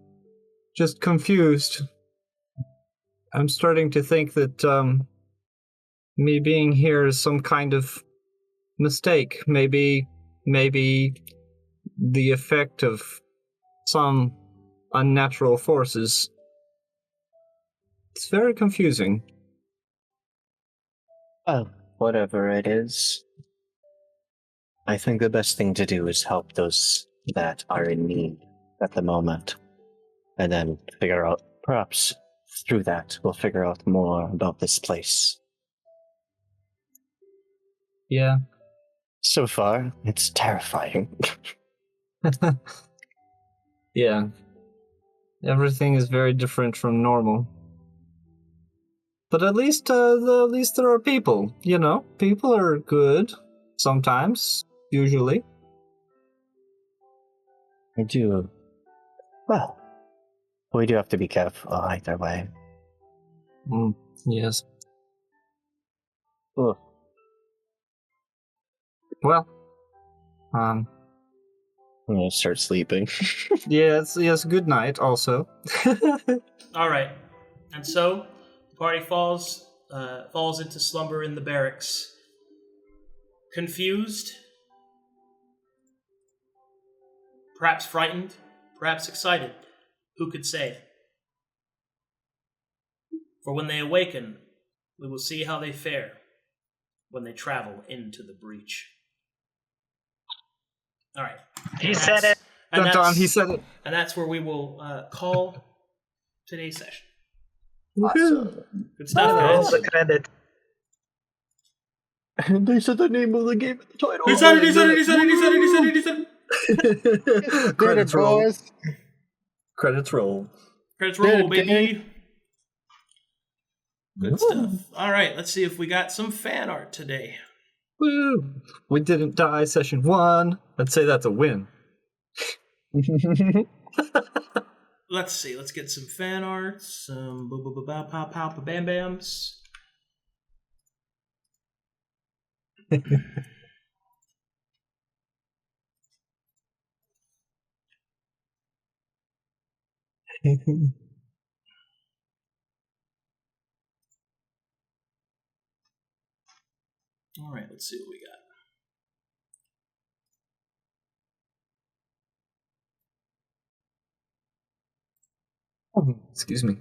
just confused. I'm starting to think that, me being here is some kind of mistake. Maybe the effect of some unnatural forces. It's very confusing. Well, whatever it is, I think the best thing to do is help those that are in need at the moment. And then figure out, perhaps through that, we'll figure out more about this place. Yeah. So far, it's terrifying. Yeah. Everything is very different from normal. But at least there are people, you know? People are good. Sometimes. Usually. I do. Well, we do have to be careful either way. Yes. Ugh. Well, I'm gonna start sleeping. yes, good night also. All right. And so, the party falls into slumber in the barracks. Confused, perhaps frightened, perhaps excited. Who could say? For when they awaken, we will see how they fare when they travel into the breach. All right. He said it. Don, he said it. And that's where we will call today's session. Awesome. Good stuff, All guys. the credit. And they said the name of the game in the title. He said it. Credits roll. boys. Credits roll. Credits roll, Good, baby. Good stuff. All right, let's see if we got some fan art today. Woo! We didn't die, session 1. Let's say that's a win. Let's see. Let's get some fan art. Some bam bams. All right, let's see what we got. Excuse me.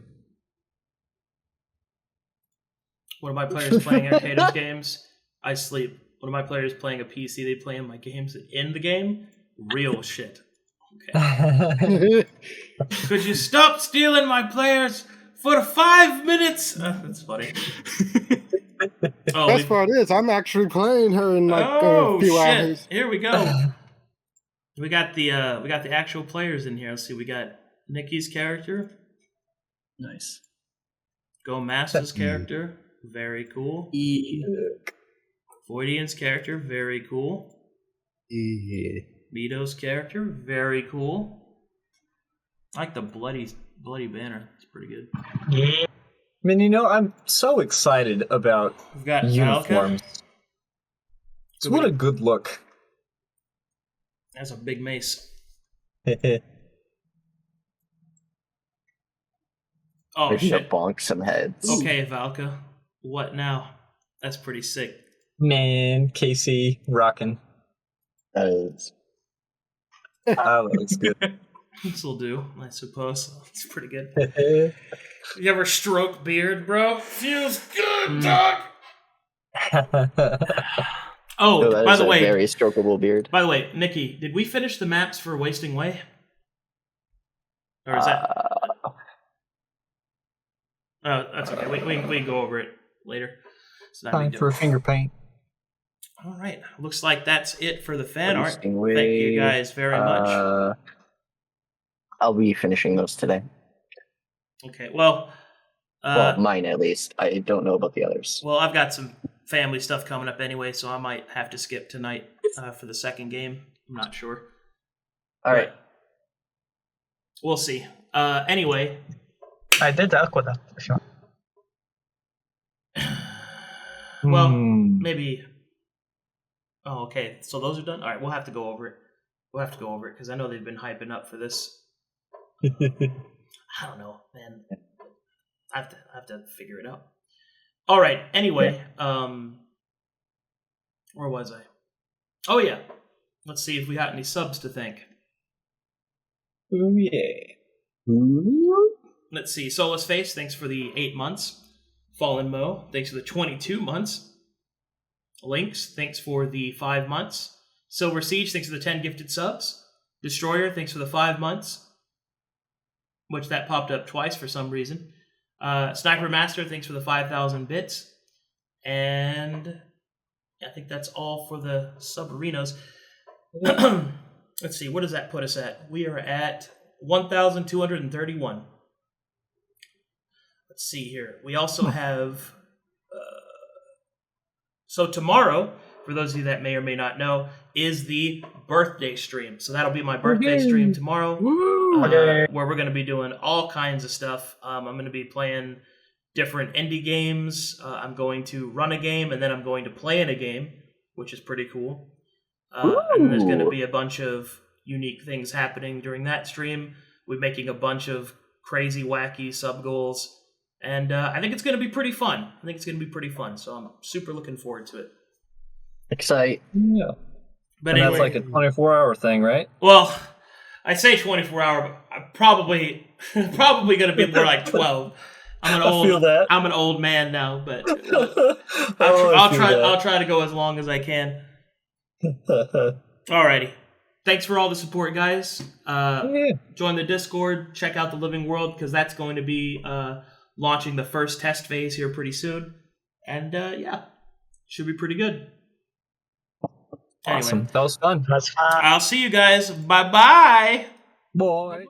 One of my players playing Arcadum games, I sleep. One of my players playing a PC, they play in my games in the game. Real shit. Okay. Could you stop stealing my players for 5 minutes? That's funny. Best part is, I'm actually playing her in like a few hours. Here we go. We got the actual players in here. Let's see. We got Nikki's character. Nice. Gomasta's character. Very cool. Voidion's character. Very cool. Yeah. Mido's character. Very cool. I like the bloody banner. It's pretty good. Yeah. I mean, you know, I'm so excited about We've got uniforms. Valka. It's what a good look. That's a big mace. Oh Maybe shit. bonk some heads. Okay, Valka. What now? That's pretty sick. Man, Casey, rockin'. That is. Oh, that looks good. This'll do, I suppose. It's pretty good. You ever stroke beard, bro? Feels good, dog. Oh, So that by is the a way, very strokable beard. Nikki, did we finish the maps for Wasting Way? Or is that? Oh, that's okay. We can go over it later. It's not a Time big for a deal. finger paint. All right. Looks like that's it for the fan art. Wasting Thank you Way, guys very much. I'll be finishing those today. Okay. Well, Well, mine at least. I don't know about the others. well, I've got some family stuff coming up anyway, so I might have to skip tonight for the second game. I'm not sure. All right. But we'll see. Anyway, I did Aqueduct, if you want. well, Hmm. maybe. Oh, okay. So those are done. All right, we'll have to go over it. We'll have to go over it because I know they've been hyping up for this. I don't know, man. I have to figure it out. All right. Anyway, where was I? Oh yeah. Let's see if we got any subs to thank. Oh, yeah. Let's see. Solus Face, thanks for the 8 months. Fallen Mo, thanks for the 22 months. Lynx, thanks for the 5 months. Silver Siege, thanks for the 10 gifted subs. Destroyer, thanks for the 5 months. Which that popped up twice for some reason. Sniper Master, thanks for the 5,000 bits. And I think that's all for the sub-arenas. Let's see, what does that put us at? We are at 1,231. Let's see here. We also have... so tomorrow, for those of you that may or may not know, is the birthday stream. So that'll be my birthday stream tomorrow, where we're going to be doing all kinds of stuff. I'm going to be playing different indie games. I'm going to run a game, and then I'm going to play in a game, which is pretty cool. And there's going to be a bunch of unique things happening during that stream. We're making a bunch of crazy, wacky sub goals, And I think it's going to be pretty fun. So I'm super looking forward to it. Excite. Yeah. But And anyway, that's like a 24-hour thing, right? well, I say 24 hour, but I'm probably going to be more like 12. I feel that. I'm an old man now, but Oh, I I'll feel try. that. I'll try to go as long as I can. Alrighty. Thanks for all the support, guys. Yeah. Join the Discord. Check out the Living World because that's going to be launching the first test phase here pretty soon. And yeah, should be pretty good. Awesome. Anyway, That was fun. That's fun. I'll see you guys. Bye bye. Boy.